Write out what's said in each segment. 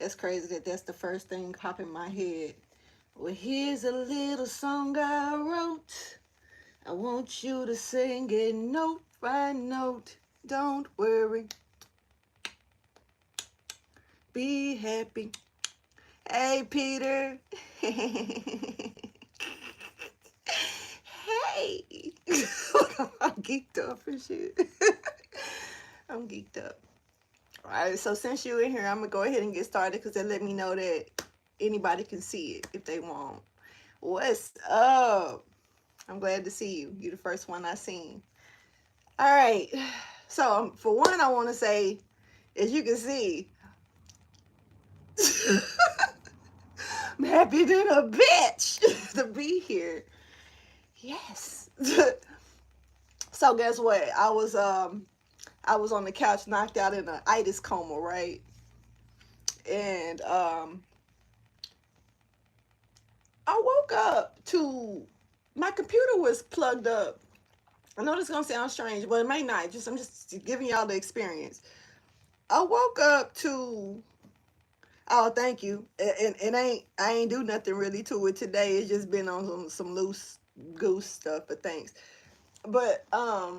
It's crazy that that's the first thing pop in my head. Well, here's a little song I wrote. I want you to sing it note by note. Don't worry, be happy. Hey, Peter. Hey. I'm geeked up and shit. I'm geeked up. All right, so since you're in here, I'm going to go ahead and get started because they let me know that anybody can see it if they want. What's up? I'm glad to see you. You're the first one I seen. All right. So, for one, I want to say, as you can see, I'm happy than a bitch to be here. Yes. So guess what? I was on the couch knocked out in an itis coma, right? And I woke up to my computer was plugged up. I know this is gonna sound strange, but it may not. I'm just giving y'all the experience. I woke up to, oh, thank you. And I ain't do nothing really to it today. It's just been on some loose goose stuff, but thanks. But I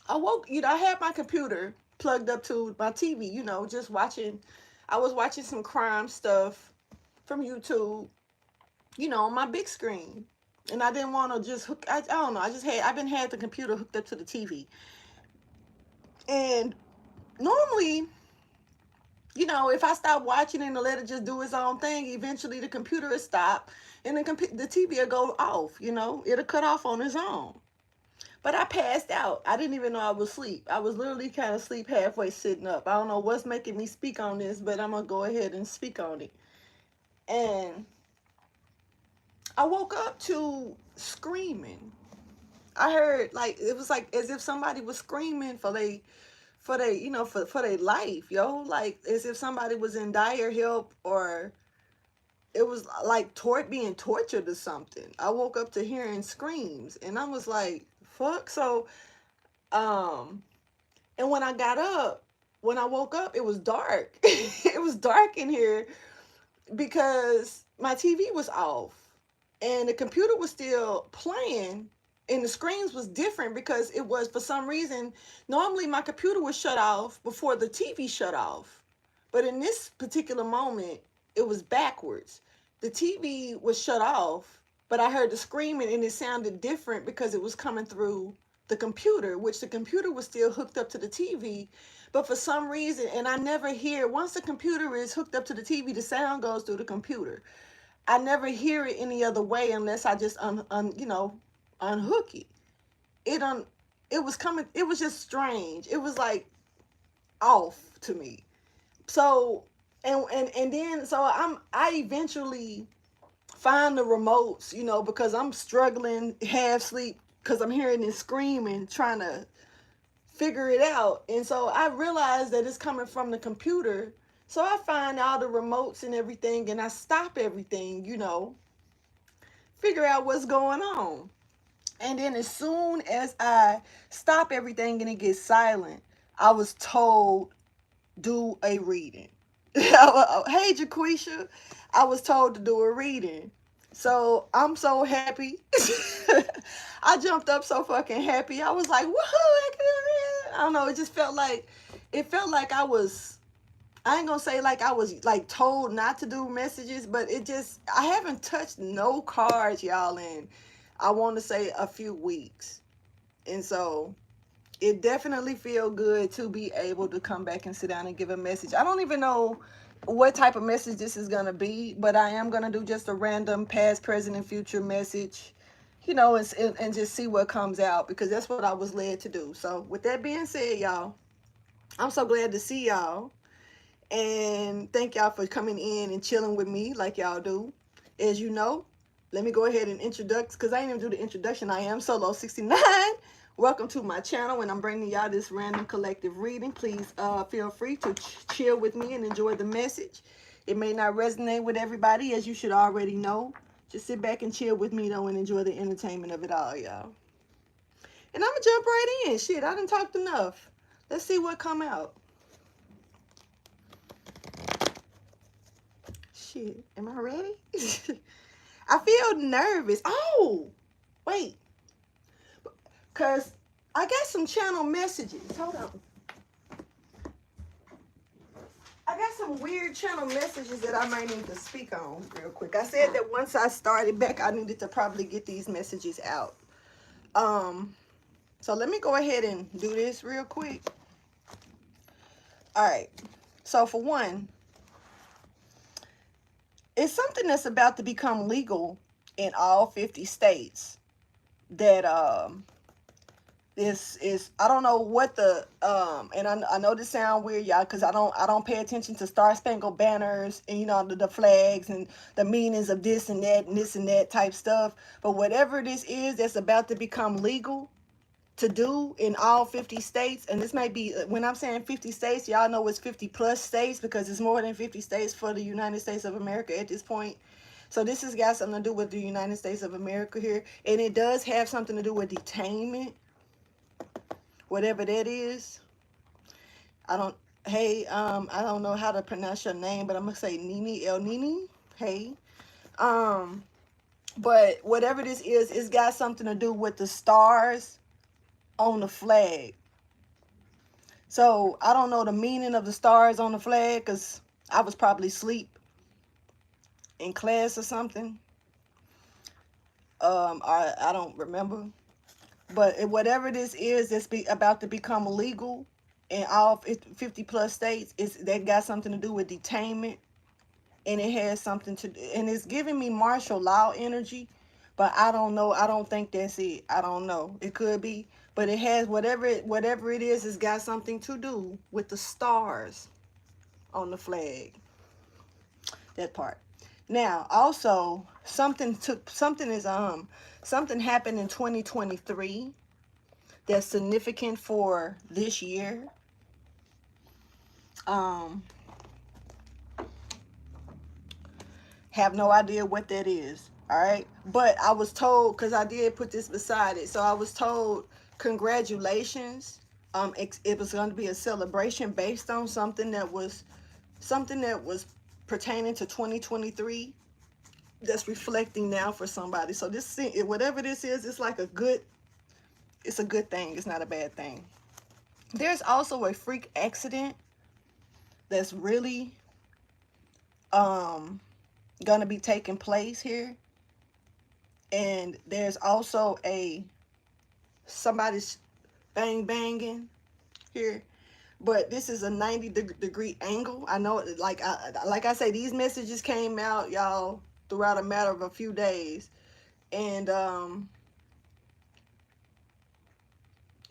woke, I had my computer plugged up to my TV, just watching. I was watching some crime stuff from YouTube, on my big screen. And I didn't want to just hook, I don't know, I've been had the computer hooked up to the TV. And normally, if I stop watching and let it just do its own thing, eventually the computer will stop and the TV will go off, it'll cut off on its own. But I passed out. I didn't even know I was asleep. I was literally kind of asleep halfway sitting up. I don't know what's making me speak on this, but I'm going to go ahead and speak on it. And I woke up to screaming. I heard it was like as if somebody was screaming for their life, yo. Like as if somebody was in dire help, or it was like being tortured or something. I woke up to hearing screams and I was like, fuck. So and when I woke up, it was dark. It was dark in here because my TV was off and the computer was still playing and the screens was different because it was, for some reason, normally my computer was shut off before the TV shut off. But in this particular moment, it was backwards. The TV was shut off, but I heard the screaming and it sounded different because it was coming through the computer, which the computer was still hooked up to the TV. But for some reason, and I never hear, once the computer is hooked up to the TV, the sound goes through the computer. I never hear it any other way unless I just unhook it. It was coming, it was just strange. It was like off to me. So and then so I eventually find the remotes, because I'm struggling half sleep because I'm hearing this screaming, trying to figure it out. And so I realized that it's coming from the computer. So I find all the remotes and everything and I stop everything, figure out what's going on. And then as soon as I stop everything and it gets silent, I was told, do a reading. Hey, Jaquisha, I was told to do a reading. So I'm so happy. I jumped up so fucking happy. I was like, woohoo! I don't know. It felt like I ain't gonna say like I was like told not to do messages, but I haven't touched no cards, y'all, in I want to say a few weeks. And so it definitely feel good to be able to come back and sit down and give a message. I don't even know what type of message this is going to be, but I am going to do just a random past, present, and future message, and just see what comes out because that's what I was led to do. So with that being said, y'all, I'm so glad to see y'all. And thank y'all for coming in and chilling with me like y'all do. As you know, let me go ahead and introduce, because I didn't even do the introduction. I am Solo 69. Welcome to my channel, and I'm bringing y'all this random collective reading. Please feel free to chill with me and enjoy the message. It may not resonate with everybody, as you should already know. Just sit back and chill with me, though, and enjoy the entertainment of it all, y'all. And I'm going to jump right in. Shit, I done talked enough. Let's see what come out. Shit, am I ready? I feel nervous. Oh, wait, cause I got some channel messages. Hold on. I got some weird channel messages that I might need to speak on real quick. I said that once I started back, I needed to probably get these messages out. So let me go ahead and do this real quick. All right. So for one, it's something that's about to become legal in all 50 states that this is, I don't know what the and I know this sound weird, y'all, because I don't pay attention to Star Spangled Banners and, you know, the flags and the meanings of this and that and this and that type stuff. But whatever this is that's about to become legal to do in all 50 states, and this might be, when I'm saying 50 states, y'all know it's 50 plus states, because it's more than 50 states for the United States of America at this point. So this has got something to do with the United States of America here, and it does have something to do with detainment, whatever that is. I don't, hey, I don't know how to pronounce your name, but I'm gonna say Nini El Nini. Hey, but whatever this is, it's got something to do with the stars on the flag. So I don't know the meaning of the stars on the flag, because I was probably asleep in class or something. I don't remember. But whatever this is that's about to become legal in all 50 plus states, that got something to do with detainment. And it has something to, and it's giving me martial law energy, but I don't know. I don't think that's it. I don't know. It could be, but it has whatever it is. It's got something to do with the stars on the flag. That part. Now, also something happened in 2023 that's significant for this year. Have no idea what that is. All right, but I was told, because I did put this beside it, so I was told congratulations. It was going to be a celebration based on something that was pertaining to 2023 that's reflecting now for somebody. So this, whatever this is, it's like it's a good thing. It's not a bad thing. There's also a freak accident that's really gonna be taking place here, and there's also somebody's banging here, but this is a 90-degree angle. I know, like I say, these messages came out, y'all, throughout a matter of a few days, and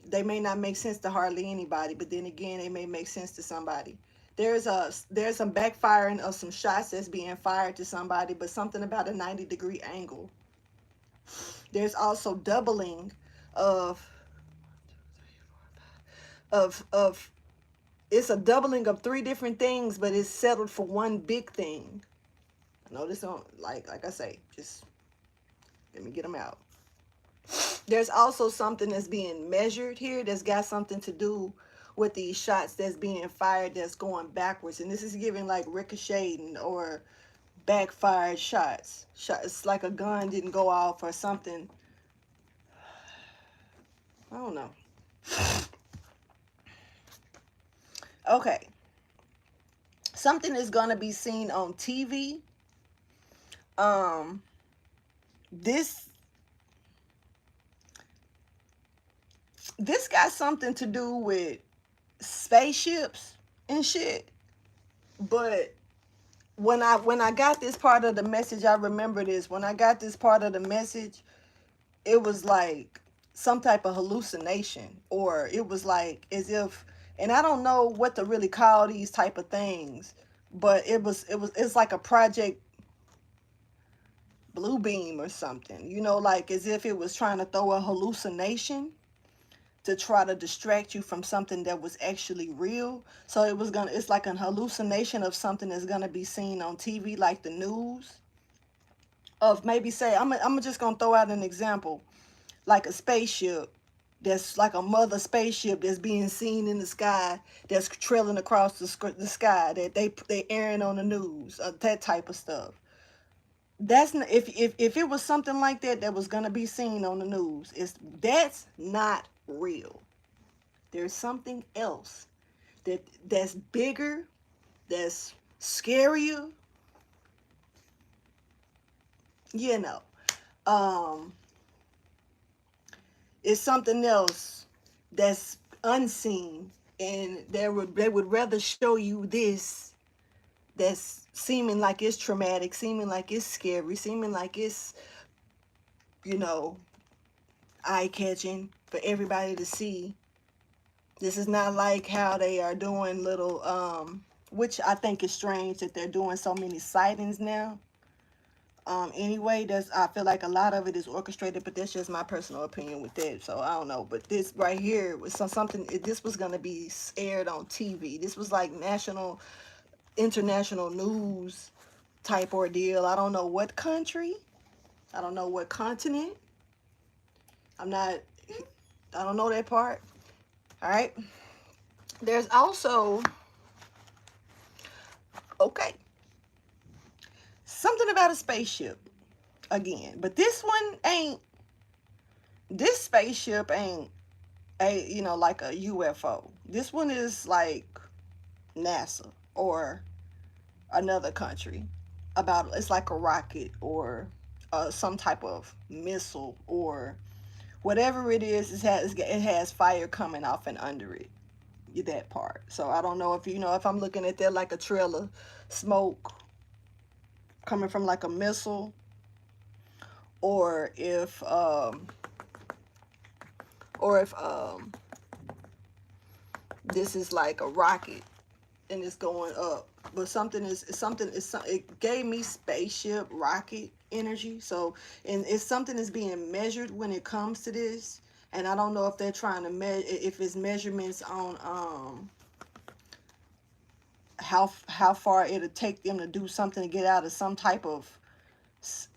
they may not make sense to hardly anybody, but then again, they may make sense to somebody. There's some backfiring of some shots that's being fired to somebody, but something about a 90-degree angle. There's also doubling of it's a doubling of 3 different things, but it's settled for one big thing. I know this don't, like I say, just let me get them out. There's also something that's being measured here that's got something to do with these shots that's being fired that's going backwards, and this is giving like ricocheting or backfired shots. It's like a gun didn't go off or something. I don't know. Okay, something is going to be seen on TV. This got something to do with spaceships and shit. But when I got this part of the message, I remember this. When I got this part of the message, it was like some type of hallucination, or it was like as if, and I don't know what to really call these type of things, but it's like a Project Blue Beam or something, you know, like as if it was trying to throw a hallucination to try to distract you from something that was actually real. So it's like an hallucination of something that's gonna be seen on TV, like the news. Of maybe say, I'm just gonna throw out an example, like a spaceship that's like a mother spaceship that's being seen in the sky, that's trailing across the sky, that they airing on the news, that type of stuff. That's not, if it was something like that that was gonna be seen on the news, that's not real. There's something else that's bigger, that's scarier, you know. Um, it's something else that's unseen, and they would rather show you this that's seeming like it's traumatic, seeming like it's scary, seeming like it's, you know, eye catching for everybody to see. This is not like how they are doing little, which I think is strange that they're doing so many sightings now. Anyway, that's, I feel like a lot of it is orchestrated, but that's just my personal opinion with that. So I don't know. But this right here was something. This was gonna be aired on TV. This was like national, international news type ordeal. I don't know what country. I don't know what continent. I'm not. I don't know that part. All right. There's also, okay, something about a spaceship again, but this one ain't. This spaceship ain't like a UFO. This one is like NASA or another country. About, it's like a rocket or some type of missile or whatever it is. It has fire coming off and under it. That part. So I don't know if if I'm looking at that like a trail of smoke coming from like a missile, or if this is like a rocket and it's going up. But it gave me spaceship rocket energy. So, and it's something that's being measured when it comes to this. And I don't know if they're trying to measure, if it's measurements on how far it'll take them to do something to get out of some type of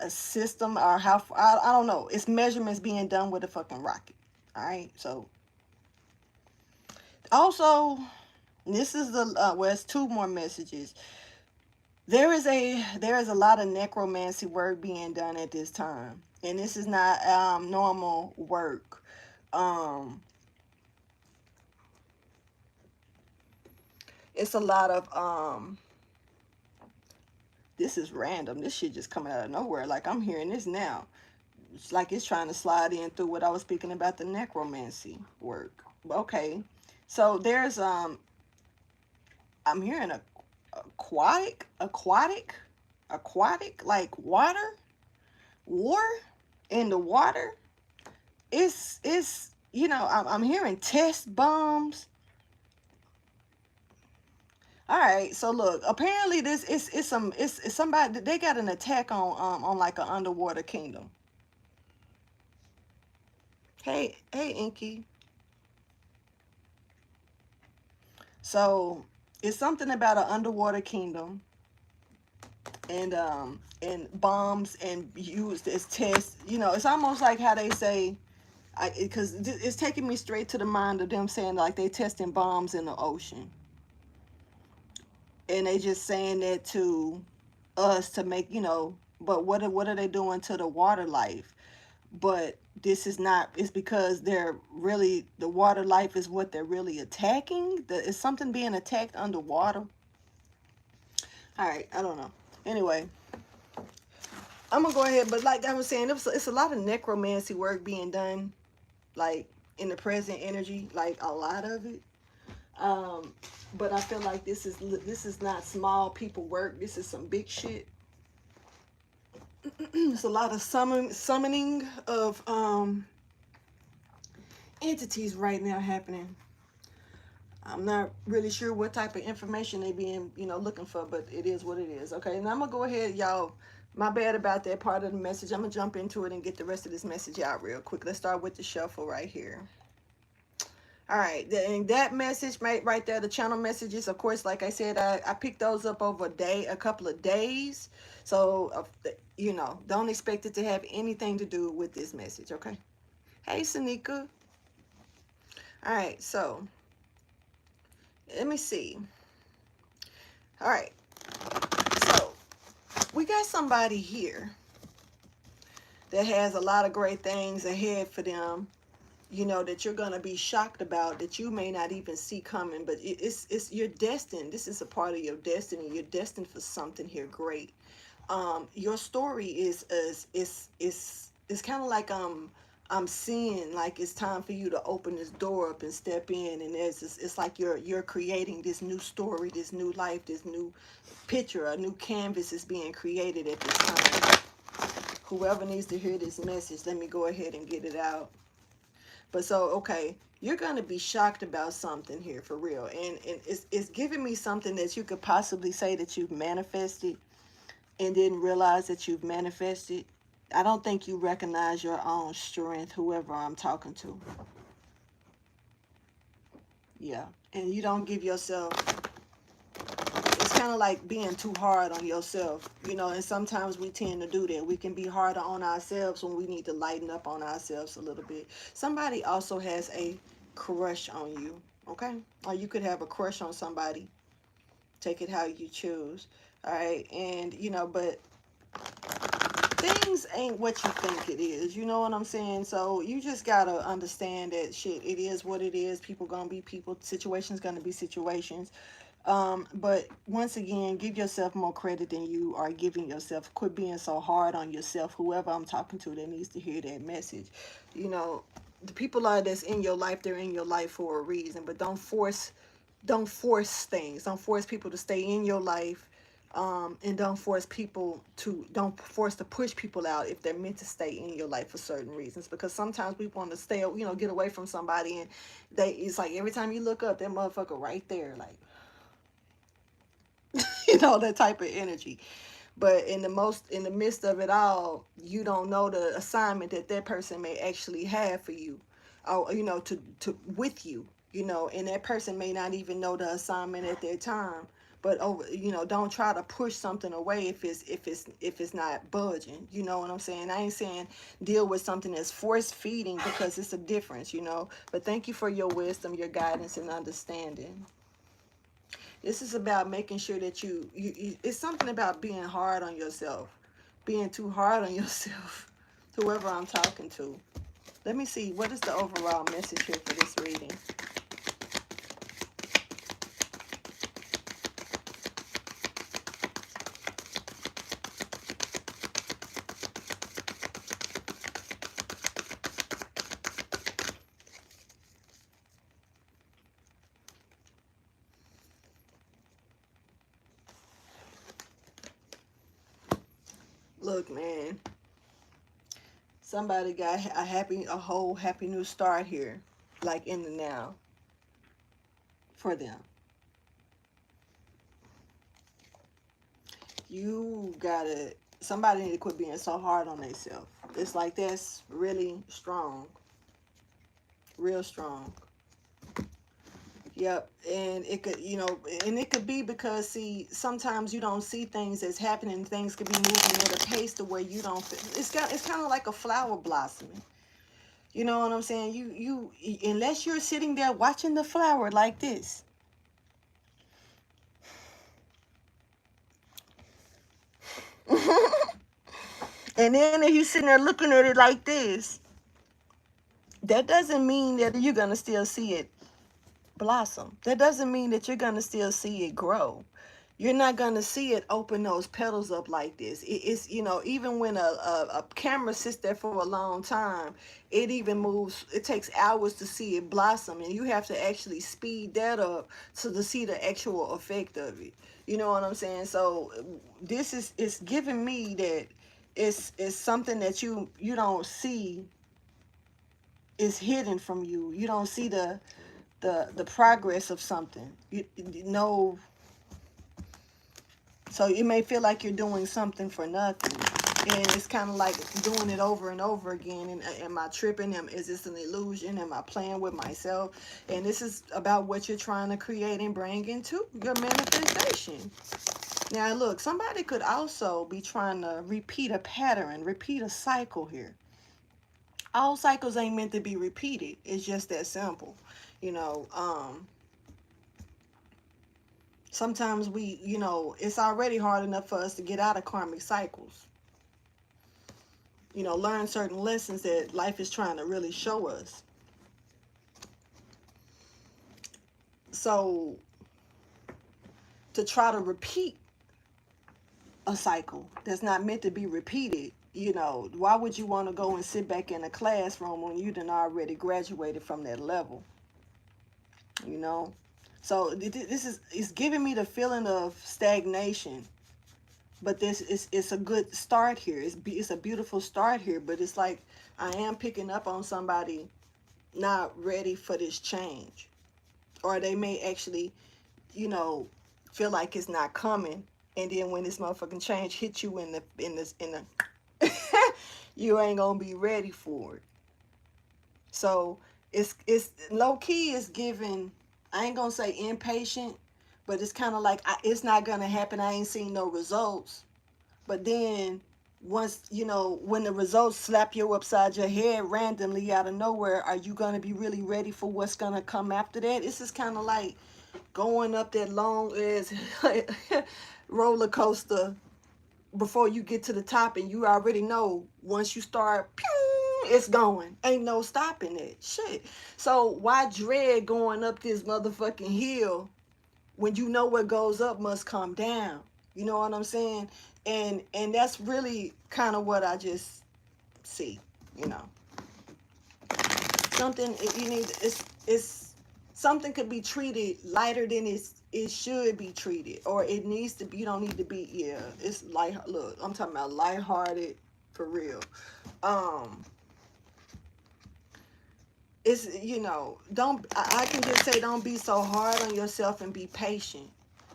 a system, or how I don't know. It's measurements being done with a fucking rocket. All right. So also, this is the well, it's two more messages. There is a lot of necromancy work being done at this time, and this is not normal work. It's a lot of this is random. This shit just coming out of nowhere. Like, I'm hearing this now. It's like it's trying to slide in through what I was speaking about, the necromancy work. Okay. So there's I'm hearing aquatic, like war in the water. It's I'm hearing test bombs. All right, so look, apparently this it's somebody, they got an attack on like an underwater kingdom. Hey Inky. So it's something about an underwater kingdom, and bombs and used as tests. It's almost like how they say, because it's taking me straight to the mind of them saying like they testing bombs in the ocean, and they just saying that to us to make, but what are they doing to the water life? But this is not, it's because they're really, the water life is what they're really attacking. Is something being attacked underwater? All right, I don't know. Anyway, I'm gonna go ahead, but like I was saying, it's a lot of necromancy work being done, like in the present energy, like a lot of it. But I feel like this is not small people work. This is some big shit. There's a lot of summoning of entities right now happening. I'm not really sure what type of information they being, looking for, but it is what it is. Okay, and I'm gonna go ahead, y'all. My bad about that part of the message. I'm gonna jump into it and get the rest of this message out real quick. Let's start with the shuffle right here. All right, and that message right there, the channel messages, of course, like I said, I picked those up over a couple of days. So, don't expect it to have anything to do with this message, okay? Hey, Sanika. All right, so let me see. All right, so we got somebody here that has a lot of great things ahead for them, you know, that you're going to be shocked about, that you may not even see coming, but it's you're destined. This is a part of your destiny. You're destined for something here great. Your story is kind of like I'm seeing like it's time for you to open this door up and step in, and it's like you're creating this new story, this new life, this new picture, a new canvas is being created at this time. Whoever needs to hear this message, let me go ahead and get it out. But so, okay, you're going to be shocked about something here for real. And it's giving me something that you could possibly say that you've manifested and didn't realize that you've manifested. I don't think you recognize your own strength, whoever I'm talking to. Yeah. And you don't give yourself, it's kind of like being too hard on yourself, you know, and sometimes we tend to do that. We can be harder on ourselves when we need to lighten up on ourselves a little bit. Somebody also has a crush on you, okay? Or you could have a crush on somebody. Take it how you choose, all right? And, you know, but things ain't what you think it is, you know what I'm saying? So you just gotta understand that shit, it is what it is. People gonna be people, situations gonna be situations. But once again, give yourself more credit than you are giving yourself. Quit being so hard on yourself. Whoever I'm talking to that needs to hear that message. You know, the people are that's in your life, they're in your life for a reason. But don't force things. Don't force people to stay in your life. And don't force to push people out if they're meant to stay in your life for certain reasons. Because sometimes we want to stay, you know, get away from somebody, and it's like every time you look up, that motherfucker right there, like, you know, that type of energy. But in the midst of it all, you don't know the assignment that that person may actually have for you, or, you know, to with you, you know, and that person may not even know the assignment at that time. But over, you know, don't try to push something away if it's not budging. You know what I'm saying? I ain't saying deal with something that's force feeding, because it's a difference, you know. But thank you for your wisdom, your guidance, and understanding. This is about making sure that it's something about being hard on yourself, being too hard on yourself. Whoever I'm talking to. Let me see, what is the overall message here for this reading? Look, man, somebody got a whole happy new start here, like in the now, for them. You gotta, somebody need to quit being so hard on themselves. It's like that's really strong, real strong. Yep, and it could, you know, and it could be because, see, sometimes you don't see things that's happening. Things could be moving at a pace to where you don't. It's kind of like a flower blossoming. You know what I'm saying? Unless you're sitting there watching the flower like this, and then if you're sitting there looking at it like this, that doesn't mean that you're gonna still see it blossom. That doesn't mean that you're gonna still see it grow. You're not gonna see it open those petals up like this. It's, you know, even when a camera sits there for a long time, it even moves. It takes hours to see it blossom, and you have to actually speed that up to see the actual effect of it. You know what I'm saying? So this is, it's giving me that it's something that you don't see, is hidden from you. You don't see the progress of something. You know, so you may feel like you're doing something for nothing. And it's kind of like doing it over and over again. And am I tripping? Is this an illusion? Am I playing with myself? And this is about what you're trying to create and bring into your manifestation. Now, look, somebody could also be trying to repeat a pattern, repeat a cycle here. All cycles ain't meant to be repeated. It's just that simple. You know, sometimes it's already hard enough for us to get out of karmic cycles. Learn certain lessons that life is trying to really show us. So to try to repeat a cycle that's not meant to be repeated, why would you want to go and sit back in a classroom when you done already graduated from that level? So this is, it's giving me the feeling of stagnation, but this is, it's a good start here. It's a beautiful start here, but it's like I am picking up on somebody not ready for this change, or they may actually feel like it's not coming, and then when this motherfucking change hit you in the you ain't gonna be ready for it. So it's low key is giving, I ain't gonna say impatient, but it's kind of like it's not gonna happen. I ain't seen no results. But then once, when the results slap you upside your head randomly out of nowhere, are you gonna be really ready for what's gonna come after that? This is kind of like going up that long ass roller coaster before you get to the top, and you already know once you start, pew, it's going. Ain't no stopping it. Shit. So why dread going up this motherfucking hill when you know what goes up must come down? You know what I'm saying? And that's really kind of what I just see. You know, something you need. It's something could be treated lighter than it should be treated, or it needs to be. You don't need to be. Yeah, it's light. Look, I'm talking about lighthearted for real. It's, don't, I can just say, don't be so hard on yourself and be patient.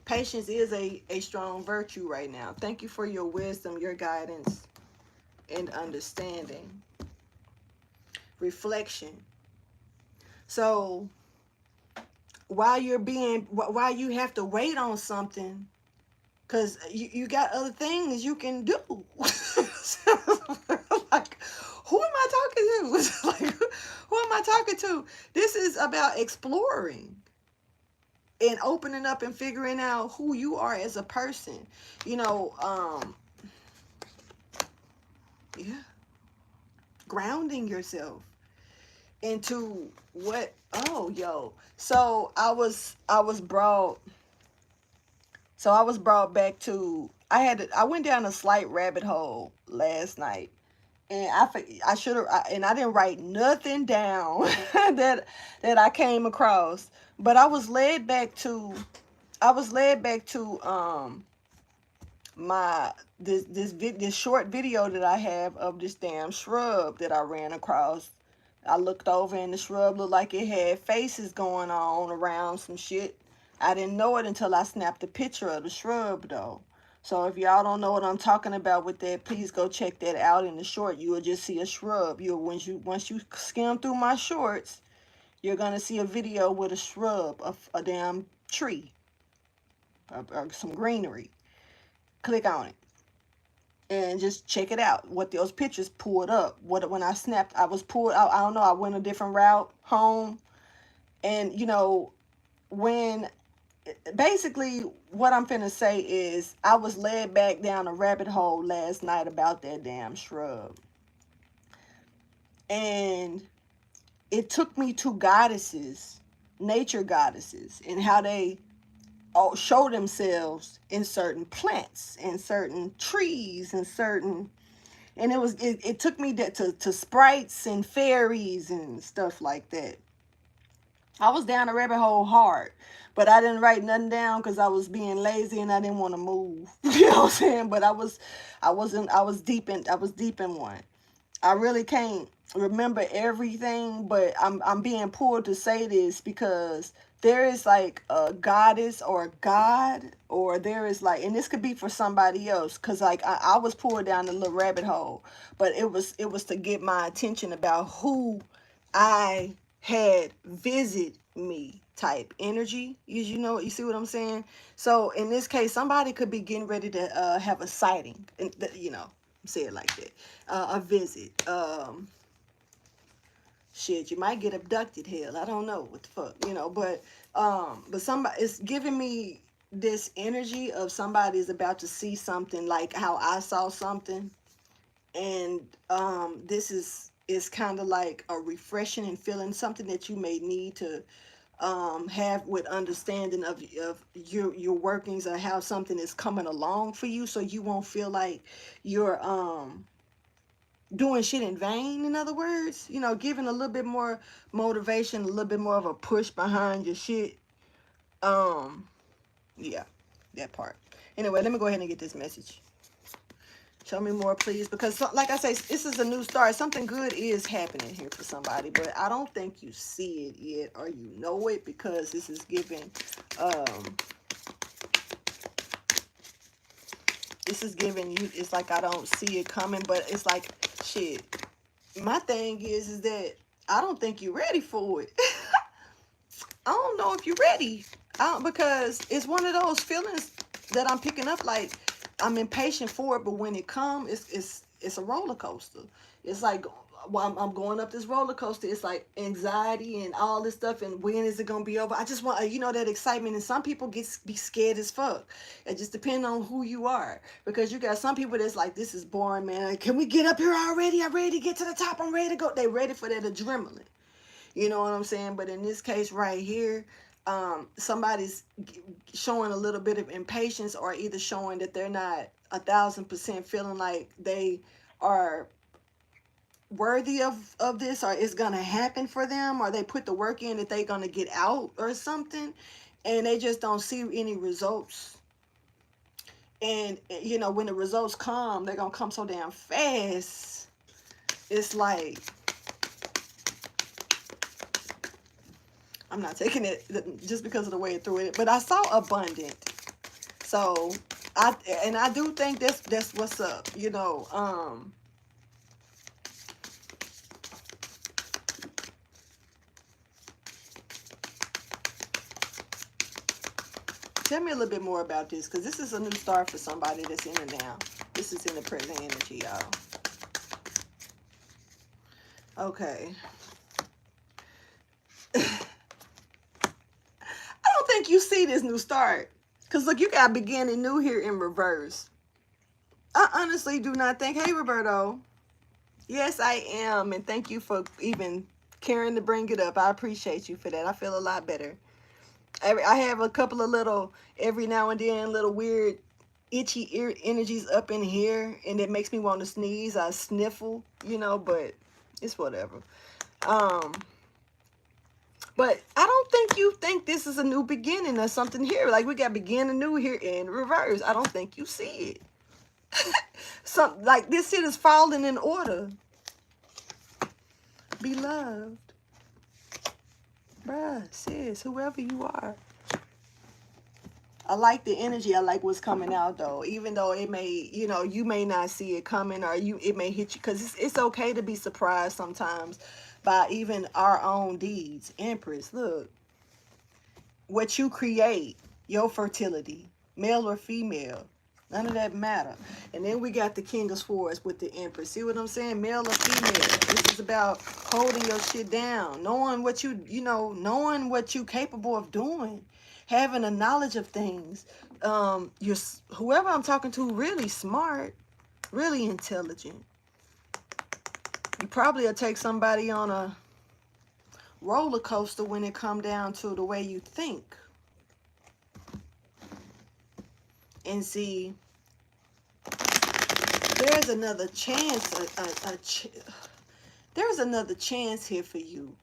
Patience is a strong virtue right now. Thank you for your wisdom, your guidance, and understanding. Reflection. So while you have to wait on something, because you got other things you can do. Like, who am I talking to? Like, who am I talking to? This is about exploring and opening up and figuring out who you are as a person. Yeah, grounding yourself into what. Oh, yo. So I was brought back to, I went down a slight rabbit hole last night, and I should have, and I didn't write nothing down that I came across, but I was led back to my this short video that I have of this damn shrub that I ran across. I looked over, and the shrub looked like it had faces going on around some shit. I didn't know it until I snapped a picture of the shrub, though. So if y'all don't know what I'm talking about with that, please go check that out. In the short, you will just see a shrub. Once you skim through my shorts, you're gonna see a video with a shrub, of a damn tree, or some greenery. Click on it and just check it out. What those pictures pulled up. When I snapped, I was pulled out. I don't know. I went a different route home, and when basically what I'm finna say is I was led back down a rabbit hole last night about that damn shrub, and it took me to goddesses, nature goddesses, and how they show themselves in certain plants and certain trees and certain, and it took me to sprites and fairies and stuff like that. I was down a rabbit hole hard, but I didn't write nothing down because I was being lazy and I didn't want to move. You know what I'm saying? But I was deep in one. I really can't remember everything, but I'm being pulled to say this because there is like a goddess or a god, or there is like, and this could be for somebody else, because like I was pulled down a little rabbit hole, but it was to get my attention about who I had visit me type energy. You see what I'm saying? So in this case, somebody could be getting ready to have a sighting, and say it like that, a visit. Shit, you might get abducted. Hell, I don't know what the fuck, you know. But somebody, it's giving me this energy of somebody is about to see something like how I saw something, and this is kind of like a refreshing and feeling, something that you may need to have with understanding of your workings, or how something is coming along for you, so you won't feel like you're doing shit in vain. In other words, you know, giving a little bit more motivation, a little bit more of a push behind your shit. um yeah, that part. Anyway, let me go ahead and get this message. Show me more, please, because like I say, this is a new start. Something good is happening here for somebody, but I don't think you see it yet, or you know it, because this is giving you, it's like I don't see it coming, but it's like, shit. My thing is that I don't think you're ready for it. I don't know if you're ready. Because it's one of those feelings that I'm picking up. Like, I'm impatient for it, but when it comes, it's a roller coaster. It's like, well, I'm going up this roller coaster. It's like anxiety and all this stuff. And when is it gonna be over? I just want, you know, that excitement. And some people be scared as fuck. It just depends on who you are, because you got some people that's like, this is boring, man. Can we get up here already? I'm ready to get to the top. I'm ready to go. They ready for that adrenaline. You know what I'm saying? But in this case right here, somebody's showing a little bit of impatience, or either showing that they're not 1,000% feeling like they are worthy of this, or it's gonna happen for them, or they put the work in that they're gonna get out or something, and they just don't see any results. And you know, when the results come, they're gonna come so damn fast. It's like, I'm not taking it just because of the way it threw it, but I saw abundant. So I do think that's what's up, you know. Tell me a little bit more about this, because this is a new start for somebody that's in it now. This is in the present energy, y'all. Okay. I don't think you see this new start. Because look, you got beginning new here in reverse. I honestly do not think, hey, Roberto. Yes, I am. And thank you for even caring to bring it up. I appreciate you for that. I feel a lot better. I have a couple of little, every now and then, little weird, itchy ear energies up in here. And it makes me want to sneeze. I sniffle, you know, but it's whatever. But I don't think you think this is a new beginning or something here. Like, we got beginning new here in reverse. I don't think you see it. Something like this shit is falling in order. Beloved. Bruh, sis, whoever you are. I like the energy. I like what's coming out, though. Even though it may, you know, you may not see it coming, or it may hit you. Because it's okay to be surprised sometimes by even our own deeds. Empress, look. What you create, your fertility, male or female, none of that matter. And then we got the King of Swords with the Empress. See what I'm saying? Male or female. This is about holding your shit down, knowing what knowing what you capable of doing, having a knowledge of things. You're, whoever I'm talking to, really smart, really intelligent. You probably will take somebody on a roller coaster when it come down to the way you think. And see, there's another chance. There's another chance here for you.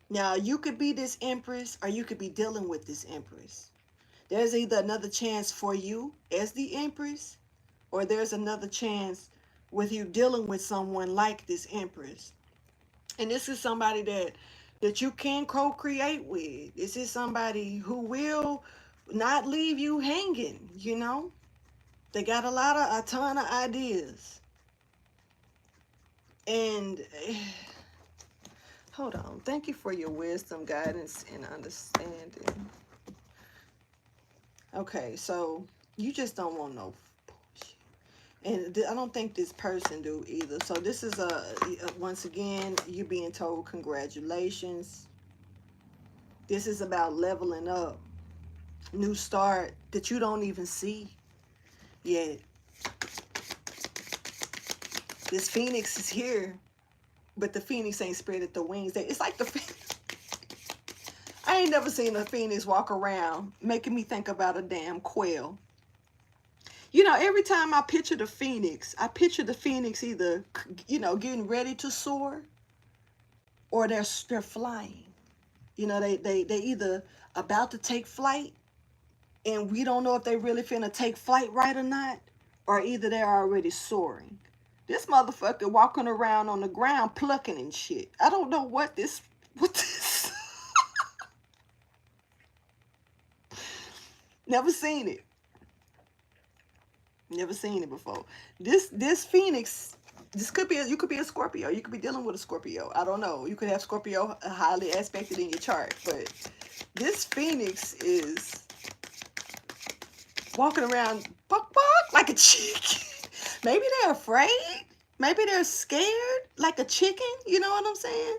Now, you could be this Empress, or you could be dealing with this Empress. There's either another chance for you as the Empress, or there's another chance with you dealing with someone like this Empress. And this is somebody that you can co-create with. This is somebody who will not leave you hanging, you know. They got a ton of ideas. And hold on. Thank you for your wisdom, guidance, and understanding. Okay, so you just don't want no bullshit. And I don't think this person do either. So this is once again, you being told congratulations. This is about leveling up, new start that you don't even see yet. This phoenix is here, but the phoenix ain't spread the wings. It's like I ain't never seen a phoenix walk around making me think about a damn quail. You know, every time I picture the phoenix, I picture the phoenix either, you know, getting ready to soar, or they're flying. You know, they either about to take flight, and we don't know if they really finna take flight right or not, or either they're already soaring. This motherfucker walking around on the ground plucking and shit. I don't know what this never seen it. Never seen it before. This phoenix, this could be you could be a Scorpio. You could be dealing with a Scorpio. I don't know. You could have Scorpio highly aspected in your chart, but this phoenix is walking around buck like a chicken. Maybe they're afraid. Maybe they're scared like a chicken. You know what I'm saying?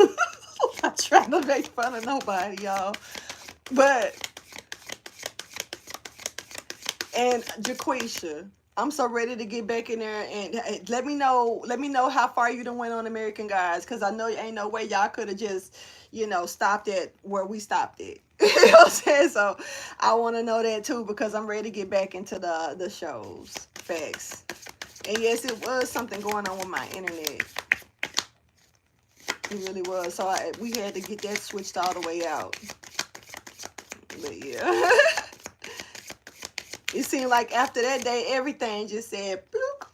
I'm not trying to make fun of nobody, y'all. But, and Jaquisha, I'm so ready to get back in there, and let me know how far you done went on American Gods, because I know ain't no way y'all could have just, you know, stopped at where we stopped at. You know what I'm saying? So I want to know that too, because I'm ready to get back into the shows. Facts. And yes, it was something going on with my internet. It really was. So we had to get that switched all the way out. But yeah. It seemed like after that day, everything just said bloop.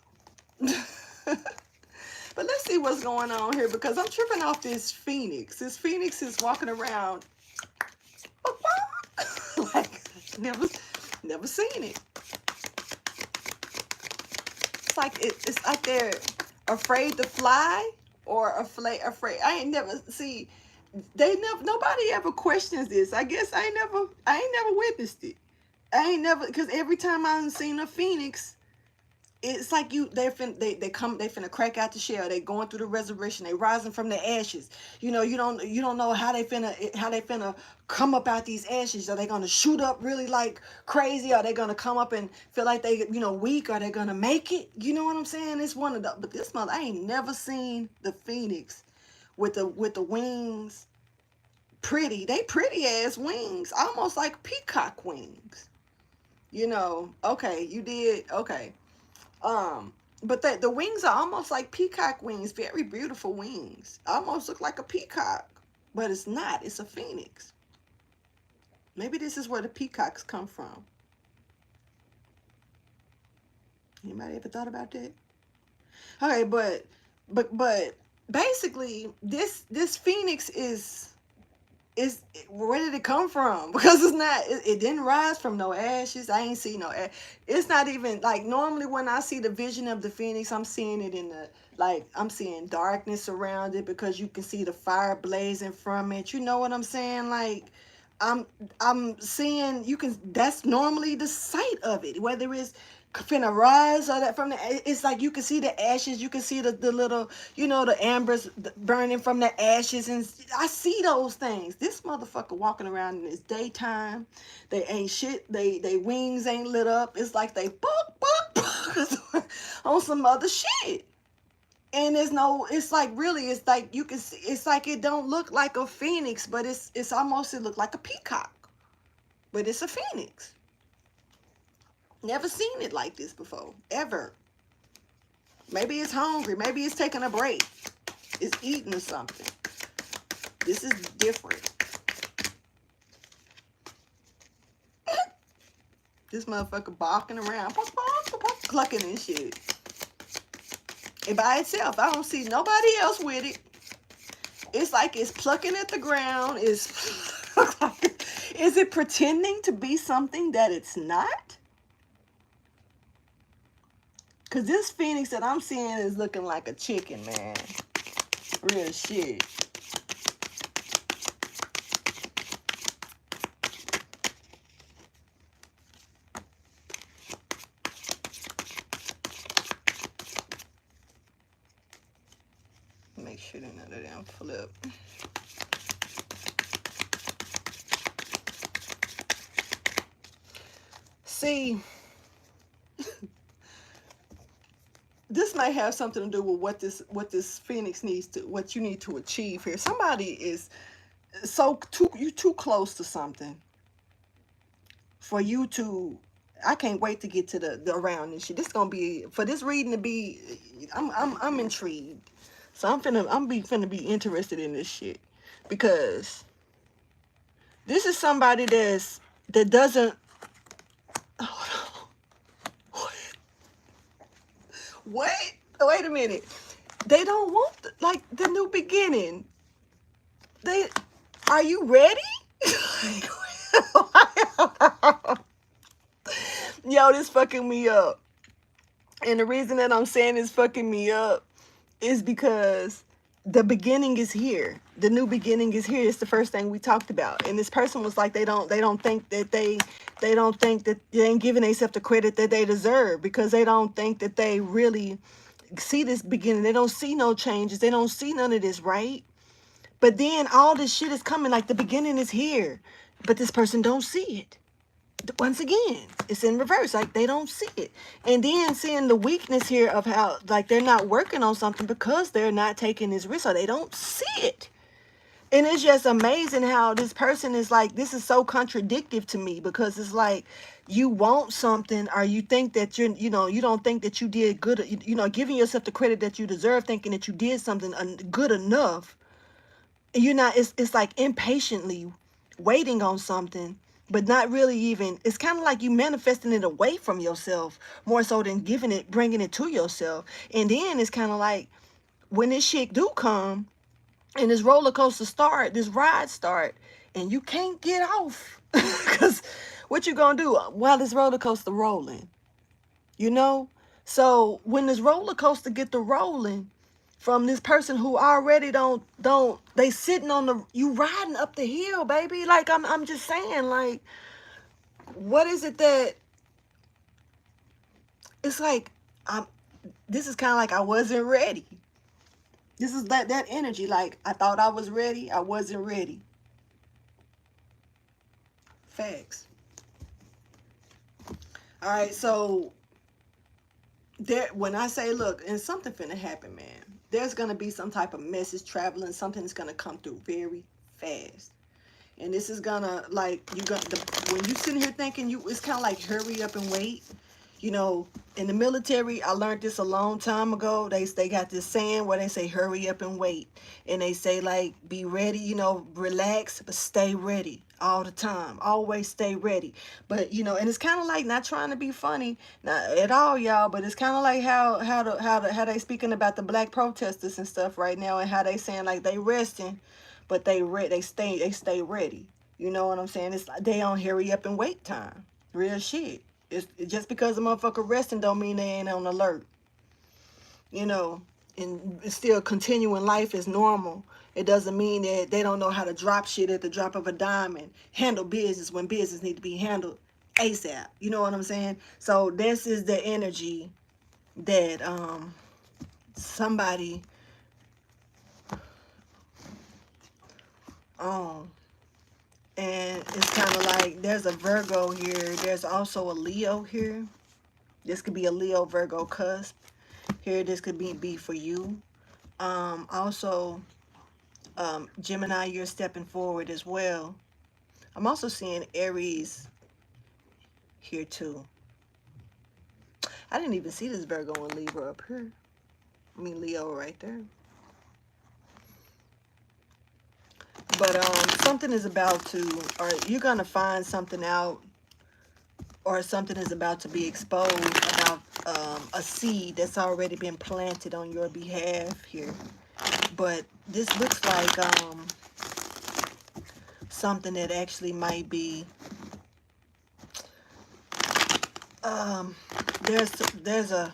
But let's see what's going on here, because I'm tripping off this phoenix. This phoenix is walking around like never seen it. It's like it's like they're afraid to fly, or afraid. I ain't never see. Nobody ever questions this. I guess I ain't never witnessed it. I ain't never, because every time I've seen a phoenix, it's like they finna crack out the shell. They going through the resurrection. They rising from the ashes. You know, you don't know how they finna come up out these ashes. Are they gonna shoot up really like crazy? Are they gonna come up and feel like they weak? Are they gonna make it? You know what I'm saying? It's one of the. But this month I ain't never seen the phoenix with the wings. They pretty ass wings, almost like peacock wings. You know, okay, you did okay. But the wings are almost like peacock wings, very beautiful wings. Almost look like a peacock, but it's not. It's a phoenix. Maybe this is where the peacocks come from. Anybody ever thought about that? Okay, but basically, this phoenix is where did it come from? Because it didn't rise from no ashes. I ain't see no ash. It's not even like, normally when I see the vision of the phoenix, I'm seeing it in I'm seeing darkness around it, because you can see the fire blazing from it. You know what I'm saying? Like I'm seeing, that's normally the sight of it, whether it's finna rise or that from it's like you can see the ashes, you can see the little, the embers burning from the ashes, and I see those things. This motherfucker walking around in his daytime, they ain't shit, they wings ain't lit up. It's like they buck on some other shit. And it's like, really, it's like you can see, it's like it don't look like a phoenix, but it's almost, it look like a peacock, but it's a phoenix. Never seen it like this before, ever. Maybe it's hungry. Maybe it's taking a break. It's eating or something. This is different. This motherfucker barking around, clucking and shit. And by itself, I don't see nobody else with it. It's like it's plucking at the ground. Is it pretending to be something that it's not? Because this phoenix that I'm seeing is looking like a chicken, man. Real shit. flip. See, this might have something to do with what this Phoenix needs to, what you need to achieve here. Somebody is you too close to something for you to. I can't wait to get to the around this shit. This is gonna be, for this reading to be. I'm intrigued. So finna be interested in this shit, because this is somebody that doesn't. Hold on. Wait a minute. They don't want like the new beginning. Are you ready? Yo, this fucking me up. And the reason that I'm saying it's fucking me up is because the beginning is here. The new beginning is here. It's the first thing we talked about. And this person was like, they don't think that they ain't giving themselves the credit that they deserve, because they don't think that they really see this beginning. They don't see no changes. They don't see none of this, right? But then all this shit is coming, like the beginning is here, but this person don't see it. Once again, it's in reverse, like they don't see it. And then seeing the weakness here of how like they're not working on something because they're not taking this risk, or they don't see it. And it's just amazing how this person is like, this is so contradictory to me, because it's like you want something, or you think that you don't think that you did good, giving yourself the credit that you deserve, thinking that you did something good enough. And you're not, it's like impatiently waiting on something, but not really even, it's kind of like you manifesting it away from yourself more so than bringing it to yourself. And then it's kind of like when this shit do come and this roller coaster start, this ride start, and you can't get off, because what you gonna do while this roller coaster rolling, So when this roller coaster get to rolling, from this person who already they sitting on you riding up the hill, baby. Like I'm just saying, like, what is it that it's like? This is kind of like I wasn't ready. This is that energy. Like I thought I was ready, I wasn't ready. Facts. All right, so there, when I say look, and something finna happen, man. There's gonna be some type of message traveling. Something is gonna come through very fast, and this is gonna, like, when you sitting here thinking it's kind of like hurry up and wait. In the military, I learned this a long time ago. They got this saying where they say hurry up and wait, and they say like be ready, relax, but stay ready all the time. Always stay ready. But and it's kind of like, not trying to be funny, not at all, y'all, but it's kind of like how they speaking about the black protesters and stuff right now, and how they saying like they resting, but they stay ready. You know what I'm saying? It's like they on hurry up and wait time. Real shit. It's just because a motherfucker resting don't mean they ain't on alert. And still continuing life as normal. It doesn't mean that they don't know how to drop shit at the drop of a dime and handle business when business need to be handled ASAP. You know what I'm saying? So this is the energy that somebody and it's kind of like there's a Virgo here. There's also a Leo here. This could be a Leo Virgo cusp. Here, this could be for you. Also, Gemini, you're stepping forward as well. I'm also seeing Aries here too. I didn't even see this Virgo and Libra up here. I mean Leo right there. But something is about to, or you're gonna find something out, or something is about to be exposed about a seed that's already been planted on your behalf here. But this looks like something that actually might be there's a,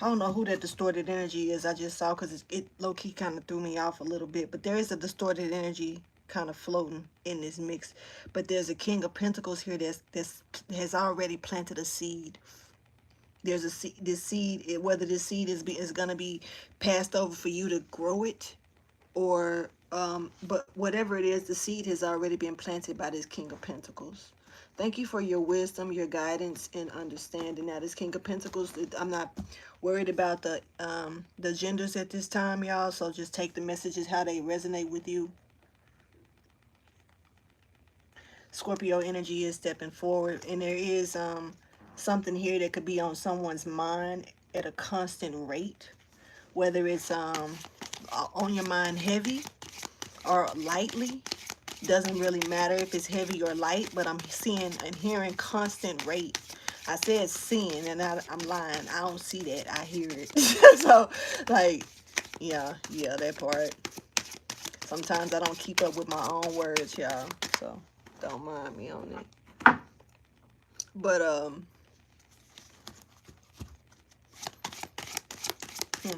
I don't know who that distorted energy is. I just saw, because it low-key kind of threw me off a little bit. But there is a distorted energy kind of floating in this mix. But there's a King of Pentacles here that has already planted a seed. There's a seed. This seed, whether this seed is going to be passed over for you to grow it, or but whatever it is, the seed has already been planted by this King of Pentacles. Thank you for your wisdom, your guidance, and understanding. Now, this King of Pentacles, I'm not worried about the genders at this time, y'all. So just take the messages how they resonate with you. Scorpio energy is stepping forward, and there is something here that could be on someone's mind at a constant rate, whether it's on your mind heavy or lightly. Doesn't really matter if it's heavy or light, but I'm seeing and hearing constant rate. I said seeing, and I'm lying. I don't see that. I hear it. So, like, yeah, that part. Sometimes I don't keep up with my own words, y'all. So, don't mind me on it. But, hmm.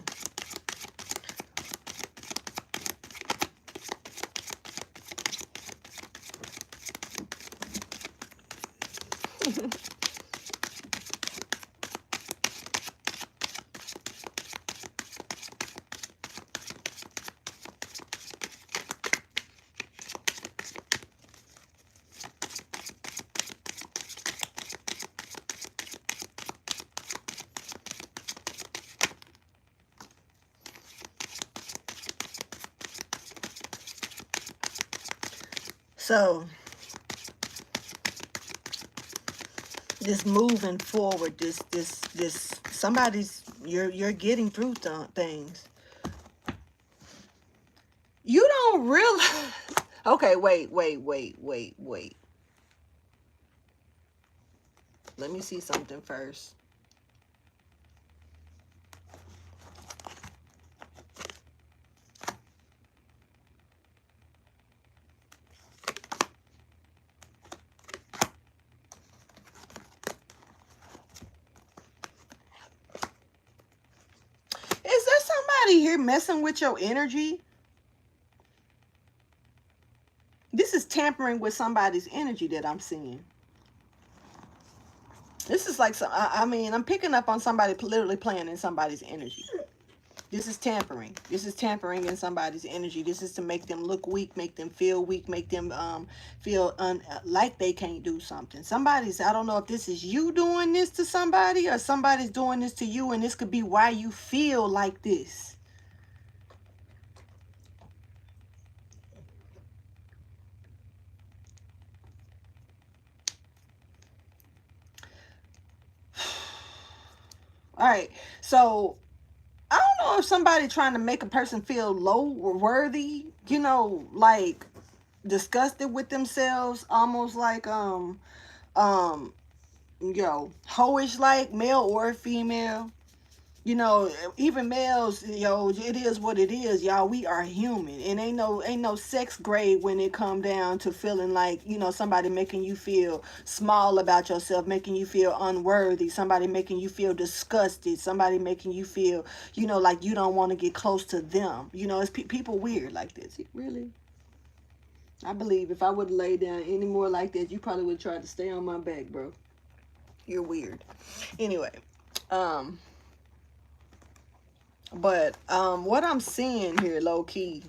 So, this moving forward, this somebody's you're getting through things. You don't realize. Okay, wait. Let me see something first. Is there somebody here messing with your energy? This is tampering with somebody's energy that I'm seeing. This is like some. I mean, I'm picking up on somebody literally playing in somebody's energy. This is tampering. This is tampering in somebody's energy. This is to make them look weak, make them feel weak, make them feel like they can't do something. Somebody's, I don't know if this is you doing this to somebody or somebody's doing this to you, and this could be why you feel like this. All right, so I don't know if somebody trying to make a person feel low or worthy, you know, like disgusted with themselves, almost like hoish, like male or female. You know, even males, it is what it is, y'all. We are human, and ain't no sex grade when it come down to feeling like, somebody making you feel small about yourself, making you feel unworthy, somebody making you feel disgusted, somebody making you feel, like you don't want to get close to them. It's people weird like this. Really, I believe if I would have laid down any more like that, you probably would try to stay on my back, bro. You're weird. Anyway, but what I'm seeing here, low key,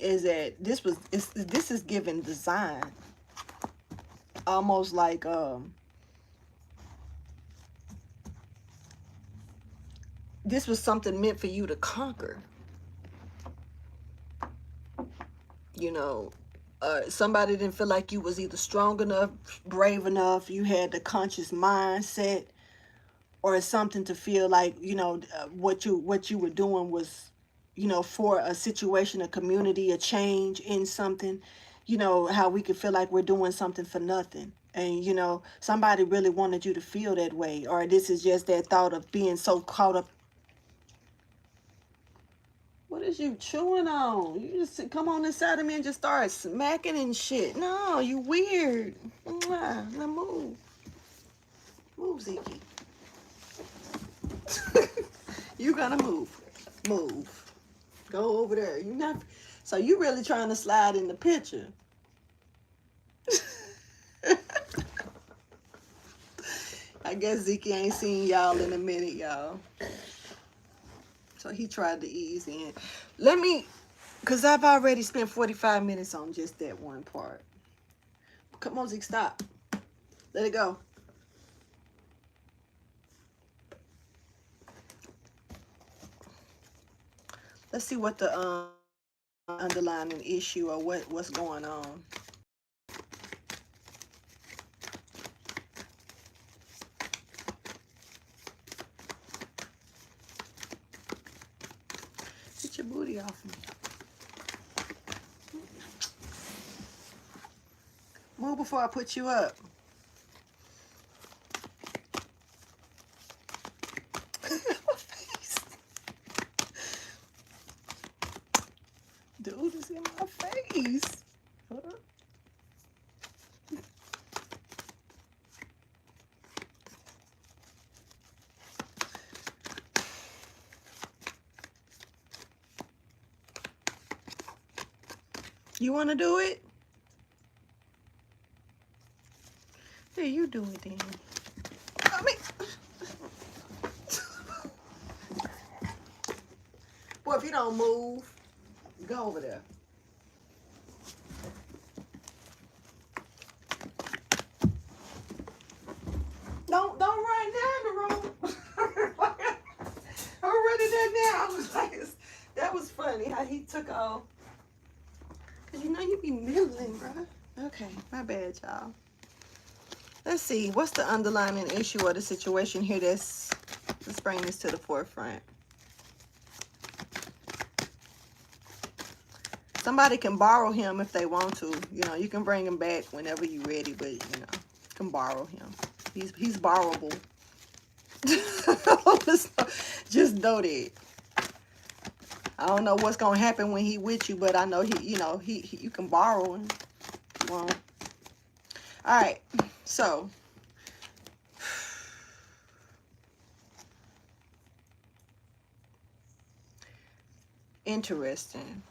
is that this is given design, almost like this was something meant for you to conquer. Somebody didn't feel like you was either strong enough, brave enough, you had the conscious mindset, or something to feel like, what you were doing was, for a situation, a community, a change in something, how we could feel like we're doing something for nothing. And, somebody really wanted you to feel that way, or this is just that thought of being so caught up. What is you chewing on? You just come on this side of me and just start smacking and shit. No, you weird. Now move. Move, Zeke. You gonna move. Move. Go over there. You not. So you really trying to slide in the picture. I guess Zeke ain't seen y'all in a minute, y'all. So he tried to ease in. Let me, because I've already spent 45 minutes on just that one part. Come on, Zeke, stop. Let it go. Let's see what the underlying issue or what's going on. Get your booty off me. Move before I put you up. Dude is in my face. Hold on. You want to do it? Here, you do it then. I mean, boy, if you don't move, go over there. Don't run down the road. I'm running there now. I was like, that was funny how he took off. Cause you know you be middling, bro. Okay, my bad, y'all. Let's see, what's the underlying issue or the situation here let's bring this to the forefront. Somebody can borrow him if they want to. You know, you can bring him back whenever you're ready, but you know, you can borrow him. He's borrowable. Just know that. I don't know what's gonna happen when he with you, but I know he you can borrow him. Well, all right, so interesting.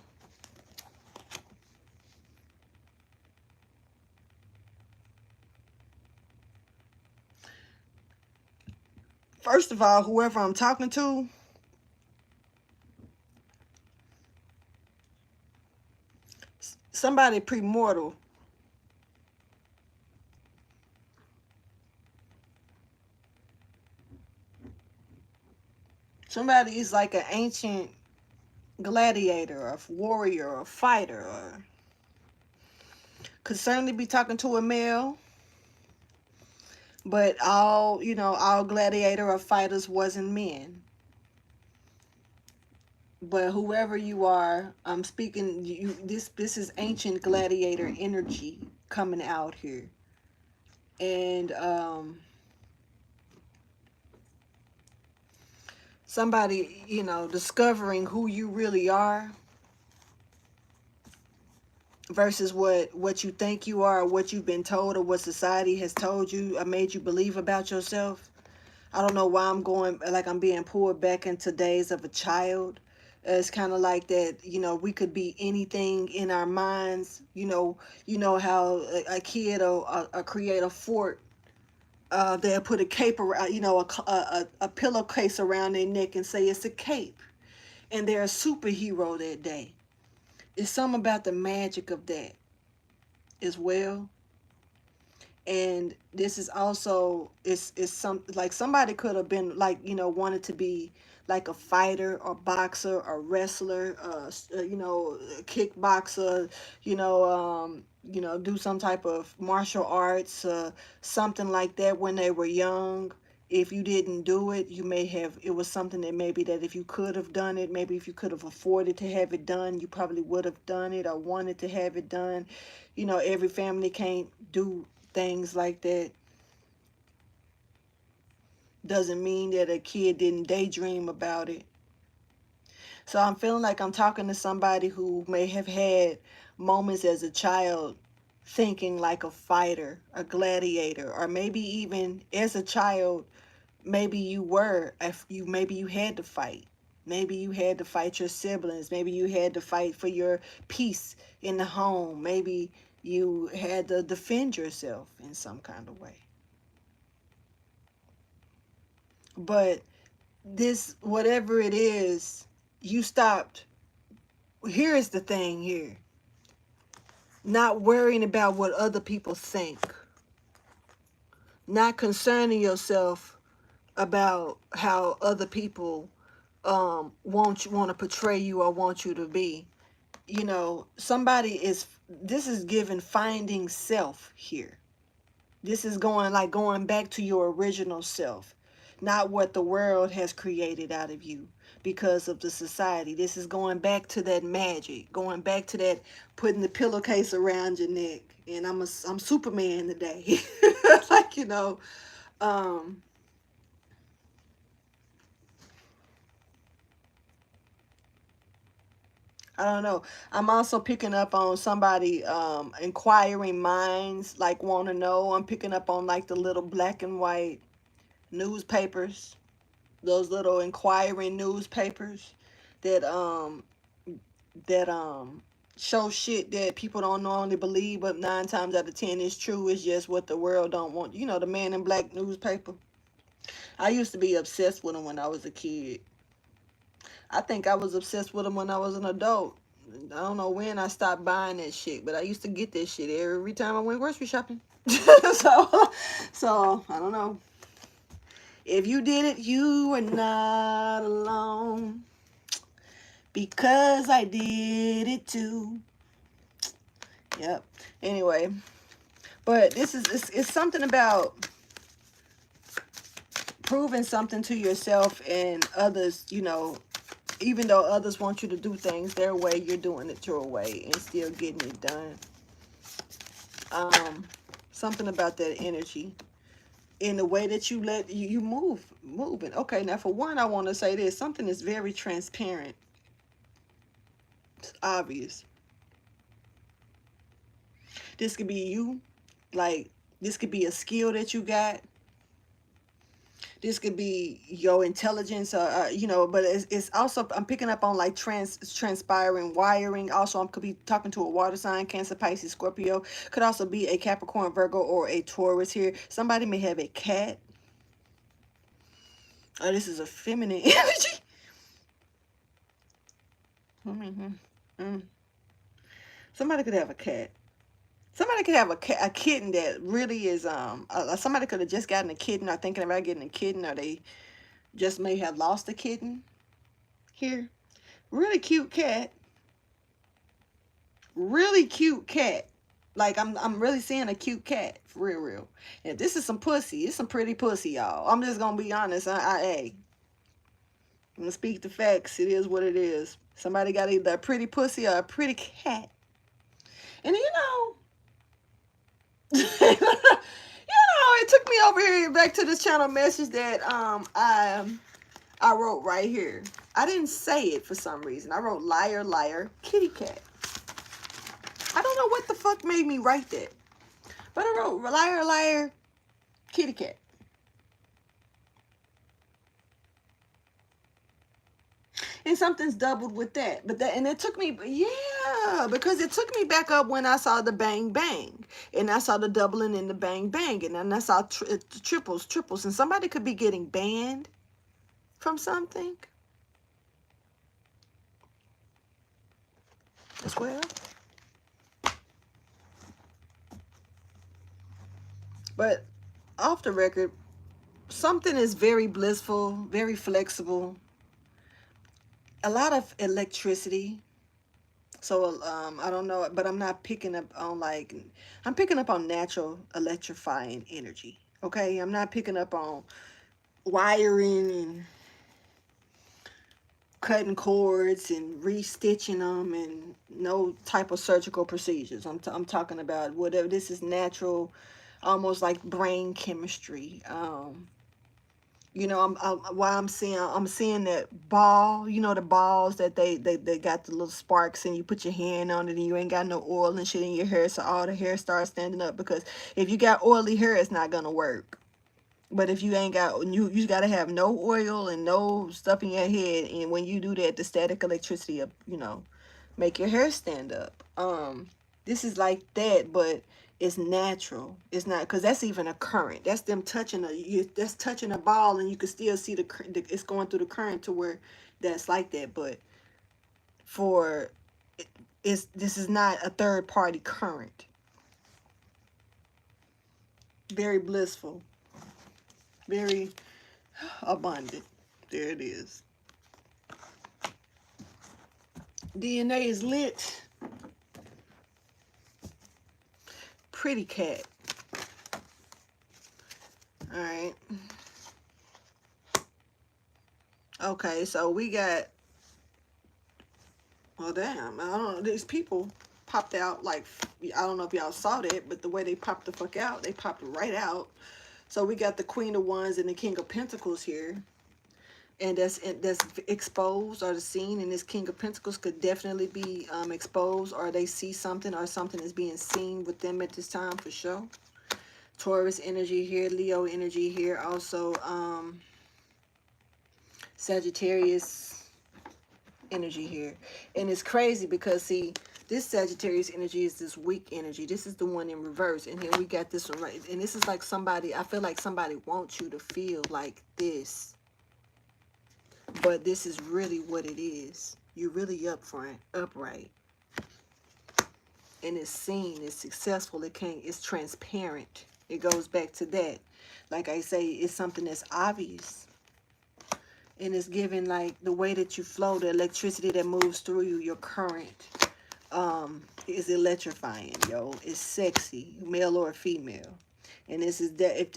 First of all, whoever I'm talking to, somebody premortal. Somebody is like an ancient gladiator, a warrior, a fighter, or could certainly be talking to a male. But all gladiator or fighters wasn't men. But whoever you are, I'm speaking. This is ancient gladiator energy coming out here, and somebody discovering who you really are versus what you think you are, or what you've been told, or what society has told you or made you believe about yourself. I don't know why I'm going like I'm being pulled back into days of a child. It's kind of like that, we could be anything in our minds. How a kid or create a fort. They'll put a cape around, a pillowcase around their neck and say it's a cape. And they're a superhero that day. It's something about the magic of that as well. And this is also it's some like somebody could have been like wanted to be like a fighter or boxer or wrestler, kickboxer, do some type of martial arts, something like that when they were young. If you didn't do it, it was something that maybe that if you could have done it, maybe if you could have afforded to have it done, you probably would have done it or wanted to have it done. Every family can't do things like that. Doesn't mean that a kid didn't daydream about it. So I'm feeling like I'm talking to somebody who may have had moments as a child thinking like a fighter, a gladiator, or maybe even as a child, maybe maybe you had to fight. Maybe you had to fight your siblings. Maybe you had to fight for your peace in the home. Maybe you had to defend yourself in some kind of way. But this, whatever it is, you stopped. Here is the thing here. Not worrying about what other people think. Not concerning yourself about how other people want to portray you or want you to be. You know, this is given finding self here. This is going back to your original self, not what the world has created out of you because of the society. This is going back to that magic, going back to that putting the pillowcase around your neck. And I'm Superman today. Like, um I don't know. I'm also picking up on somebody inquiring minds, like want to know. I'm picking up on like the little black and white newspapers, those little inquiring newspapers that show shit that people don't normally believe, but 9 times out of 10 is true. It's just what the world don't want. You know, the Man in Black newspaper. I used to be obsessed with them when I was a kid. I think I was obsessed with them when I was an adult. I don't know when I stopped buying that shit, but I used to get that shit every time I went grocery shopping. so, so I don't know. If you did it, you are not alone. Because I did it too. Yep. Anyway, but it's something about proving something to yourself and others, even though others want you to do things their way, you're doing it your way and still getting it done. Something about that energy in the way that you let you moving. Okay, now for one, I want to say this. Something is very transparent. It's obvious. This could be you. Like, this could be a skill that you got. This could be your intelligence, but it's also, I'm picking up on like transpiring wiring. Also, I could be talking to a water sign, Cancer, Pisces, Scorpio. Could also be a Capricorn, Virgo, or a Taurus here. Somebody may have a cat. Oh, this is a feminine energy. Somebody could have a cat. Somebody could have a kitten that really is, somebody could have just gotten a kitten or thinking about getting a kitten, or they just may have lost a kitten here. Really cute cat. Really cute cat. Like, I'm really seeing a cute cat. For real, real. And this is some pussy. It's some pretty pussy, y'all. I'm just going to be honest. Hey, I'm going to speak the facts. It is what it is. Somebody got either a pretty pussy or a pretty cat. And it took me over here back to this channel message that I wrote right here. I didn't say it for some reason. I wrote liar, liar, kitty cat. I don't know what the fuck made me write that. But I wrote liar, liar, kitty cat. And something's doubled with that. And it took me, yeah, because it took me back up when I saw the bang bang. And I saw the doubling in the bang bang. And then I saw triples. And somebody could be getting banned from something as well. But off the record, something is very blissful, very flexible. A lot of electricity. So I don't know, but I'm not picking up on I'm picking up on natural electrifying energy. Okay, I'm not picking up on wiring and cutting cords and restitching them and no type of surgical procedures. I'm talking about whatever. This is natural, almost like brain chemistry. I'm seeing that ball, the balls that they got the little sparks, and you put your hand on it and you ain't got no oil and shit in your hair, so all the hair starts standing up, because if you got oily hair, it's not gonna work. But if you ain't got, you got to have no oil and no stuff in your head, and when you do that, the static electricity make your hair stand up. This is like that, but It's natural. It's not, because that's even a current. That's them touching that's touching a ball, and you can still see it's going through the current to where that's like that. But for this is not a third party current. Very blissful, very abundant. There it is. DNA is lit. Pretty cat. All right. Okay, so we got, well, damn, I don't know, these people popped out like, I don't know if y'all saw that, but the way they popped the fuck out, they popped right out. So we got the Queen of Wands and the King of Pentacles here. And that's exposed, or the scene, and this King of Pentacles could definitely be exposed, or they see something, or something is being seen with them at this time for sure. Taurus energy here, Leo energy here, also Sagittarius energy here. And it's crazy because, see, this Sagittarius energy is this weak energy. This is the one in reverse. And here we got this one right. And this is like somebody, I feel like somebody wants you to feel like this. But this is really what it is. You're really upfront, upright. And it's seen, it's successful, it's transparent. It goes back to that. Like I say, it's something that's obvious. And it's given, like, the way that you flow, the electricity that moves through you, your current, is electrifying, yo. It's sexy, male or female. And this is that, if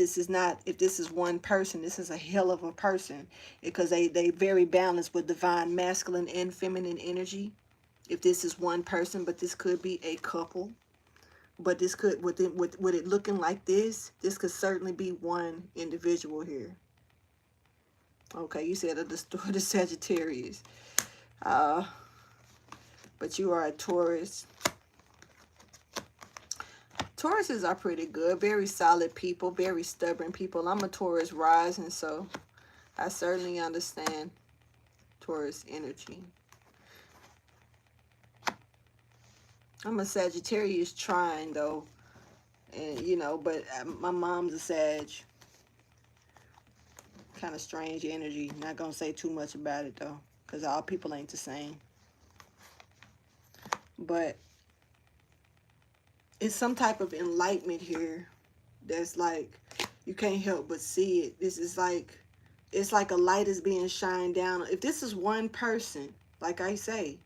this is one person, this is a hell of a person, because they very balanced with divine masculine and feminine energy. If this is one person, but this could be a couple. But this could, with it looking like this could certainly be one individual here. Okay, you said the Sagittarius. But you are a Taurus. Tauruses are pretty good. Very solid people. Very stubborn people. I'm a Taurus rising, so I certainly understand Taurus energy. I'm a Sagittarius trine, though. And, you know, but my mom's a Sag. Kind of strange energy. Not going to say too much about it, though, because all people ain't the same. But it's some type of enlightenment here that's like, you can't help but see it. This is like, it's like a light is being shined down. If this is one person, like I say,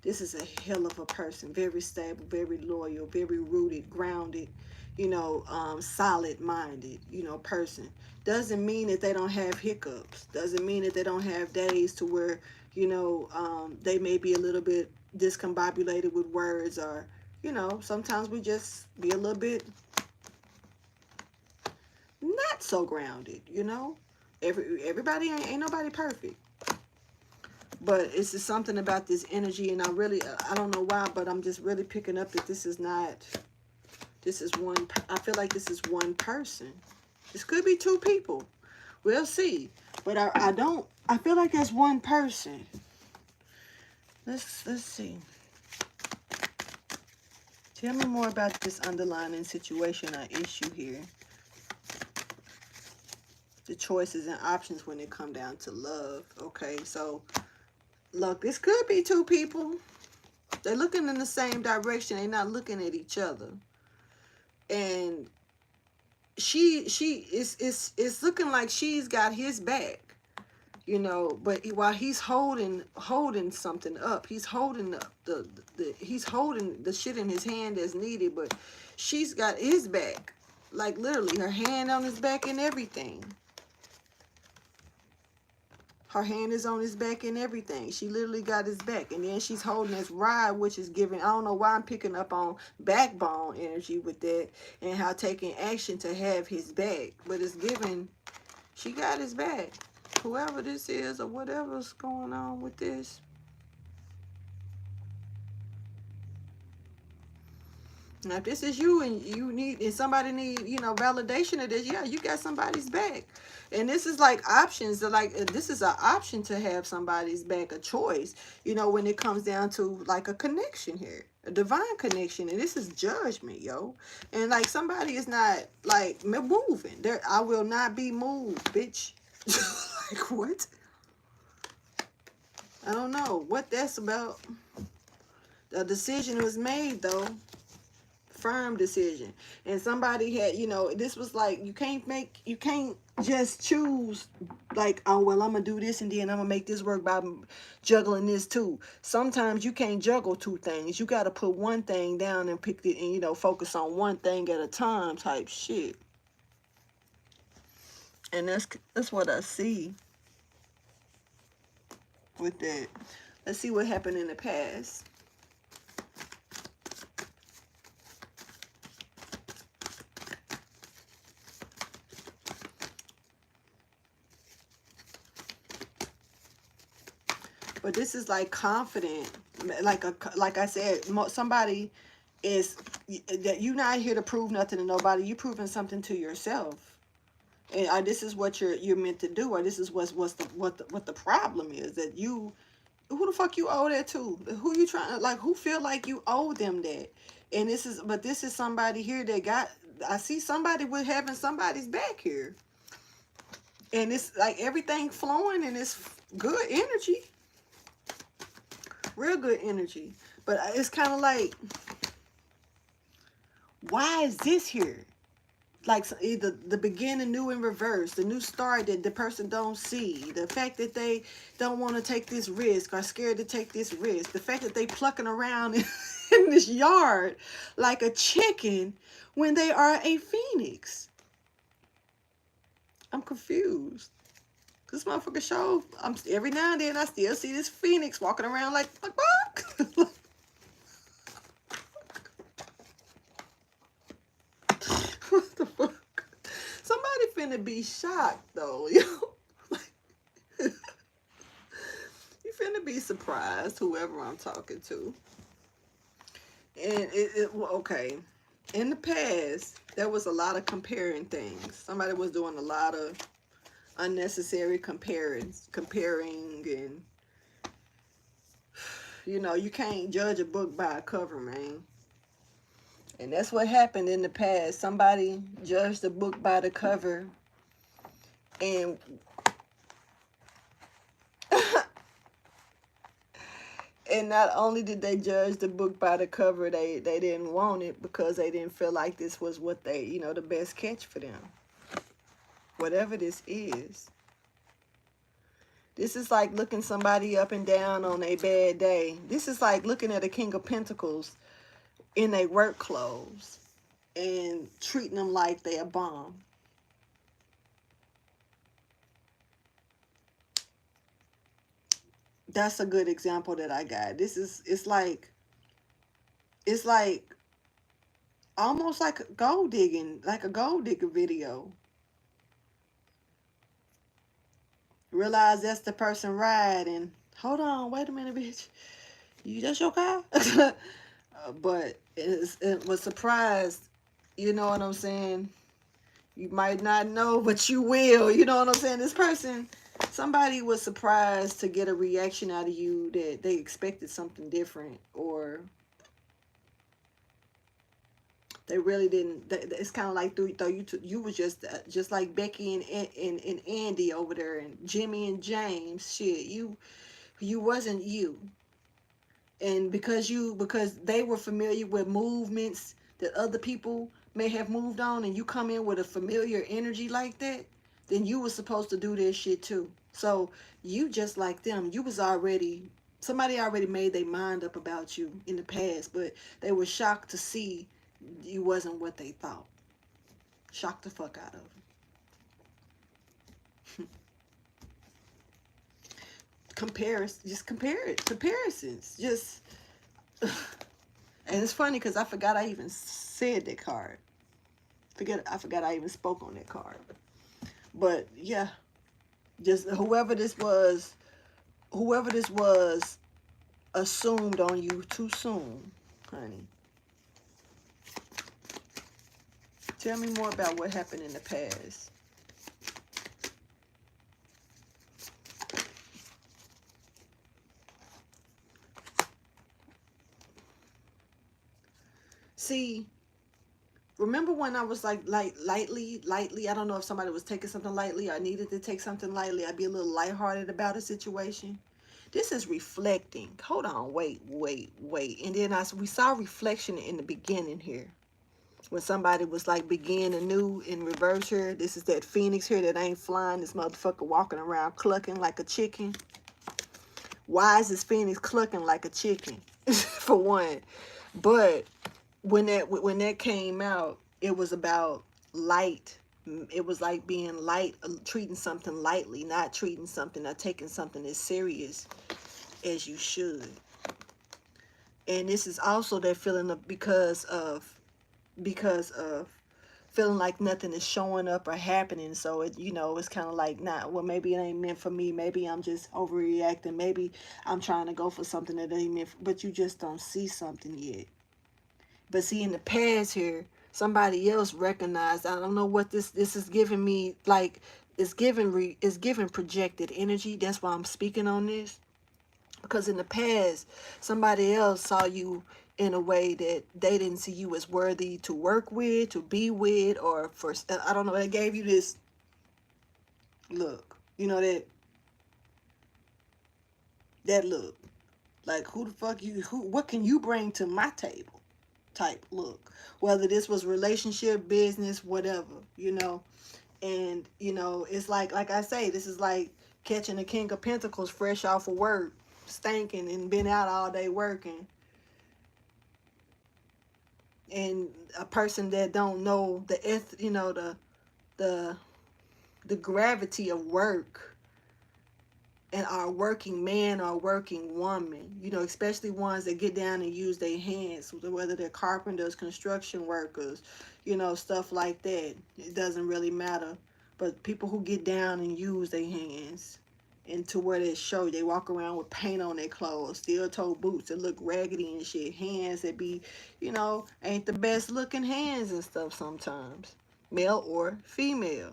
this is a hell of a person. Very stable, very loyal, very rooted, grounded, you know, solid-minded, you know, person. Doesn't mean that they don't have hiccups. Doesn't mean that they don't have days to where, you know, they may be a little bit discombobulated with words, or, you know, sometimes we just be a little bit not so grounded, you know. Everybody ain't nobody perfect. But it's just something about this energy, and I don't know why, but I'm just really picking up that this is one, I feel like this is one person. This could be two people. We'll see. But I feel like that's one person. Let's see. Tell me more about this underlying situation or issue here. The choices and options when it come down to love. Okay, so look, this could be two people. They're looking in the same direction. They're not looking at each other. And it's looking like she's got his back, you know, but while he's holding something up, he's holding he's holding the shit in his hand as needed, but she's got his back, like literally her hand on his back and everything. Her hand is on his back and everything. She literally got his back. And then she's holding this rod, which is giving, I don't know why I'm picking up on backbone energy with that, and how taking action to have his back. But it's giving, she got his back. Whoever this is or whatever's going on with this. Now, if this is you and you need, and somebody need, you know, validation of this, yeah, you got somebody's back. And this is like options. Like, this is an option to have somebody's back, a choice, you know, when it comes down to like a connection here, a divine connection. And this is judgment, yo. And like somebody is not like moving. There, I will not be moved, bitch. Like, what? I don't know what that's about. The decision was made, though. Firm decision. And somebody had, you know, this was like, you can't just choose like, oh, well, I'm gonna do this and then I'm gonna make this work by juggling this too. Sometimes you can't juggle two things. You got to put one thing down and pick it and, you know, focus on one thing at a time type shit. And that's what I see with that. Let's see what happened in the past. But this is like confident, like I said, somebody is that you're not here to prove nothing to nobody. You're proving something to yourself, and this is what you're meant to do, or this is what the problem is, that you, who the fuck you owe that to? Who you trying, like, who feel like you owe them that? And this is somebody here that got. I see somebody with having somebody's back here, and it's like everything flowing and it's good energy. Real good energy. But it's kind of like, why is this here? Like either the beginning new in reverse, the new start that the person don't see, the fact that they don't want to take this risk, are scared to take this risk, the fact that they plucking around in this yard like a chicken when they are a phoenix. I'm confused. This motherfucker show, every now and then I still see this phoenix walking around like fuck. What the fuck? Somebody finna be shocked though, yo. You finna be surprised, whoever I'm talking to. And okay. In the past, there was a lot of comparing things. Somebody was doing a lot of unnecessary comparing, and you know, you can't judge a book by a cover, man. And that's what happened in the past. Somebody judged the book by the cover, and and not only did they judge the book by the cover, they didn't want it because they didn't feel like this was what they, you know, the best catch for them. Whatever this is. This is like looking somebody up and down on a bad day. This is like looking at a King of Pentacles in their work clothes and treating them like they're a bomb. That's a good example that I got. It's like almost like gold digging, like a gold digger video. Realize that's the person riding. Hold on, wait a minute, bitch. You just your car? But it was surprised. You know what I'm saying? You might not know, but you will. You know what I'm saying? This person, somebody was surprised to get a reaction out of you that they expected something different, or they really didn't. It's kind of like you was just like Becky and Andy over there, and Jimmy and James. Shit, you wasn't you. And because they were familiar with movements that other people may have moved on, and you come in with a familiar energy like that, then you were supposed to do this shit too. So you just like them. You was already, somebody already made their mind up about you in the past, but they were shocked to see you wasn't what they thought. Shocked the fuck out of them. Comparisons. Just, and it's funny because I forgot I even said that card. I forgot I even spoke on that card. But yeah, just whoever this was assumed on you too soon, honey. Tell me more about what happened in the past. See, remember when I was like lightly, I don't know if somebody was taking something lightly or needed to take something lightly, I'd be a little lighthearted about a situation. This is reflecting. Hold on, wait. And then we saw reflection in the beginning here. When somebody was like beginning anew in reverse here. This is that phoenix here that ain't flying. This motherfucker walking around clucking like a chicken. Why is this phoenix clucking like a chicken? For one. But when that came out, it was about light. It was like being light, treating something lightly, not treating something, not taking something as serious as you should. And this is also that feeling of because of feeling like nothing is showing up or happening. So it, it's kind of like, nah, well, maybe it ain't meant for me. Maybe I'm just overreacting. Maybe I'm trying to go for something that ain't meant for, but you just don't see something yet. But see, in the past here, somebody else recognized. I don't know what this is giving me. Like, it's giving projected energy. That's why I'm speaking on this. Because in the past, somebody else saw you in a way that they didn't see you as worthy to work with, to be with, or for, I don't know, they gave you this look. That look. Like, who the fuck what can you bring to my table? Type look. Whether this was relationship, business, whatever. And, it's like I say, this is like catching a king of pentacles fresh off of work, stinking and been out all day working. And a person that don't know the gravity of work, and our working man or working woman, especially ones that get down and use their hands, whether they're carpenters, construction workers, stuff like that. It doesn't really matter. But people who get down and use their hands, and to where they walk around with paint on their clothes, steel-toe boots that look raggedy and shit, hands that be, ain't the best looking hands and stuff sometimes, male or female.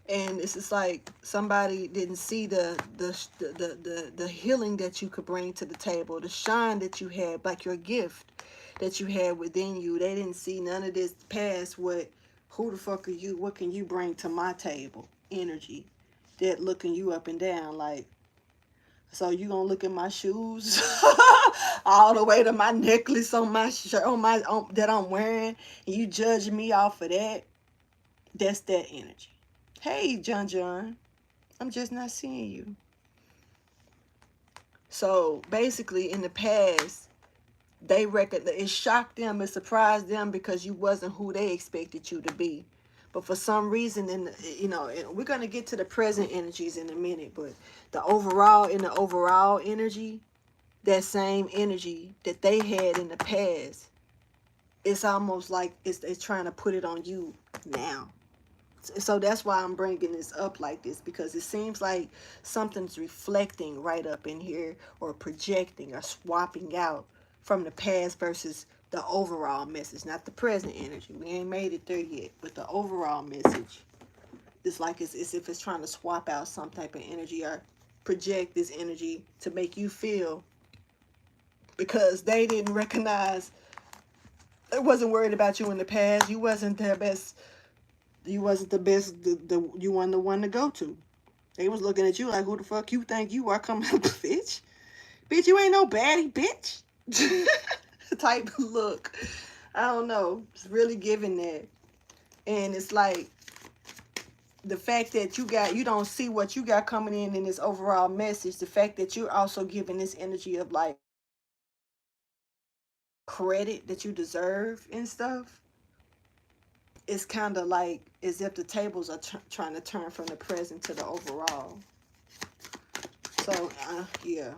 And it's just like somebody didn't see the healing that you could bring to the table, the shine that you had, like your gift that you had within you. They didn't see none of this past who the fuck are you? What can you bring to my table? Energy that looking you up and down like, so you gonna look at my shoes all the way to my necklace on my shirt that I'm wearing, and you judge me off of that? That's that energy. Hey, John, I'm just not seeing you. So basically, in the past, it shocked them, it surprised them because you wasn't who they expected you to be. But for some reason, and we're gonna get to the present energies in a minute. But in the overall energy, that same energy that they had in the past, it's almost like it's trying to put it on you now. So that's why I'm bringing this up like this, because it seems like something's reflecting right up in here, or projecting or swapping out from the past versus the overall message, not the present energy. We ain't made it there yet, but the overall message. It's like it's if it's trying to swap out some type of energy or project this energy to make you feel, because they didn't recognize, they wasn't worried about you in the past. You wasn't their best. You wasn't the best. You weren't the one to go to. They was looking at you like, who the fuck you think you are? Coming up, bitch. Bitch, you ain't no baddie, bitch. Type look. I don't know. It's really giving that. And it's like the fact that you don't see what you got coming in this overall message. The fact that you're also giving this energy of like credit that you deserve and stuff. It's kind of like as if the tables are trying to turn from the present to the overall. So, yeah.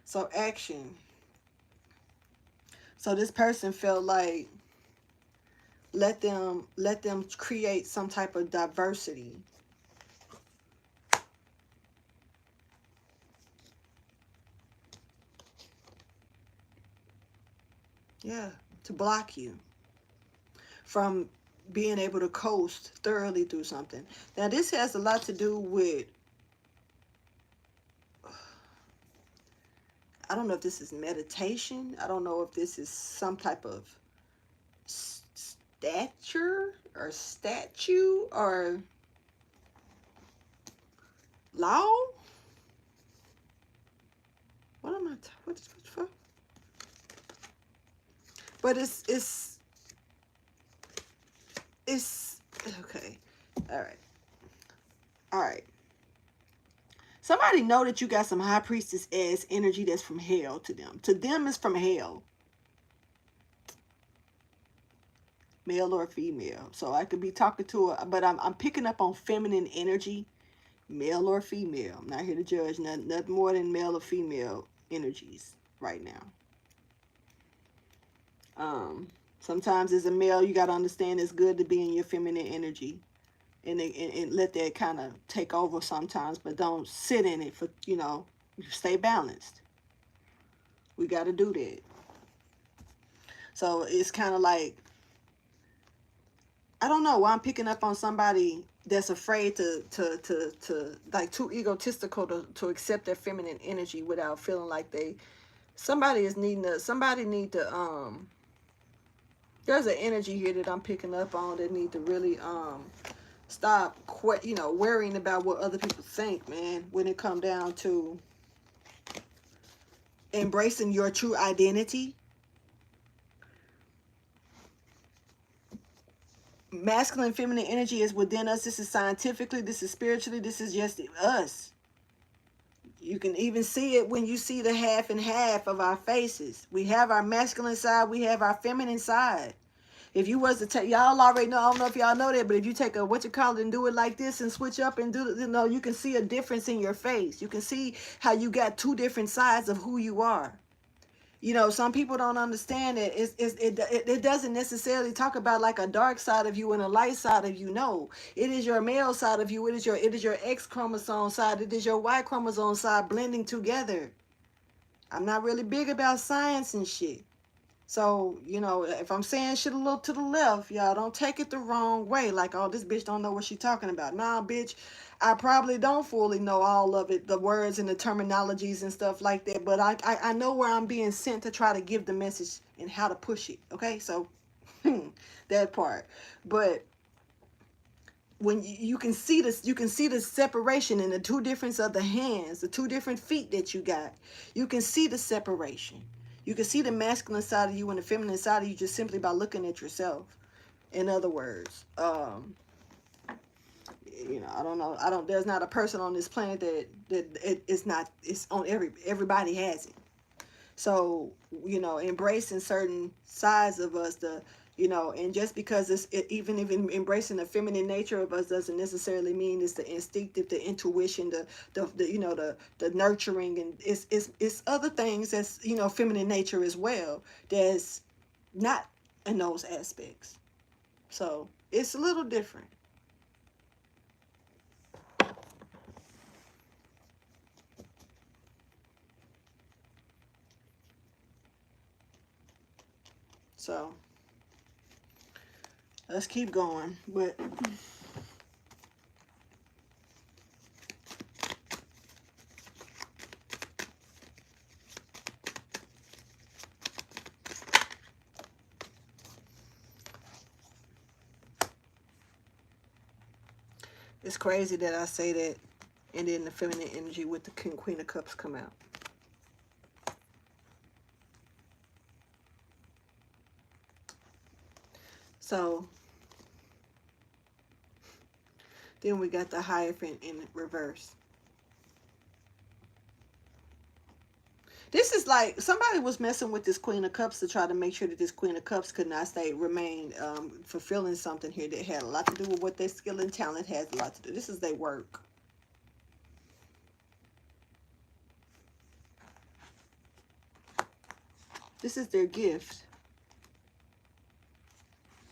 So, action. So, this person felt like let them create some type of diversity. Yeah, to block you from being able to coast thoroughly through something. Now, this has a lot to do with, I don't know if this is meditation. I don't know if this is some type of stature or statue or law. What am I? What's for? But it's okay. All right. All right. Somebody know that you got some high priestess ass energy that's from hell to them. To them, it's from hell, male or female. So I could be talking to her, but I'm picking up on feminine energy, male or female. I'm not here to judge nothing more than male or female energies right now. Sometimes as a male, you got to understand it's good to be in your feminine energy, and let that kind of take over sometimes, but don't sit in it for, stay balanced. We got to do that. So it's kind of like, I don't know why I'm picking up on somebody that's afraid to like too egotistical to accept their feminine energy without feeling like somebody need to there's an energy here that I'm picking up on that need to really stop worrying about what other people think, man, when it come down to embracing your true identity. Masculine feminine energy is within us. This is scientifically, this is spiritually, this is just us. You can even see it when you see the half and half of our faces. We have our masculine side, we have our feminine side. If you was to take, y'all already know, I don't know if y'all know that, but if you take a and do it like this and switch up and do it, you can see a difference in your face. You can see how you got two different sides of who you are. Some people don't understand it. It doesn't necessarily talk about like a dark side of you and a light side of you. No, it is your male side of you. It is your X chromosome side. It is your Y chromosome side blending together. I'm not really big about science and shit. So, if I'm saying shit a little to the left, y'all don't take it the wrong way. Like, oh, this bitch don't know what she talking about. Nah, bitch, I probably don't fully know all of it, the words and the terminologies and stuff like that. But I know where I'm being sent to try to give the message and how to push it. Okay, so that part. But when you can see this, you can see the separation in the two difference of the hands, the two different feet that you got. You can see the separation. You can see the masculine side of you and the feminine side of you just simply by looking at yourself. In other words, I don't know. There's not a person on this planet it's on everybody has it. So, embracing certain sides of us, and just because even if embracing the feminine nature of us doesn't necessarily mean it's the instinctive, the intuition, the nurturing, and it's other things that's, feminine nature as well, that's not in those aspects. So it's a little different. So let's keep going. But it's crazy that I say that, and then the feminine energy with the Queen of Cups come out. So then we got the Hierophant in reverse. This is like somebody was messing with this Queen of Cups to try to make sure that this Queen of Cups could not remain fulfilling something here that had a lot to do with what their skill and talent has a lot to do. This is their work. This is their gift.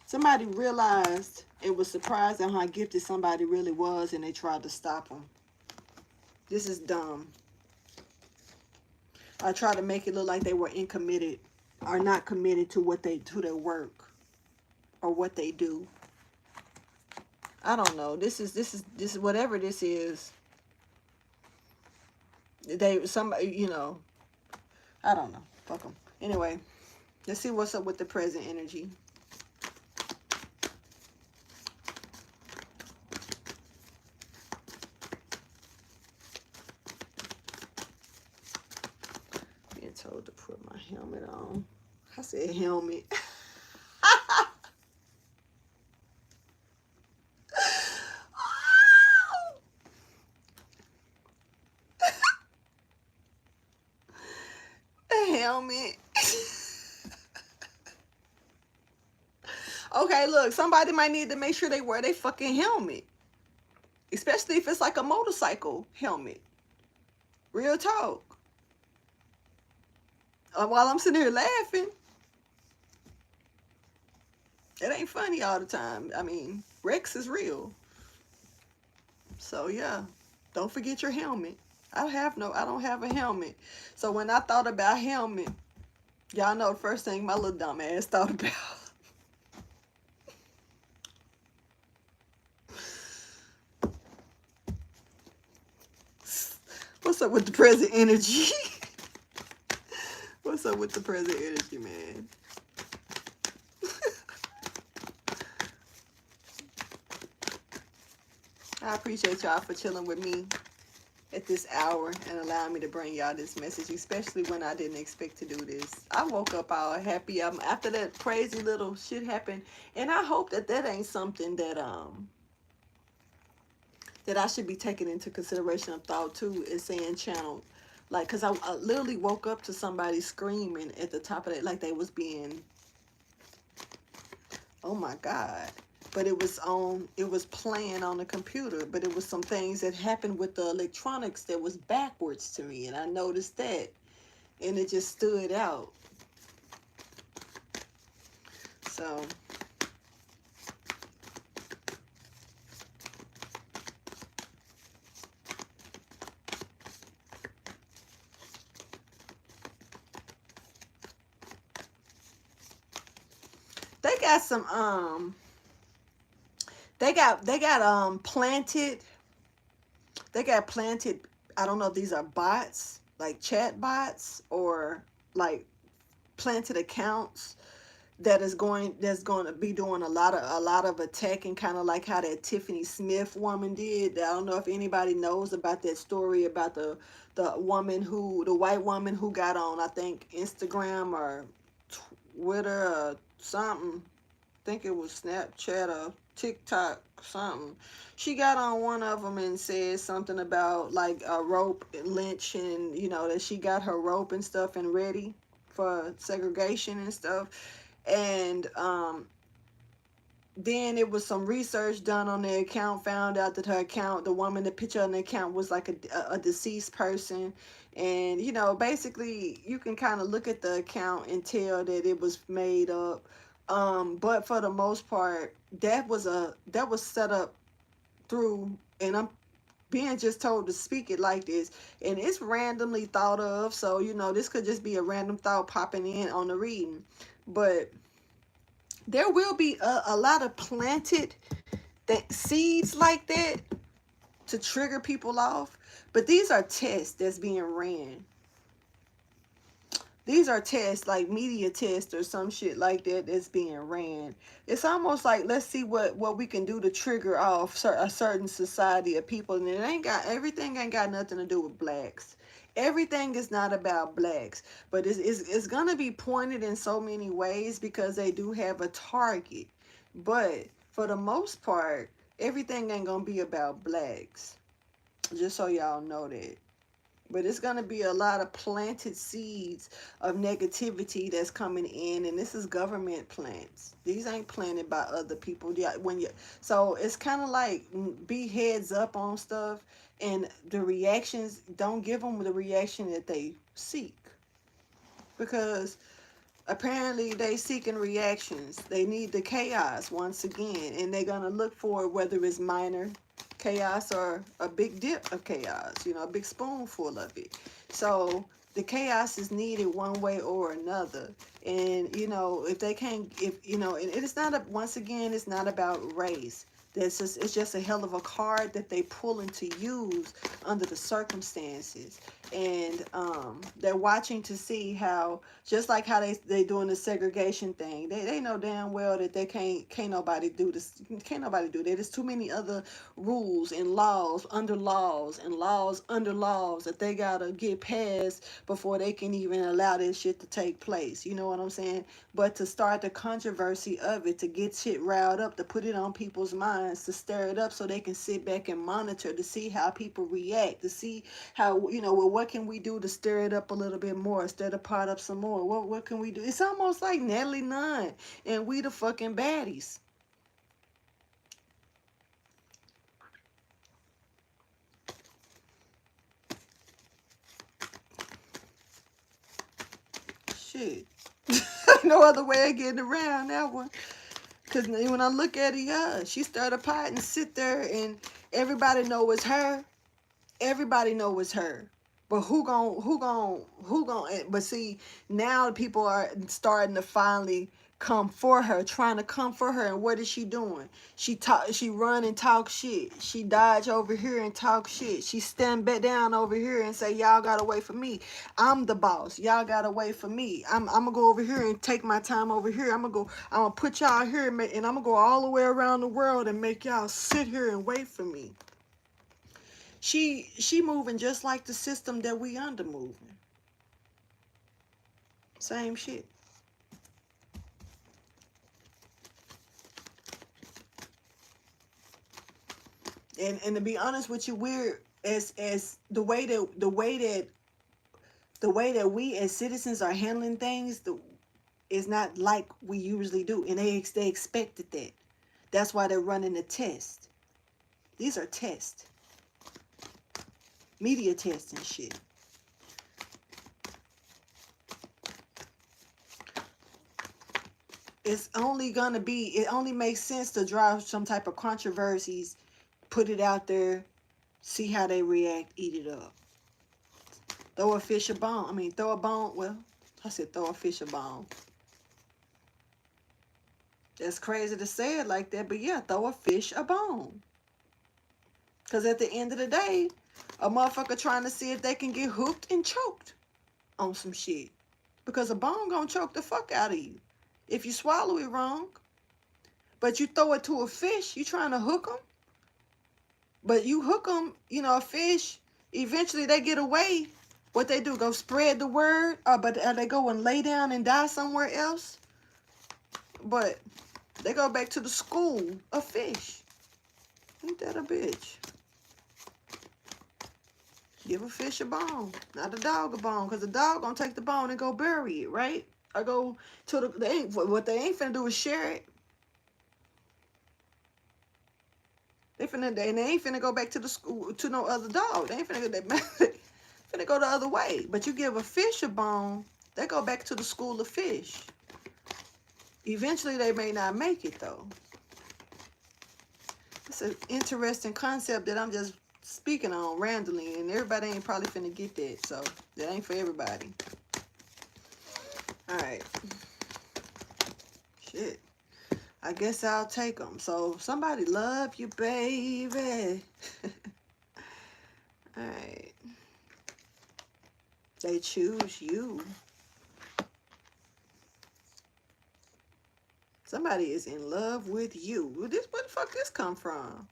Somebody realized and was surprised at how gifted somebody really was, and they tried to stop them. This is dumb. I tried to make it look like they were incommitted are not committed to to their work or what they do. I don't know. This is whatever this is. They somebody, I don't know. Fuck them. Anyway, let's see what's up with the present energy. Being told to put my helmet on. I said helmet. A helmet. Okay, look, somebody might need to make sure they wear their fucking helmet. Especially if it's like a motorcycle helmet. Real talk. While I'm sitting here laughing, it ain't funny all the time. I mean, Rex is real. So yeah, don't forget your helmet. I don't have a helmet. So when I thought about helmet, y'all know the first thing my little dumb ass thought about. What's up with the present energy? What's up with the present energy, man? I appreciate y'all for chilling with me at this hour and allowing me to bring y'all this message, especially when I didn't expect to do this. I woke up all happy after that crazy little shit happened, and I hope that that ain't something that I should be taking into consideration of thought too, is saying channel, like, because I literally woke up to somebody screaming at the top of it, like they was being, oh my God. But it was playing on the computer, but it was some things that happened with the electronics that was backwards to me, and I noticed that, and it just stood out. So they got some they got planted, I don't know if these are bots, like chat bots, or like planted accounts that's going to be doing a lot of attacking, kind of like how that Tiffany Smith woman did. I don't know if anybody knows about that story about the white woman who got on, I think, Instagram or Twitter or something. I think it was Snapchat or TikTok, something. She got on one of them and said something about like a rope lynch, and that she got her rope and stuff and ready for segregation and stuff. And then it was some research done on the account, found out that her account, the woman that picture on the account was like a deceased person. And basically you can kind of look at the account and tell that it was made up. But for the most part, that was set up through, and I'm being just told to speak it like this, and it's randomly thought of. So this could just be a random thought popping in on the reading, but there will be a lot of planted seeds like that to trigger people off. But these are tests that's being ran. These are tests, like media tests or some shit like that, that's being ran. It's almost like, let's see what we can do to trigger off a certain society of people. And everything ain't got nothing to do with blacks. Everything is not about blacks, but it's gonna be pointed in so many ways because they do have a target. But for the most part, everything ain't gonna be about blacks. Just so y'all know that. But it's going to be a lot of planted seeds of negativity that's coming in. And this is government plants. These ain't planted by other people. So it's kind of like, be heads up on stuff. And the reactions, don't give them the reaction that they seek. Because apparently they seeking reactions. They need the chaos once again. And they're going to look for whether it's minor chaos or a big dip of chaos, a big spoonful of it. So the chaos is needed one way or another. And you know, if they can't, if you know, and it's not a, once again, it's not about race. That's just, it's just a hell of a card that they pulling to use under the circumstances. And they're watching to see how, just like how they doing the segregation thing, they know damn well that they can't nobody do this, can't nobody do that. There's too many other rules and laws under laws and laws under laws that they gotta get past before they can even allow this shit to take place. You know what I'm saying? But to start the controversy of it, to get shit riled up, to put it on people's minds, to stir it up so they can sit back and monitor to see how people react, to see how, you know, well, what can we do to stir it up a little bit more, stir the pot up some more? What can we do? It's almost like Natalie Nunn and We the Fucking Baddies. Shit. No other way of getting around that one. Because when I look at it, yeah, she stirred a pot and sit there and everybody know it's her. Everybody know it's her. But but see, now people are starting to finally come for her, trying to come for her. And what is she doing? She run and talk shit. She dodge over here and talk shit. She stand back down over here and say, y'all gotta wait for me. I'm the boss. Y'all gotta wait for me. I'm gonna go over here and take my time over here. I'm gonna put y'all here and I'm gonna go all the way around the world and make y'all sit here and wait for me. She moving just like the system that we under moving. Same shit. And to be honest with you, we're as the way that we as citizens are handling things, is not like we usually do, and they expected that. That's why they're running a test. These are tests, media tests and shit. It's only gonna be, it only makes sense to drive some type of controversies, put it out there, see how they react, eat it up. Throw a fish a bone. I mean, throw a bone. Well, I said throw a fish a bone. That's crazy to say it like that, but yeah, throw a fish a bone. Because at the end of the day, a motherfucker trying to see if they can get hooked and choked on some shit. Because a bone gonna choke the fuck out of you if you swallow it wrong. But you throw it to a fish, you trying to hook them. But you hook them, you know, a fish, eventually they get away. What they do, go spread the word, but they go and lay down and die somewhere else. But they go back to the school of fish. Ain't that a bitch? Give a fish a bone, not a dog a bone, because the dog gonna take the bone and go bury it, right? Or go to what they ain't finna do is share it. They ain't finna go back to the school to no other dog. They ain't finna finna go the other way. But you give a fish a bone, they go back to the school of fish. Eventually they may not make it though. It's an interesting concept that I'm just speaking on randomly, and everybody ain't probably finna get that, so that ain't for everybody. All right. Shit. I guess I'll take them. So somebody love you, baby. All right. They choose you. Somebody is in love with you. Where the fuck this come from?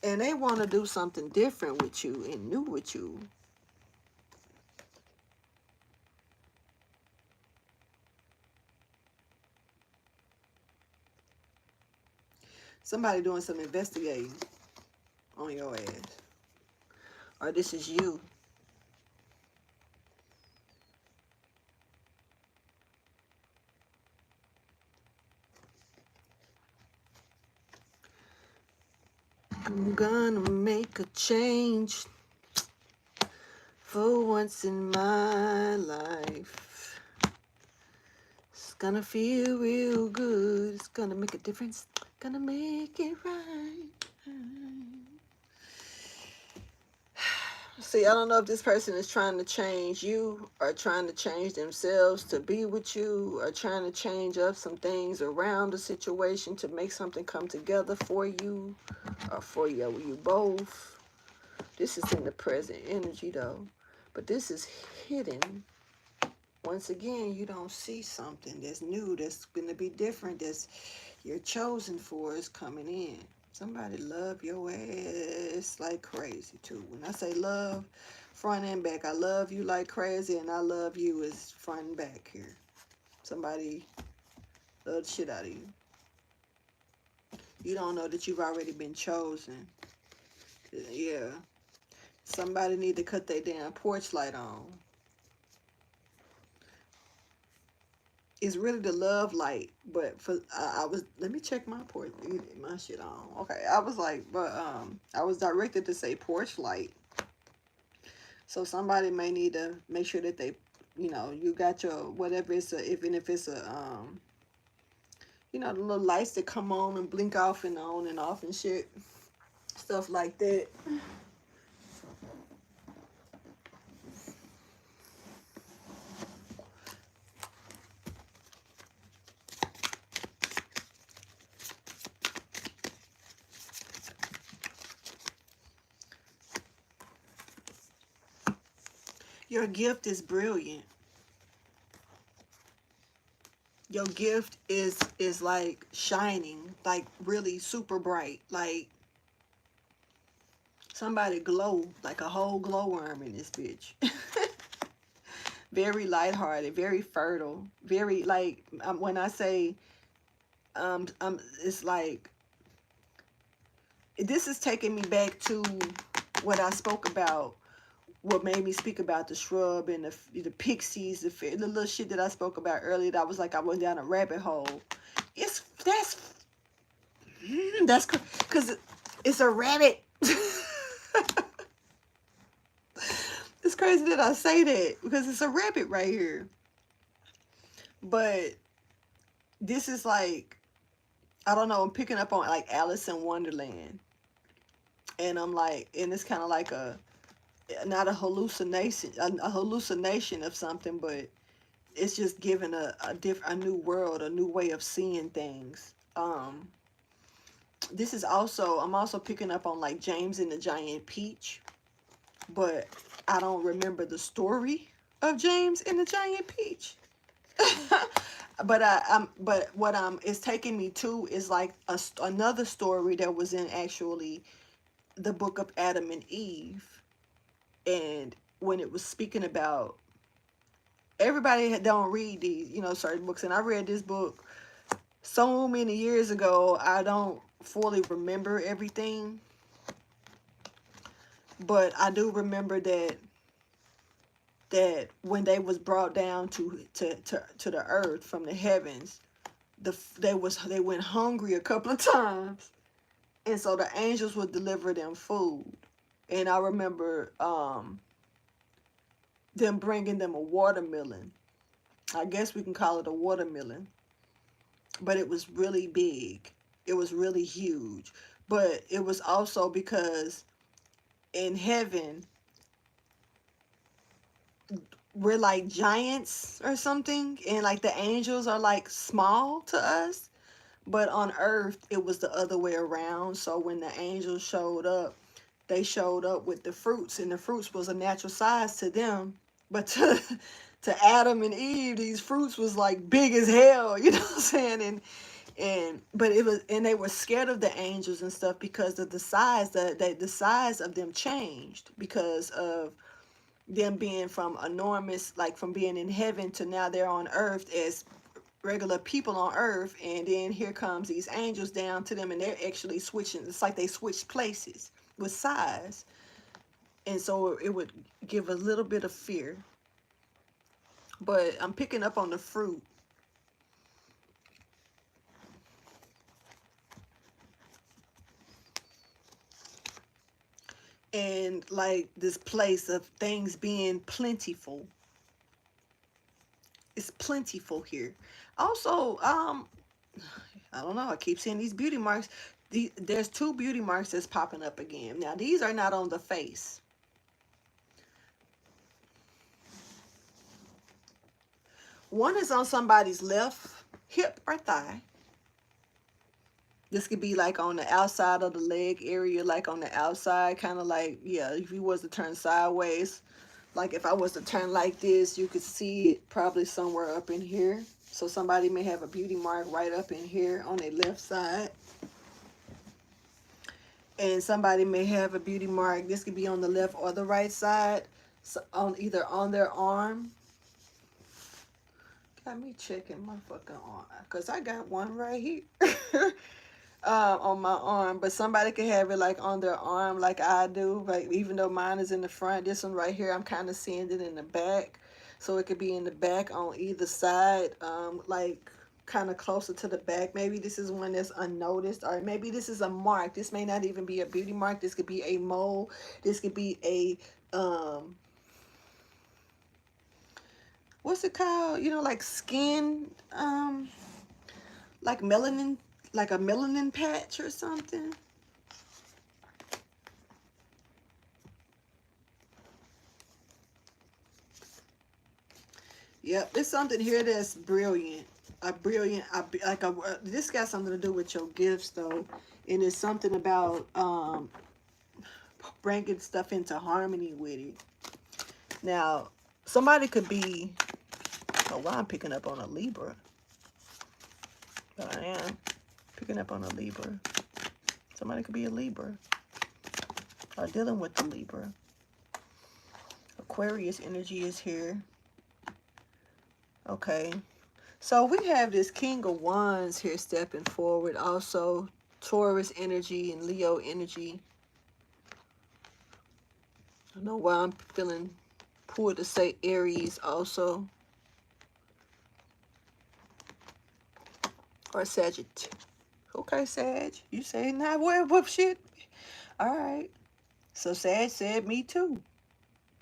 And they want to do something different with you and new with you. Somebody doing some investigating on your ass. Or this is you. I'm gonna make a change for once in my life. It's gonna feel real good. It's gonna make a difference. Gonna make it right. See, I don't know if this person is trying to change you or trying to change themselves to be with you or trying to change up some things around the situation to make something come together for you or for you both. This is in the present energy though, but this is hidden. Once again, you don't see something that's new, that's going to be different, that's you're chosen for is coming in. Somebody love your ass like crazy too. When I say love, front and back, I love you like crazy, and I love you is front and back here. Somebody love the shit out of you. You don't know that you've already been chosen. Yeah. Somebody need to cut their damn porch light on. It's really the love light, but for I was let me check my porch my shit on. Okay, I was like, but I was directed to say porch light, so somebody may need to make sure that they, you got your whatever it's a even if it's a the little lights that come on and blink off and on and off and shit, stuff like that. Your gift is brilliant. Your gift is like shining, like really super bright, like somebody glow, like a whole glowworm in this bitch. Very lighthearted, very fertile, very like when I say it's like this is taking me back to what I spoke about, what made me speak about the shrub and the pixies, the little shit that I spoke about earlier. That I was like I went down a rabbit hole. It's that's because it's a rabbit. It's crazy that I say that because it's a rabbit right here. But this is like, I don't know, I'm picking up on like Alice in Wonderland. And I'm like, and it's kind of like not a hallucination of something, but it's just giving a new world, a new way of seeing things. This is also, I'm also picking up on like James and the Giant Peach, but I don't remember the story of James and the Giant Peach. But but what it's taking me to is like another story that was in actually the book of Adam and Eve, and when it was speaking about, everybody don't read these, certain books, and I read this book so many years ago. I don't fully remember everything, but I do remember that when they was brought down to the earth from the heavens, they went hungry a couple of times, and so the angels would deliver them food. And I remember them bringing them a watermelon. I guess we can call it a watermelon, but it was really big. It was really huge. But it was also because in heaven we're like giants or something, and like the angels are like small to us, but on earth it was the other way around. So when the angels showed up, they showed up with the fruits, and the fruits was a natural size to them, but to Adam and Eve, these fruits was like big as hell, you know what I'm saying? And but it was, and they were scared of the angels and stuff because of the size, the size of them changed because of them being from enormous, like from being in heaven to now they're on earth as regular people on earth, and then here comes these angels down to them, and they're actually switching. It's like they switched places with size, and so it would give a little bit of fear. But I'm picking up on the fruit, and like this place of things being plentiful. It's plentiful here. Also, I don't know, I keep seeing these beauty marks. There's two beauty marks that's popping up again. Now these are not on the face. One is on somebody's left hip or thigh. This could be like on the outside of the leg area, like on the outside, kind of like, yeah, if you was to turn sideways, like if I was to turn like this, you could see it probably somewhere up in here. So somebody may have a beauty mark right up in here on their left side. And somebody may have a beauty mark. This could be on the left or the right side. So on either on their arm. Got me checking my fucking arm. Because I got one right here. On my arm, but somebody could have it like on their arm like I do, like even though mine is in the front, this one right here I'm kind of seeing it in the back, so it could be in the back on either side, like kind of closer to the back. Maybe this is one that's unnoticed, or maybe this is a mark. This may not even be a beauty mark. This could be a mole. This could be a what's it called, you know, like skin, like melanin, like a melanin patch or something. Yep, there's something here that's brilliant. A brilliant, like a, this got something to do with your gifts though. And it's something about bringing stuff into harmony with it. Now, somebody could be, oh, well, I'm picking up on a Libra. But I am picking up on a Libra. Somebody could be a Libra. Or dealing with the Libra. Aquarius energy is here. Okay. So we have this King of Wands here stepping forward. Also, Taurus energy and Leo energy. I don't know why I'm feeling pulled to say Aries also. Or Sagittarius. Okay, Sag. You say nah, what shit? Alright. So Sag said me too.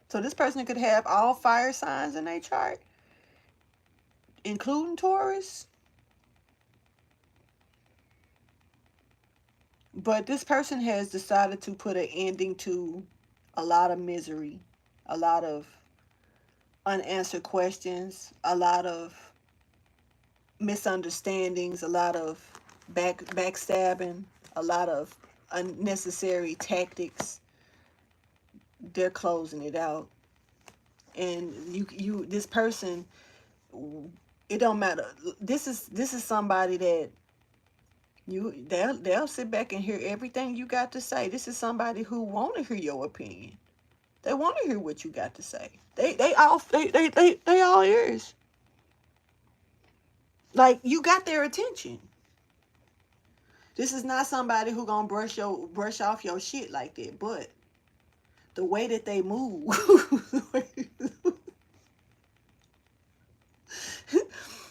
So this person could have all fire signs in their chart, including Taurus. But this person has decided to put an ending to a lot of misery, a lot of unanswered questions, a lot of misunderstandings, a lot of backstabbing, a lot of unnecessary tactics. They're closing it out. And this person, it don't matter. This is somebody that they'll sit back and hear everything you got to say. This is somebody who want to hear your opinion. They want to hear what you got to say. They all ears. Like, you got their attention. This is not somebody who gonna brush off your shit like that, but the way that they move,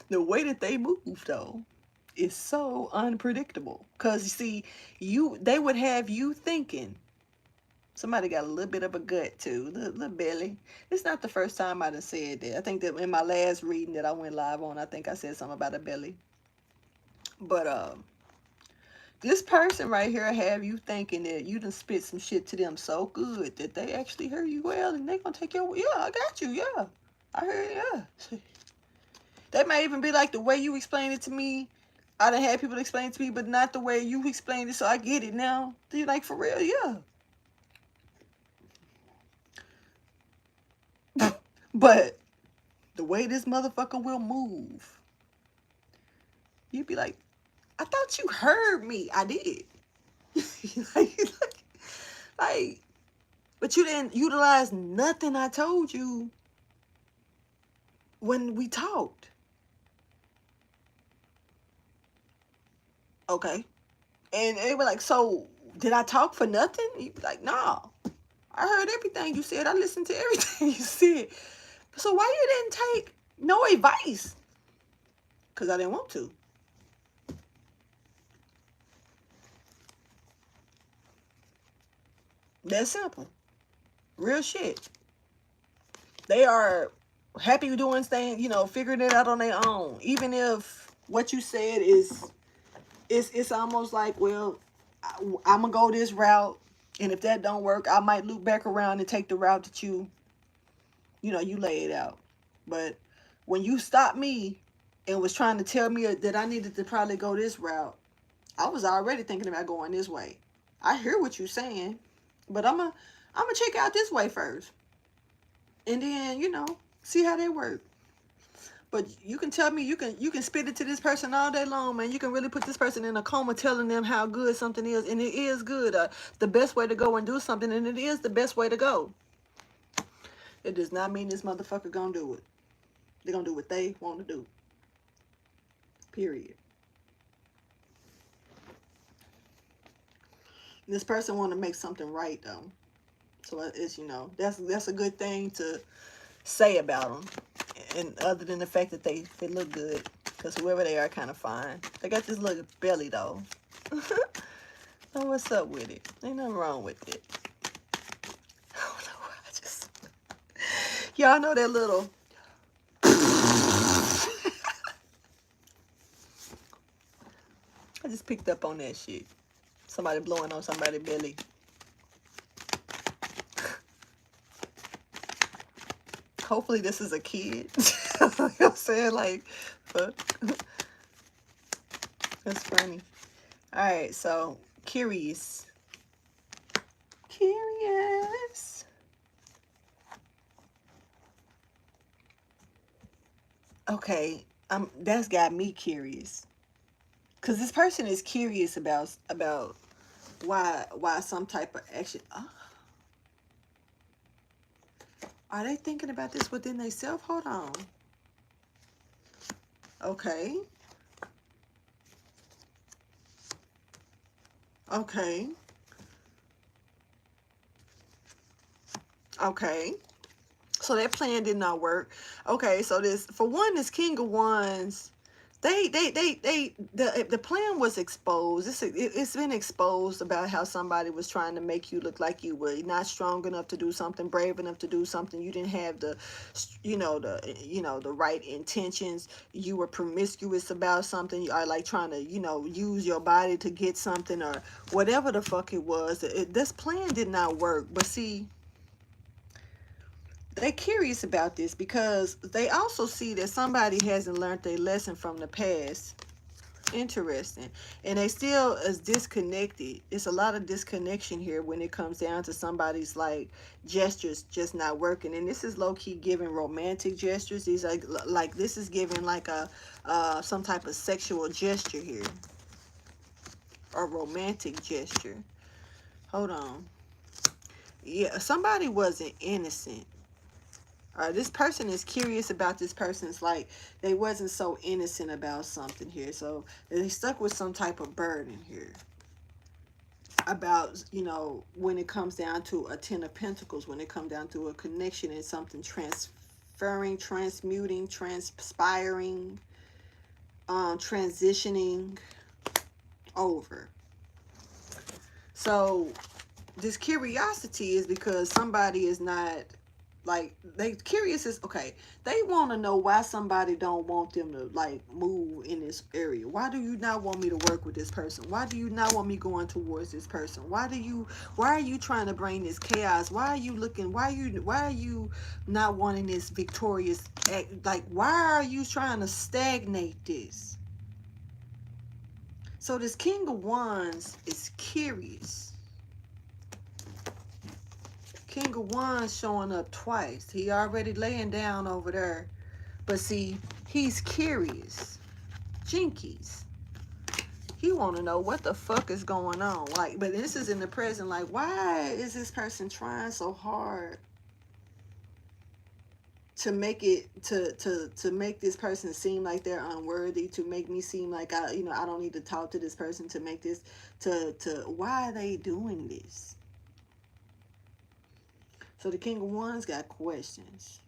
the way that they move though, is so unpredictable. Cause you see, they would have you thinking. Somebody got a little bit of a gut too, little belly. It's not the first time I done said that. I think that in my last reading that I went live on, I think I said something about a belly. But this person right here have you thinking that you done spit some shit to them so good that they actually heard you well, and they gonna take your, yeah, I got you, yeah, I heard, yeah. That may even be like the way you explain it to me. I done had people explain it to me, but not the way you explained it, so I get it now. You're like, for real, yeah. But the way this motherfucker will move, you'd be like, I thought you heard me. I did. like, but you didn't utilize nothing I told you when we talked. Okay. And they were like, so did I talk for nothing? You'd be like, nah. I heard everything you said. I listened to everything you said. So why you didn't take no advice? Because I didn't want to. That's simple. Real shit. They are happy doing things, figuring it out on their own. Even if what you said is, it's almost like, well, I'm going to go this route. And if that don't work, I might loop back around and take the route that you lay it out. But when you stopped me and was trying to tell me that I needed to probably go this route, I was already thinking about going this way. I hear what you're saying, but I'm gonna check out this way first, and then see how they work. But you can tell me, you can spit it to this person all day long, man. You can really put this person in a coma, telling them how good something is, and it is good. The best way to go and do something, and it is the best way to go. It does not mean this motherfucker gonna do it. They're gonna do what they want to do. Period. This person want to make something right though, so it's that's a good thing to say about them. And other than the fact that they look good, because whoever they are kind of fine. They got this little belly though. Oh, what's up with it? Ain't nothing wrong with it. Oh no, y'all know that little. I just picked up on that shit. Somebody blowing on somebody's belly. Hopefully this is a kid. Like I'm saying, like, fuck. That's funny. All right, so curious. Curious. Okay, that's got me curious. Cause this person is curious about why some type of action. Oh, are they thinking about this within themselves? Hold on. Okay. Okay. Okay. So that plan did not work. Okay, so this, for one, this King of Wands, the plan was exposed. It's been exposed about how somebody was trying to make you look like you were not strong enough to do something, brave enough to do something. You didn't have the right intentions. You were promiscuous about something. You are like trying to use your body to get something or whatever the fuck it was. This plan did not work. But see, they're curious about this because they also see that somebody hasn't learned their lesson from the past. Interesting. And they still is disconnected. It's a lot of disconnection here when it comes down to somebody's like gestures just not working. And this is low-key giving romantic gestures. These like this is giving like a some type of sexual gesture here. Or romantic gesture. Hold on. Yeah, somebody wasn't innocent. This person is curious about this person's, like, they wasn't so innocent about something here. So they stuck with some type of burden here. About, when it comes down to a 10 of Pentacles, when it comes down to a connection and something transferring, transmuting, transpiring, transitioning over. So this curiosity is because somebody is not, like, they curious is, okay, they want to know why somebody don't want them to, like, move in this area. Why do you not want me to work with this person? Why do you not want me going towards this person? Why are you trying to bring this chaos? Why are you not wanting this victorious act? Like, why are you trying to stagnate this? So this King of Wands is curious. King of Wands showing up twice. He already laying down over there. But see, he's curious. Jinkies. He want to know what the fuck is going on. Like, but this is in the present. Like, why is this person trying so hard to make it, to make this person seem like they're unworthy, to make me seem like I don't need to talk to this person, to make this, why are they doing this? So the King of Wands got questions.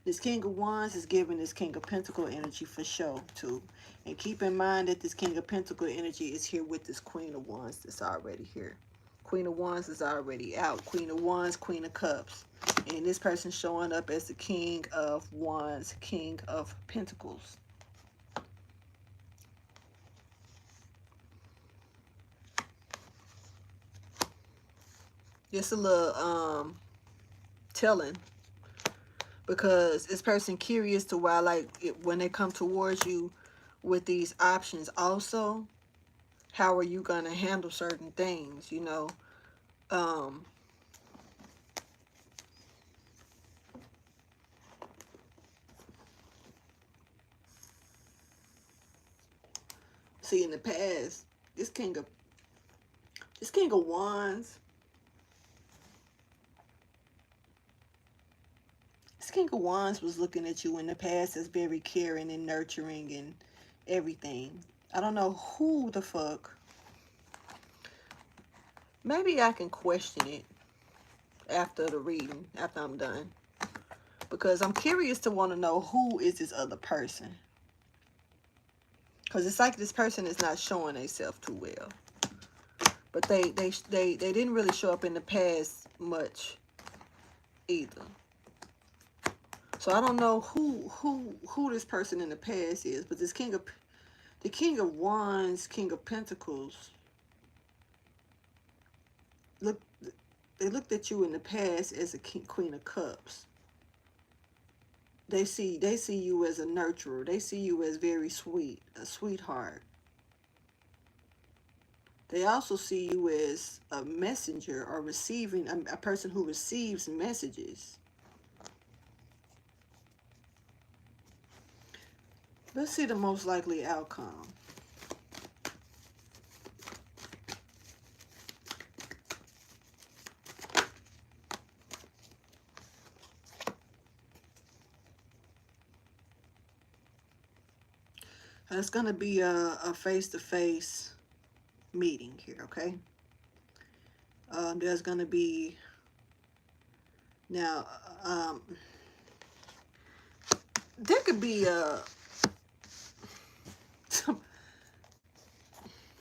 This King of Wands is giving this King of Pentacle energy for show, too. And keep in mind that this King of Pentacle energy is here with this Queen of Wands that's already here. Queen of Wands is already out. Queen of Wands, Queen of Cups. And this person showing up as the King of Wands, King of Pentacles. Just a little, telling. because this person curious to why, like, when they come towards you with these options also, how are you going to handle certain things, you know? um See, in the past, this king of wands, this king of wands was looking at you in the past as very caring and nurturing and everything. I don't know who the fuck. Maybe I can question it after the reading, after I'm done, because I'm curious to want to know who is this other person, because it's like this person is not showing themselves too well, but they didn't really show up in the past much either. So I don't know who this person in the past is, but this the king of wands, king of pentacles, look, they looked at you in the past as a queen of cups. They see you as a nurturer. They see you as very sweet, a sweetheart. They also see you as a messenger, or receiving, a person who receives messages. Let's see the most likely outcome. It's going to be a face-to-face meeting here, okay? There's going to be, now, there could be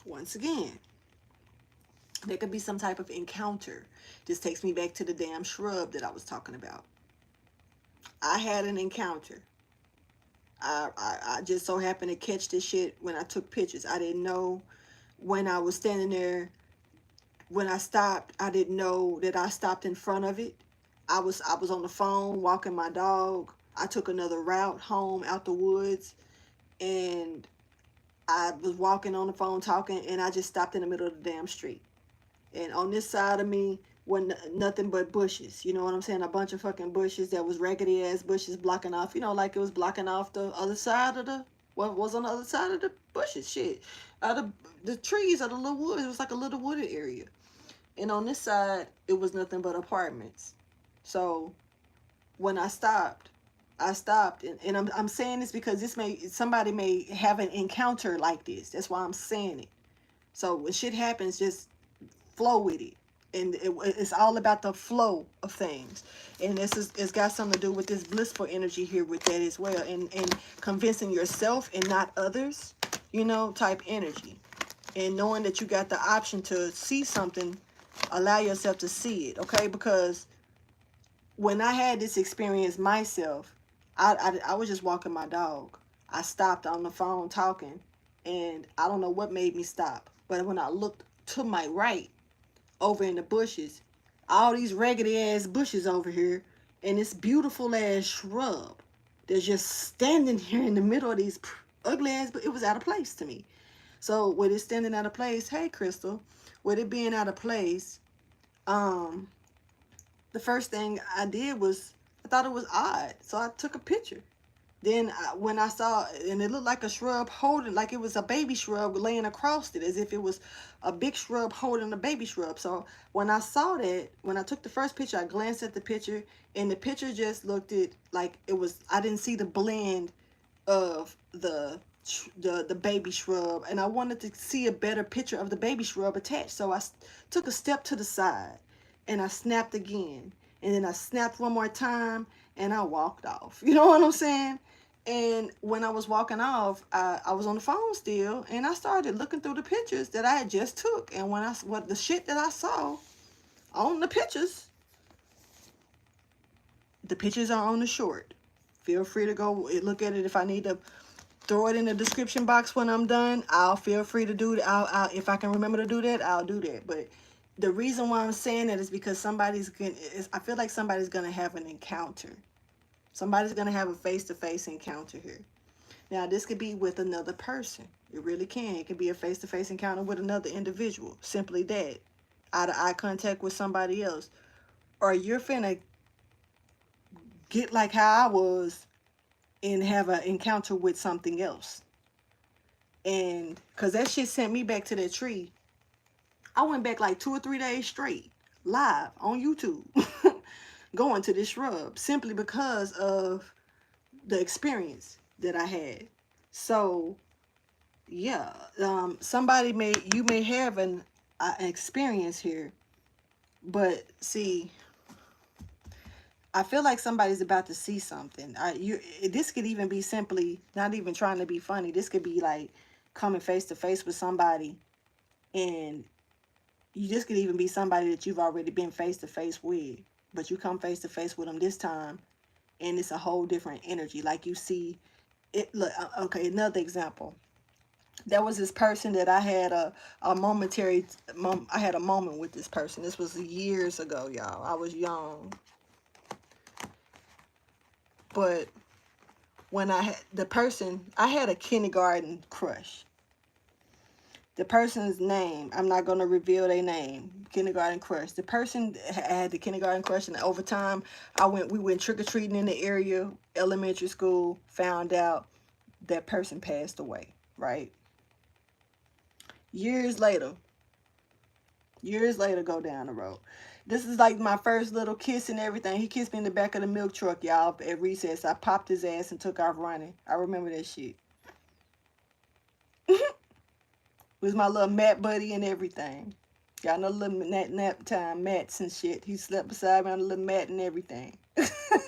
once again, there could be some type of encounter. This takes me back to the damn shrub that I was talking about. I had an encounter. I just so happened to catch this shit when I took pictures. I didn't know when I was standing there. When I stopped, I didn't know that I stopped in front of it. I was on the phone walking my dog. I took another route home out the woods, and I was walking on the phone talking, and I just stopped in the middle of the damn street. And on this side of me wasn't nothing but bushes. You know what I'm saying? A bunch of fucking bushes that was raggedy ass bushes blocking off, you know, like it was blocking off the other side of the, what was on the other side of the bushes, shit. The trees of the little woods. It was like a little wooded area. And on this side, it was nothing but apartments. So when I stopped, and I'm saying this because somebody may have an encounter like this. That's why I'm saying it. So when shit happens, just flow with it. And it's all about the flow of things. And it's got something to do with this blissful energy here with that as well. And convincing yourself and not others, you know, type energy. And knowing that you got the option to see something, allow yourself to see it, okay? Because when I had this experience myself, I was just walking my dog. I stopped on the phone talking, and I don't know what made me stop. But when I looked to my right, over in the bushes, all these raggedy ass bushes over here, and this beautiful ass shrub that's just standing here in the middle of these ugly ass, but it was out of place to me. So with it standing out of place, hey Crystal, with it being out of place, the first thing I did was, I thought it was odd, so I took a picture. Then when I saw, and it looked like a shrub holding, like it was a baby shrub laying across it, as if it was a big shrub holding a baby shrub. So when I saw that, when I took the first picture, I glanced at the picture, and the picture just looked at like it was, I didn't see the blend of the baby shrub, and I wanted to see a better picture of the baby shrub attached. So I took a step to the side, and I snapped again, and then I snapped one more time, and I walked off. You know what I'm saying? And when I was walking off, I was on the phone still, and I started looking through the pictures that I had just took. And when what the shit that I saw on the pictures are on the short. Feel free to go look at it. If I need to throw it in the description box when I'm done, I'll feel free to do that. If I can remember to do that, I'll do that. But the reason why I'm saying that is because I feel like somebody's gonna have an encounter. Somebody's going to have a face-to-face encounter here. Now, this could be with another person. It really can. It can be a face-to-face encounter with another individual. Simply that. Eye-to-eye contact with somebody else. Or you're finna get like how I was and have an encounter with something else. And because that shit sent me back to that tree. I went back like 2 or 3 days straight, live on YouTube, going to this shrub simply because of the experience that I had. So yeah, you may have an experience here, but see, I feel like somebody's about to see something. This could even be simply not even trying to be funny. This could be like coming face to face with somebody, and this could even be somebody that you've already been face to face with, but you come face to face with them this time, and it's a whole different energy. Like you see it. Look, okay, another example. There was this person that I had I had a moment with this person. This was years ago, y'all. I was young, but when I had the person, I had a kindergarten crush. The person's name, I'm not going to reveal their name. Kindergarten crush. The person had the kindergarten crush, and over time, we went trick-or-treating in the area, elementary school, found out that person passed away, right? Years later, go down the road. This is like my first little kiss and everything. He kissed me in the back of the milk truck, y'all, at recess. I popped his ass and took off running. I remember that shit. Was my little mat buddy and everything. Got no little nap time mats and shit. He slept beside me on a little mat and everything.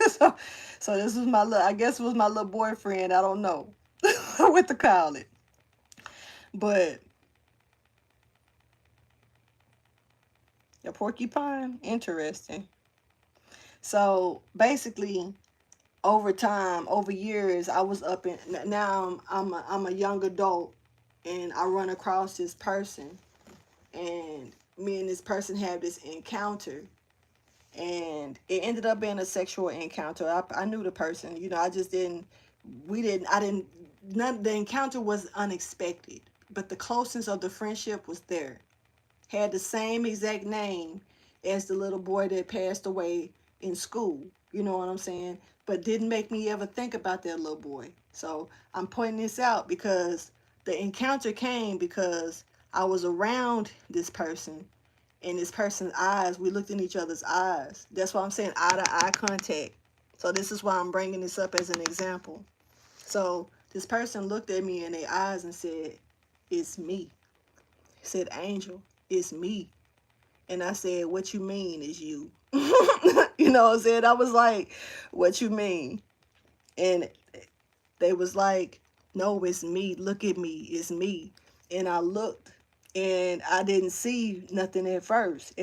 so, so this was my little, I guess it was my little boyfriend. I don't know what to call it. But a porcupine, interesting. So basically, over time, over years, I was up in. Now I'm a young adult, and I run across this person, and me and this person have this encounter, and it ended up being a sexual encounter. I knew the person, I just didn't. We didn't. I didn't. None. The encounter was unexpected, but the closeness of the friendship was there. Had the same exact name as the little boy that passed away in school. You know what I'm saying? But didn't make me ever think about that little boy. So I'm pointing this out because the encounter came because I was around this person, and this person's eyes, we looked in each other's eyes. That's why I'm saying eye to eye contact. So this is why I'm bringing this up as an example. So this person looked at me in their eyes and said, "It's me." He said, "Angel, it's me." And I said, "What you mean is you?" You know what I'm saying? I was like, "What you mean?" And they was like, "No, it's me. Look at me. It's me." And I looked, and I didn't see nothing at first.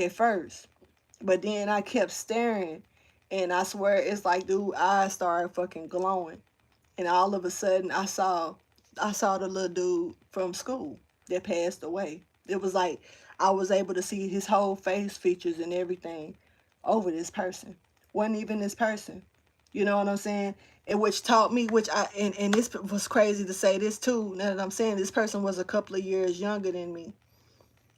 But then I kept staring, and I swear it's like dude eyes started fucking glowing. And all of a sudden I saw the little dude from school that passed away. It was like I was able to see his whole face features and everything over this person. Wasn't even this person. You know what I'm saying? And which taught me, and this was crazy to say this too. Now that I'm saying this person was a couple of years younger than me,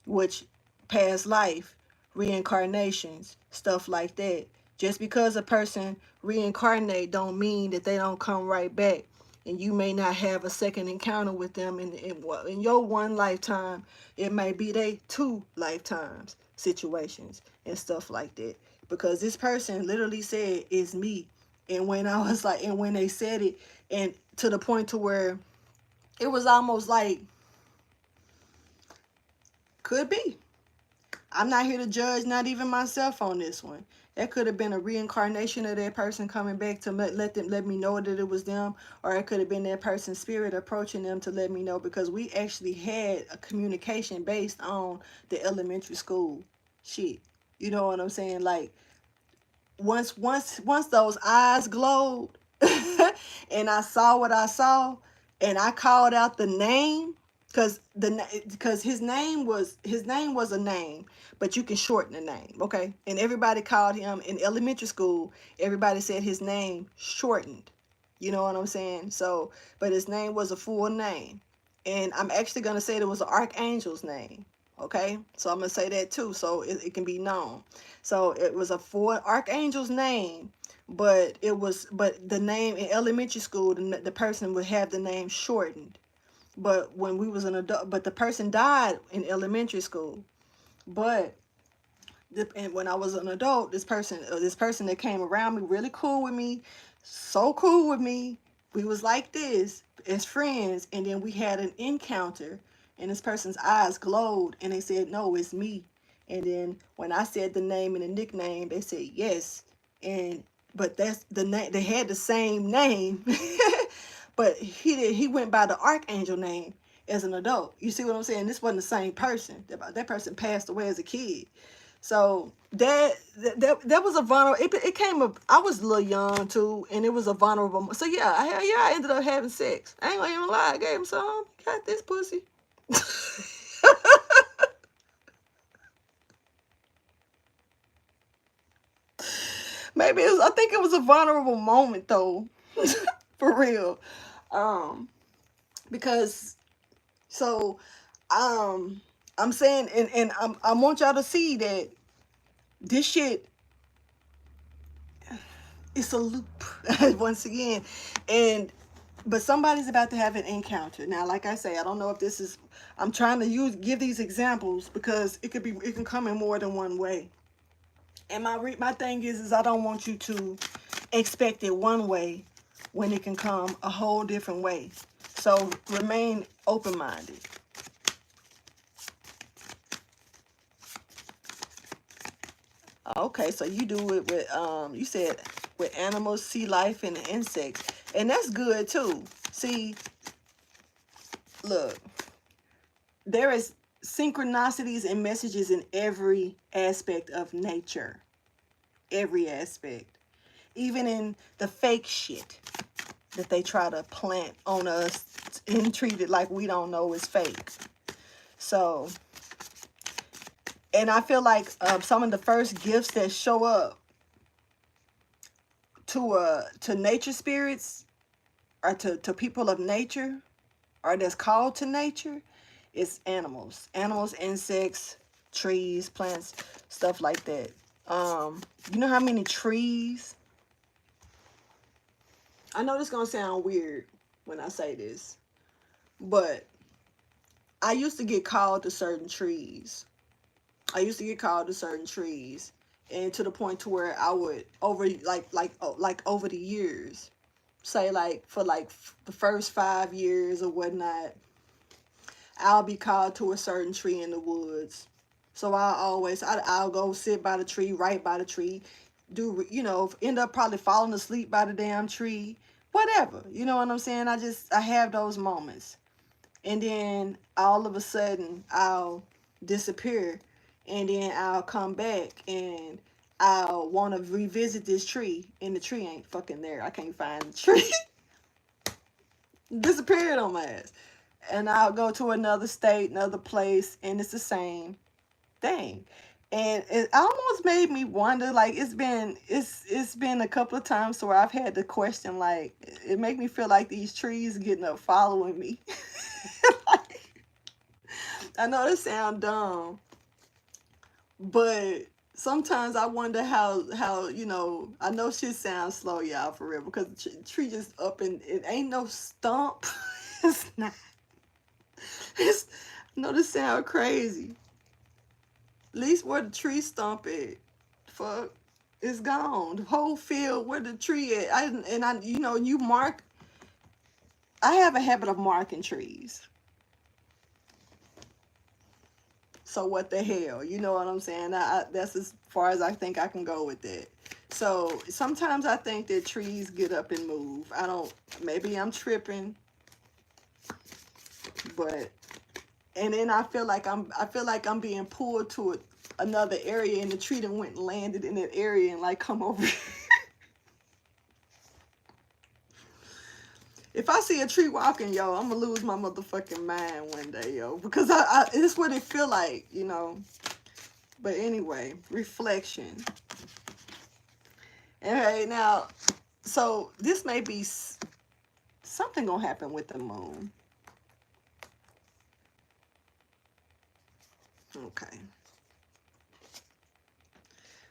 which past life, reincarnations, stuff like that. Just because a person reincarnate don't mean that they don't come right back. And you may not have a second encounter with them in your one lifetime. It may be they 2 lifetimes situations and stuff like that. Because this person literally said, "It's me." And when I was like, and when they said it, and to the point to where it was almost like, could be. I'm not here to judge, not even myself on this one. That could have been a reincarnation of that person coming back to let me know that it was them, or it could have been that person's spirit approaching them to let me know, because we actually had a communication based on the elementary school shit. You know what I'm saying? Like once those eyes glowed and I saw what I saw and I called out the name, because his name was a name, but you can shorten the name, okay? And everybody called him in elementary school. Everybody said his name shortened. You know what I'm saying? So, but his name was a full name, and I'm actually gonna say it was an archangel's name. Okay, so I'm gonna say that too, so it can be known. So it was a full archangel's name, but the name in elementary school, the person would have the name shortened. But when we was an adult, but the person died in elementary school. But and when I was an adult, this person that came around me, really cool with me, so cool with me. We was like this as friends, and then we had an encounter, and this person's eyes glowed, and they said, "No, it's me." And then when I said the name and the nickname, they said yes. And but that's the name. They had the same name, but he went by the archangel name as an adult. You see what I'm saying? This wasn't the same person. That person passed away as a kid. So that was a vulnerable. It came up. I was a little young too, and it was a vulnerable. So yeah, I ended up having sex. I ain't gonna even lie. I gave him some. Got this pussy. Maybe I think it was a vulnerable moment though, for real. Um, because so I'm saying, and I want y'all to see that this shit, it's a loop once again. And but somebody's about to have an encounter. Now, like I say, I don't know if this is, I'm trying to give these examples because it can come in more than one way. And my thing is I don't want you to expect it one way when it can come a whole different way. So remain open-minded. Okay, so you do it with you said with animals, sea life, and insects. And that's good too. See, look, there is synchronicities and messages in every aspect of nature. Every aspect. Even in the fake shit that they try to plant on us and treat it like we don't know is fake. So, and I feel like some of the first gifts that show up to nature spirits, or to people of nature, or that's called to nature, is animals, insects, trees, plants, stuff like that. You know how many trees, I know this gonna sound weird when I say this, but I used to get called to certain trees. And to the point to where I would over the years, say like for like the first 5 years or whatnot, I'll be called to a certain tree in the woods. So I'll go sit by the tree, right by the tree, end up probably falling asleep by the damn tree, whatever. You know what I'm saying? I have those moments. And then all of a sudden I'll disappear, and then I'll come back and I'll want to revisit this tree, and the tree ain't fucking there. I can't find the tree. Disappeared on my ass. And I'll go to another state, another place, and it's the same thing. And it almost made me wonder, like it's been a couple of times where I've had to question, like, it make me feel like these trees getting up following me. Like, I know this sound dumb, but sometimes I wonder how I know shit sounds slow, y'all, for real, because the tree just up, and it ain't no stump. It's not. It's, I know this sound crazy. At least where the tree stump at, fuck, it's gone. The whole field where the tree at. You mark. I have a habit of marking trees. So what the hell? You know what I'm saying? That's as far as I think I can go with that. So sometimes I think that trees get up and move. Maybe I'm tripping, but, and then I feel like I'm being pulled to another area, and the tree done went and landed in that area and like come over. If I see a tree walking, yo, I'm gonna lose my motherfucking mind one day, yo, because it's what it feel like, you know. But anyway, reflection. Okay, now, so this may be something gonna happen with the moon. Okay.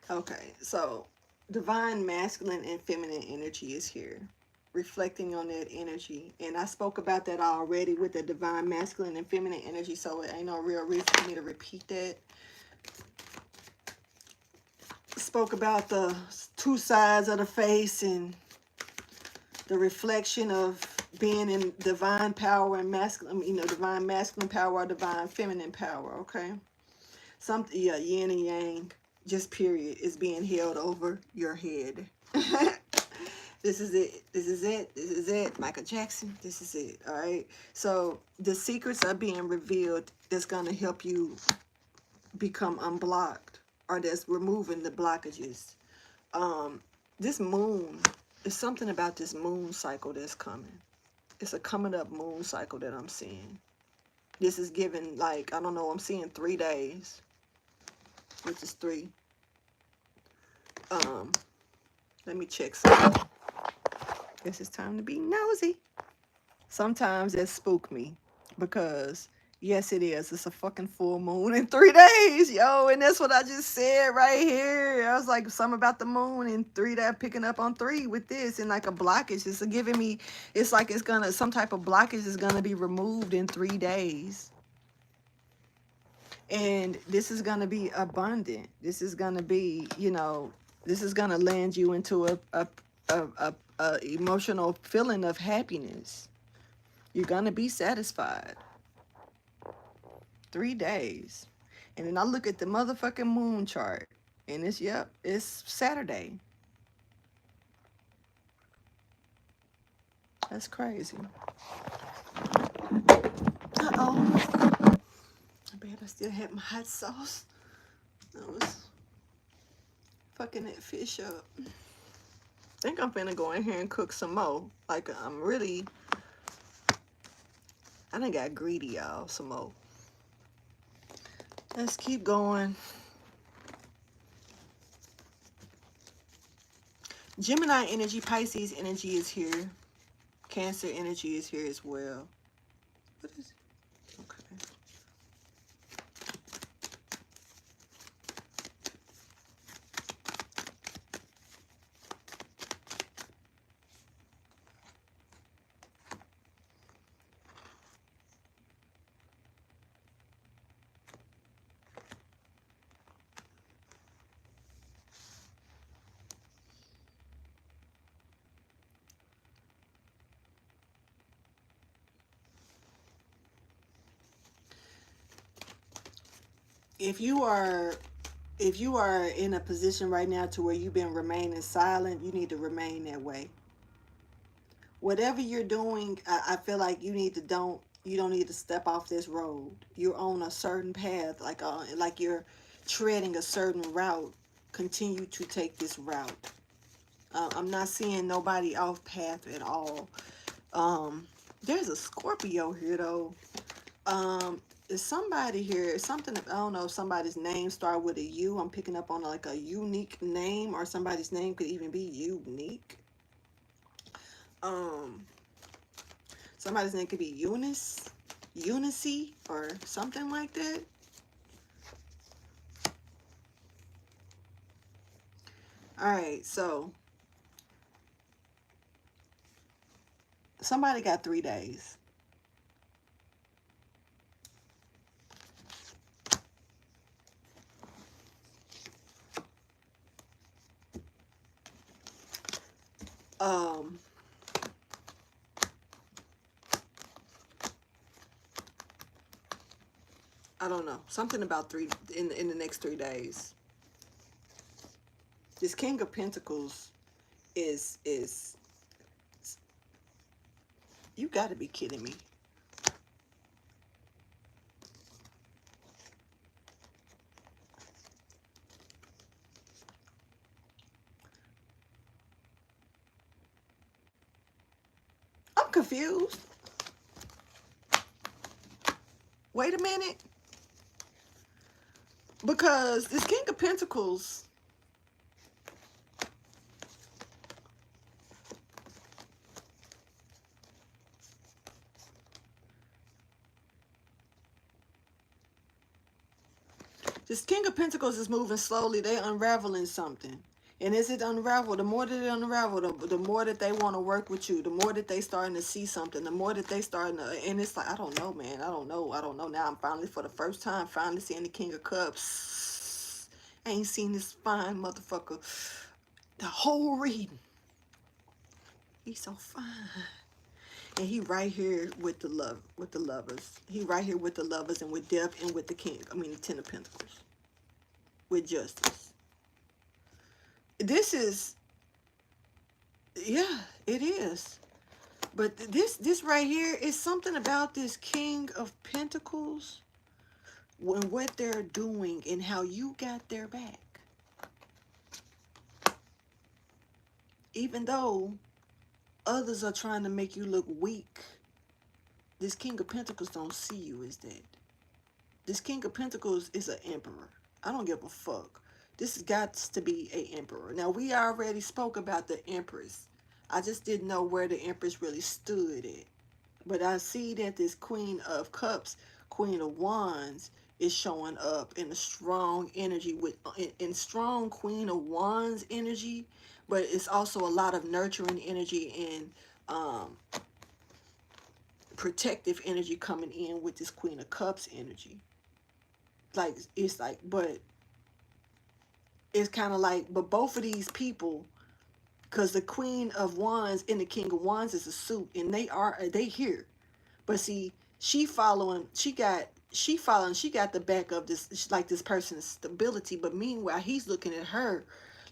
Okay, so divine masculine and feminine energy is here, reflecting on that energy. And I spoke about that already with the divine masculine and feminine energy, so it ain't no real reason for me to repeat that. Spoke about the two sides of the face and the reflection of being in divine power and masculine, you know, divine masculine power or divine feminine power, okay? Something, yeah, yin and yang, just period, is being held over your head. This is it. This is it. This is it. Michael Jackson, this is it, all right? So the secrets are being revealed that's going to help you become unblocked, or that's removing the blockages. This moon, there's something about this moon cycle that's coming. It's a coming up moon cycle that I'm seeing. This is given, like, I don't know, I'm seeing 3 days, which is 3. Let me check something. Guess it's time to be nosy. Sometimes that spook me because, yes, it is. It's a fucking full moon in 3 days, yo. And that's what I just said right here. I was like, something about the moon in 3 days, picking up on 3 with this, and like a blockage. It's giving me, it's like it's gonna, some type of blockage is gonna be removed in 3 days. And this is gonna be abundant. This is gonna be, you know, this is gonna land you into a emotional feeling of happiness. You're gonna be satisfied. 3 days. And then I look at the motherfucking moon chart, and it's, yep, it's Saturday. That's crazy. Uh-oh. I bet I still had my hot sauce. I was fucking that fish up. I think I'm finna go in here and cook some more. Like, I'm really, I done got greedy, y'all, some more. Let's keep going. Gemini energy, Pisces energy is here. Cancer energy is here as well. What is it? Okay. If you are in a position right now to where you've been remaining silent, you need to remain that way. Whatever you're doing, I feel like you don't need to step off this road. You're on a certain path, like you're treading a certain route. Continue to take this route. I'm not seeing nobody off path at all. There's a Scorpio here though. Is somebody here, something, I don't know if somebody's name start with a U. I'm picking up on like a unique name, or somebody's name could even be unique. Somebody's name could be Eunice, Unicy, or something like that. All right, so somebody got 3 days. I don't know, something about 3 in the next 3 days. This King of Pentacles is you got to be kidding me. confused. Wait a minute. Because this King of Pentacles, is moving slowly. They're unraveling something. And as it unravel, the more that it unravel, the more that they want to work with you, the more that they starting to see something, the more that they starting to, and it's like, I don't know, man. I don't know. Now I'm finally, for the first time, finally seeing the King of Cups. I ain't seen this fine motherfucker the whole reading. He's so fine. And he right here with the lovers. He right here with the lovers and with death and with the king. I mean, the Ten of Pentacles. With justice. This is, yeah, it is. But this right here is something about this King of Pentacles and what they're doing and how you got their back. Even though others are trying to make you look weak, this King of Pentacles don't see you as that. This King of Pentacles is an emperor. I don't give a fuck. This has got to be an emperor. Now, we already spoke about the Empress. I just didn't know where the Empress really stood at. But I see that this Queen of Cups, Queen of Wands, is showing up in a strong energy, in strong Queen of Wands energy, but it's also a lot of nurturing energy and protective energy coming in with this Queen of Cups energy. Like, it's like, but it's kind of like, but both of these people, because the Queen of Wands and the King of Wands is a suit, and they here. But see, she got the back of this, like this person's stability, but meanwhile he's looking at her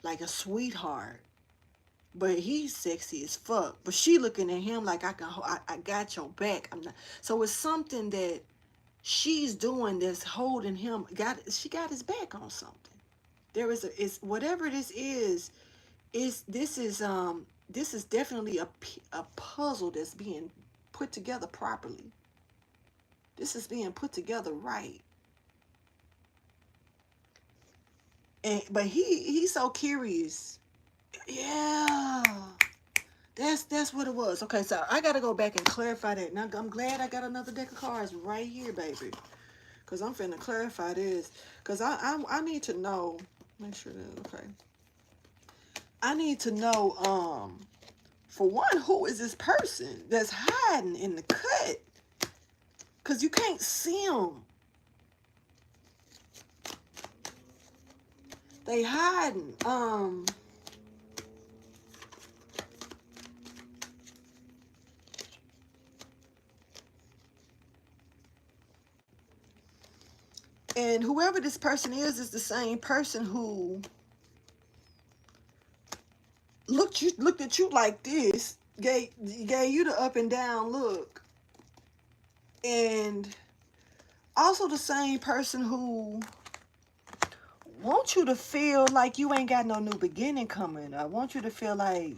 like a sweetheart. But he's sexy as fuck. But she looking at him like, I got your back. I'm not. So it's something that she's doing that's holding him. She got his back on something. There is whatever this is this is definitely a puzzle that's being put together properly. This is being put together right. But he's so curious. Yeah. That's what it was. Okay, so I gotta go back and clarify that. Now I'm glad I got another deck of cards right here, baby. Cause I'm finna clarify this. Cause I need to know. Make sure that okay. I need to know, for one, who is this person that's hiding in the cut? Cause you can't see them. They hiding. And whoever this person is the same person who looked at you like this, gave you the up and down look, and also the same person who wants you to feel like you ain't got no new beginning coming. I want you to feel like,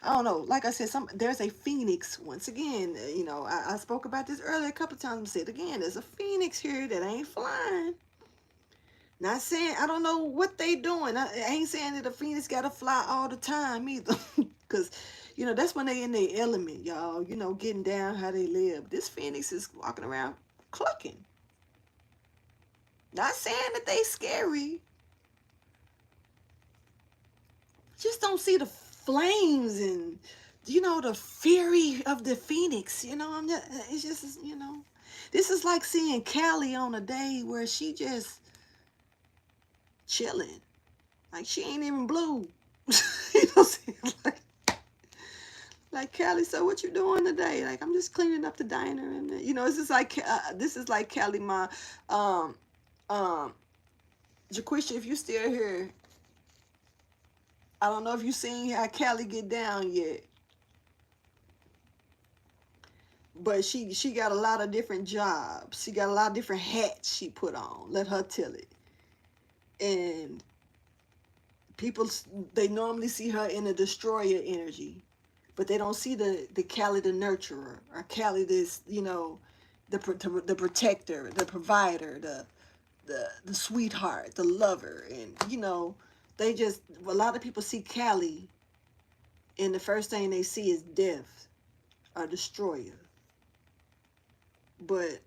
I don't know, like I said, there's a phoenix. Once again, you know, I spoke about this earlier a couple of times. I said again, there's a phoenix here that ain't flying. Not saying, I don't know what they doing. I ain't saying that the phoenix got to fly all the time either. Because, you know, that's when they in their element, y'all. You know, getting down how they live. This phoenix is walking around clucking. Not saying that they scary. Just don't see the flames and, you know, the fury of the phoenix. You know, it's just, you know. This is like seeing Callie on a day where she just chilling. Like, she ain't even blue. You know what I'm saying? Like, Callie, so what you doing today? Like, I'm just cleaning up the diner. And, you know, this is like Callie, my, Jaquisha, if you still here, I don't know if you seen how Callie get down yet. But she got a lot of different jobs. She got a lot of different hats she put on. Let her tell it. And people, they normally see her in a destroyer energy. but they don't see the Callie the nurturer, or Callie this, the protector, the provider, the sweetheart, the lover. And they just, a lot of people see Callie, and the first thing they see is death or destroyer. But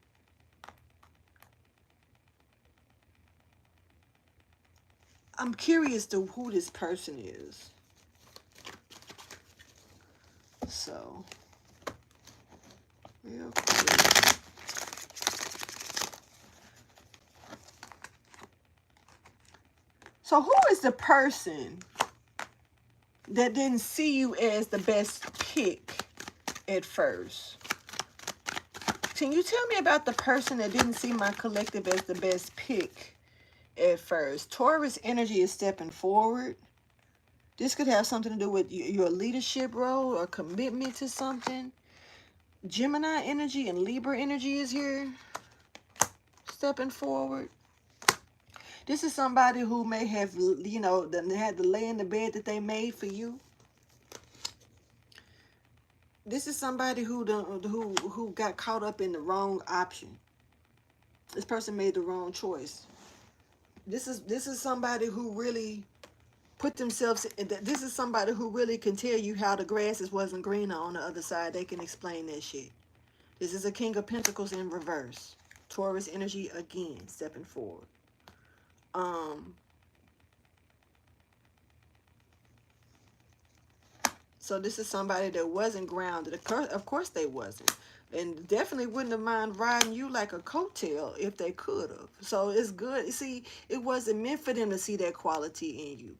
I'm curious to who this person is. So, real quick. So, who is the person that didn't see you as the best pick at first? Can you tell me about the person that didn't see my collective as the best pick at first? Taurus energy is stepping forward. This could have something to do with your leadership role or commitment to something. Gemini energy and Libra energy is here, stepping forward. This is somebody who may have, had to lay in the bed that they made for you. This is somebody who got caught up in the wrong option. This person made the wrong choice. This is somebody who really put themselves. This is somebody who really can tell you how the grass wasn't greener on the other side. They can explain that shit. This is a King of Pentacles in reverse. Taurus energy again, stepping forward. So this is somebody that wasn't grounded. Of course they wasn't. And definitely wouldn't have mind riding you like a coattail if they could have. So it's good. You see, it wasn't meant for them to see that quality in you.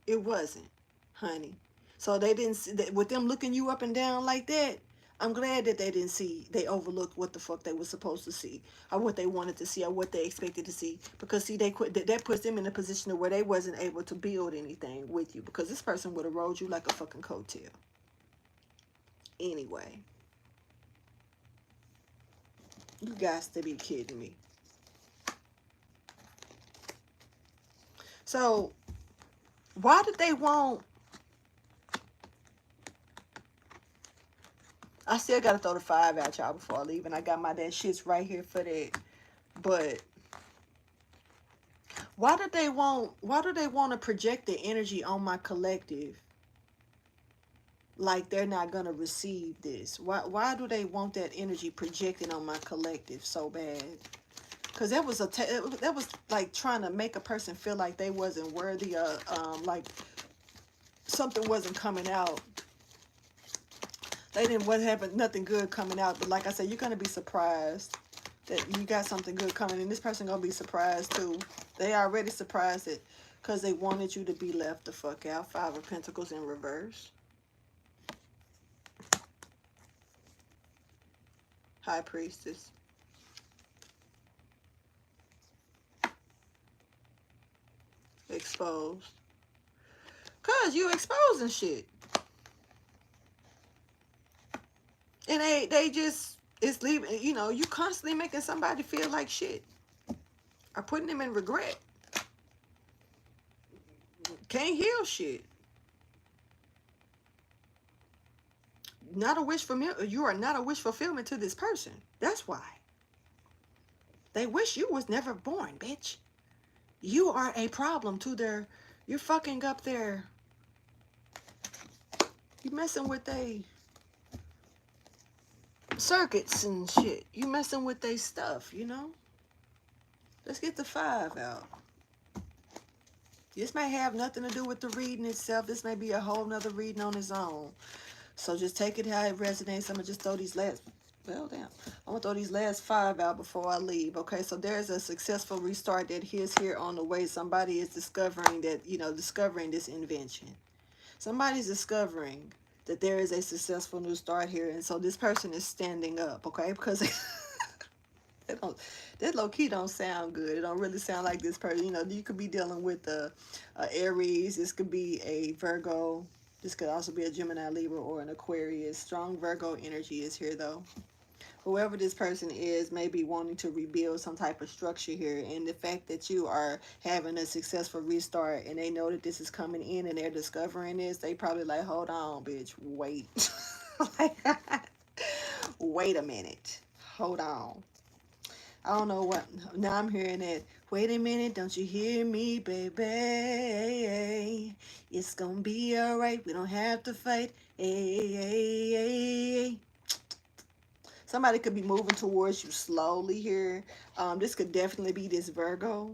It wasn't, honey. So they didn't see that, with them looking you up and down like that. I'm glad that they overlooked what the fuck they were supposed to see, or what they wanted to see, or what they expected to see. Because see, that puts them in a position where they wasn't able to build anything with you, because this person would have rode you like a fucking coattail. Anyway, you guys to be kidding me. So why did they want? I still gotta throw the 5 at y'all before I leave, and I got my that shits right here for that. But why do they want to project the energy on my collective like they're not gonna receive this? Why do they want that energy projected on my collective so bad? Because that was like trying to make a person feel like they wasn't worthy of, like something wasn't coming out. They didn't have nothing good coming out. But like I said, you're going to be surprised that you got something good coming. And this person going to be surprised too. They already surprised it because they wanted you to be left the fuck out. 5 of Pentacles in reverse. High Priestess. Exposed. Because you exposing shit. And they just, it's leaving, you constantly making somebody feel like shit. Or putting them in regret. Can't heal shit. Not a wish fulfillment. You are not a wish fulfillment to this person. That's why. They wish you was never born, bitch. You are a problem to their, you're fucking up their, you messing with they circuits and shit. You messing with they stuff, Let's get the 5 out. This may have nothing to do with the reading itself. This may be a whole nother reading on its own. So just take it how it resonates. I'm going to just throw these last, well, damn. I'm going to throw these last 5 out before I leave. Okay, so there's a successful restart that is here on the way. Somebody is discovering that, discovering this invention. Somebody's discovering that there is a successful new start here. And so this person is standing up, okay? Because that low-key don't sound good. It don't really sound like this person. You could be dealing with a Aries. This could be a Virgo. This could also be a Gemini, Libra, or an Aquarius. Strong Virgo energy is here, though. Whoever this person is may be wanting to rebuild some type of structure here, and the fact that you are having a successful restart and they know that this is coming in and they're discovering this, they probably like, hold on, bitch, wait. Like, wait a minute, hold on. I don't know what, now I'm hearing that, wait a minute, don't you hear me, baby, it's gonna be all right, we don't have to fight. Hey, hey, hey. Somebody could be moving towards you slowly here. This could definitely be this Virgo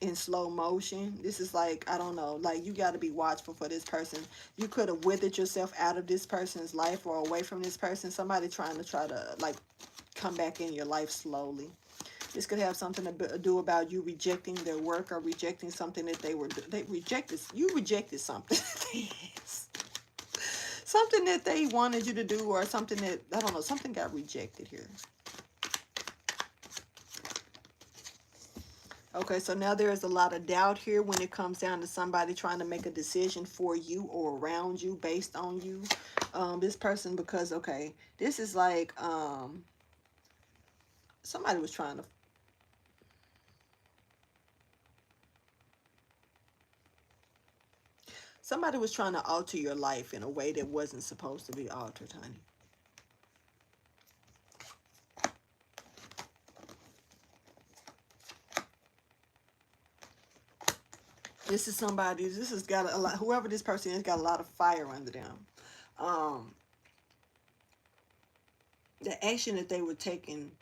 in slow motion. This is like, I don't know, like you got to be watchful for this person. You could have withered yourself out of this person's life or away from this person. Somebody try to like come back in your life slowly. This could have something to do about you rejecting their work or rejecting something that they rejected. You rejected something. Something that they wanted you to do, or something that, I don't know, something got rejected here. Okay, so now there is a lot of doubt here when it comes down to somebody trying to make a decision for you or around you, based on you. This person, because, okay, this is like, somebody was trying to, somebody was trying to alter your life in a way that wasn't supposed to be altered, honey. This is somebody, this has got a lot, whoever this person is got a lot of fire under them. Um, the action that they were taking,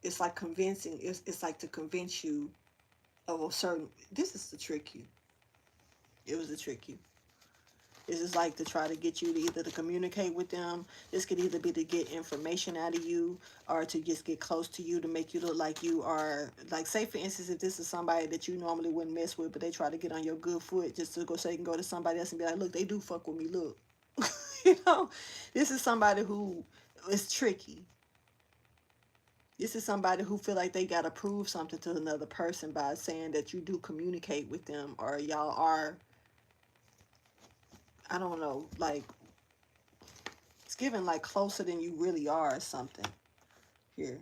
it's like convincing, it's like to convince you of a certain, this is to trick you. It was to trick you. This is like to try to get you to either to communicate with them. This could either be to get information out of you or to just get close to you to make you look like you are, like, say for instance, if this is somebody that you normally wouldn't mess with, but they try to get on your good foot just to go, so they can go to somebody else and be like, look, they do fuck with me, look. You know, this is somebody who is tricky. This is somebody who feel like they got to prove something to another person by saying that you do communicate with them, or y'all are, I don't know, like, it's given like closer than you really are or something here.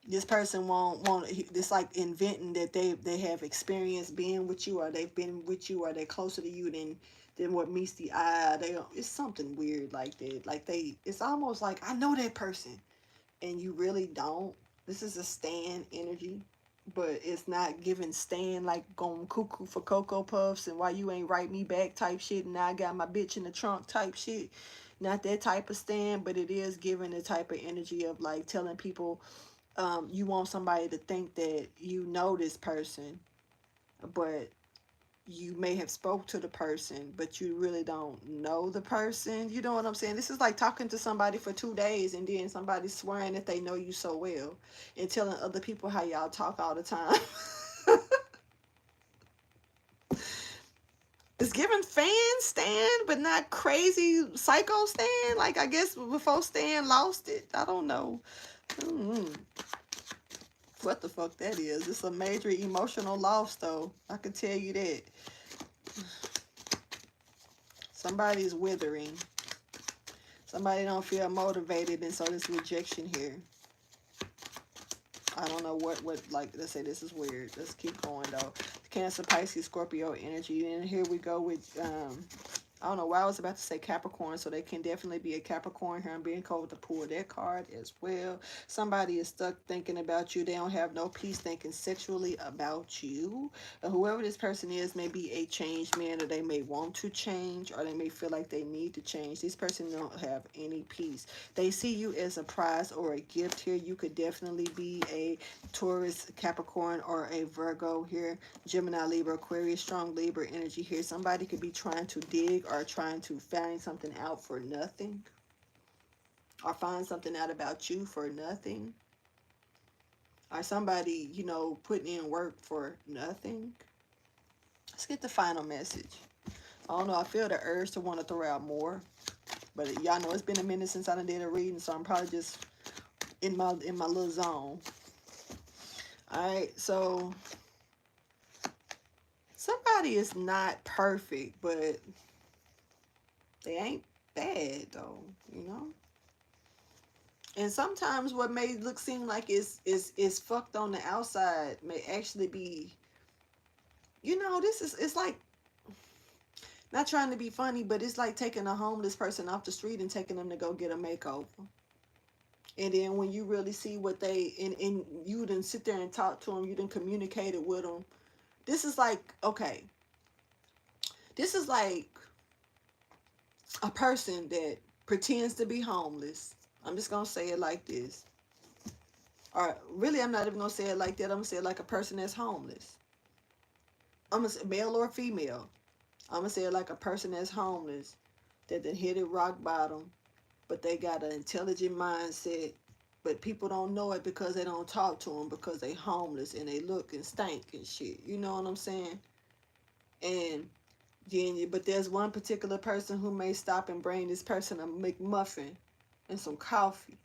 This person won't it's like inventing that they have experience being with you, or they've been with you, or they're closer to you than what meets the eye. They, it's something weird like that. Like they, it's almost like, I know that person and you really don't. This is a stand energy, but it's not giving stand like going cuckoo for Cocoa Puffs and why you ain't write me back type shit, and now I got my bitch in the trunk type shit. Not that type of stand, but it is giving the type of energy of like telling people, you want somebody to think that you know this person, but you may have spoke to the person, but you really don't know the person. You know what I'm saying? This is like talking to somebody for 2 days and then somebody swearing that they know you so well and telling other people how y'all talk all the time. It's giving fan Stan, but not crazy psycho Stan. Like, I guess before Stan lost it. I don't know. What the fuck that is. It's a major emotional loss, though. I can tell you that. Somebody's withering. Somebody don't feel motivated, and so this rejection here. I don't know what, like, let's say this is weird. Let's keep going, though. Cancer, Pisces, Scorpio energy. And here we go with, I don't know why I was about to say Capricorn, so they can definitely be a Capricorn here. I'm being told to pull that card as well. Somebody is stuck thinking about you. They don't have no peace thinking sexually about you. Whoever this person is may be a changed man, or they may want to change, or they may feel like they need to change. This person don't have any peace. They see you as a prize or a gift here. You could definitely be a Taurus, Capricorn, or a Virgo here. Gemini, Libra, Aquarius, strong Libra energy here. Somebody could be trying to dig or trying to find something out for nothing, or find something out about you for nothing, or somebody, you know, putting in work for nothing. Let's get the final message. I don't know, I feel the urge to want to throw out more, but y'all know it's been a minute since I done did a reading, so I'm probably just in my little zone. All right, so somebody is not perfect, but they bad though, you know. And sometimes what may look seem like is fucked on the outside may actually be, you know, this is, it's like, not trying to be funny, but it's like taking a homeless person off the street and taking them to go get a makeover. And then when you really see what they, and you didn't sit there and talk to them, you didn't communicate it with them. This is like, okay, this is like a person that pretends to be homeless. I'm just going to say it like this. Or really, I'm not even going to say it like that. I'm going to say it like a person that's homeless. I'm going to say male or female. I'm going to say it like a person that's homeless, that then hit it rock bottom, but they got an intelligent mindset, but people don't know it because they don't talk to them because they homeless and they look and stink and shit. You know what I'm saying? And then, but there's one particular person who may stop and bring this person a McMuffin and some coffee.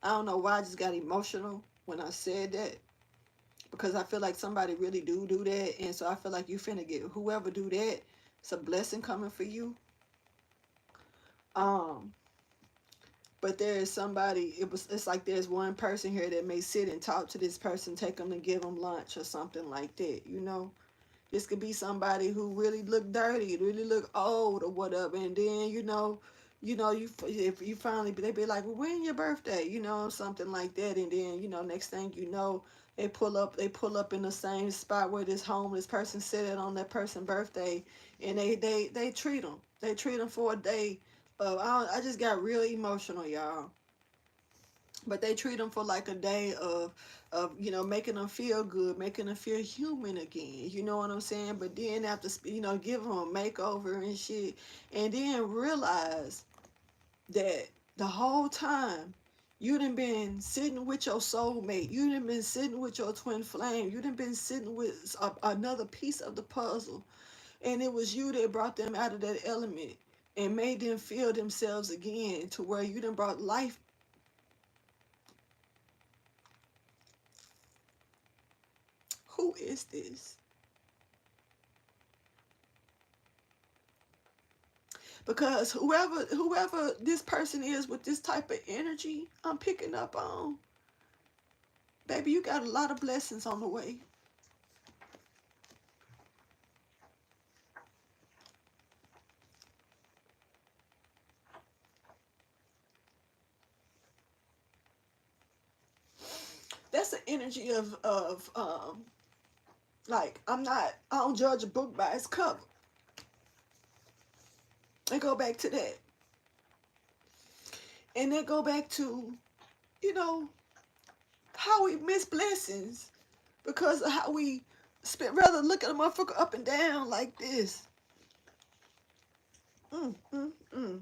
I don't know why I just got emotional when I said that, because I feel like somebody really do that, and so I feel like you finna get whoever do that. It's a blessing coming for you. But there is somebody, it's like there's one person here that may sit and talk to this person, take them to give them lunch or something like that, you know. This could be somebody who really look dirty, really look old or whatever, and then you if you finally, they be like, well, when your birthday, you know, something like that, and then next thing you know, they pull up in the same spot where this homeless person sitting on that person's birthday, and they treat them for a day. I just got real emotional, y'all. But they treat them for like a day of making them feel good, making them feel human again. You know what I'm saying? But then after give them a makeover and shit, and then realize that the whole time you done been sitting with your soulmate, you done been sitting with your twin flame, you done been sitting with another piece of the puzzle, and it was you that brought them out of that element and made them feel themselves again, to where you done brought life. Who is this? Because whoever this person is with this type of energy I'm picking up on, baby, you got a lot of blessings on the way. That's the energy of like, I don't judge a book by its cover. And go back to that. And then go back to, you know, how we miss blessings because of how we rather look at a motherfucker up and down like this. Mm, mm, mm.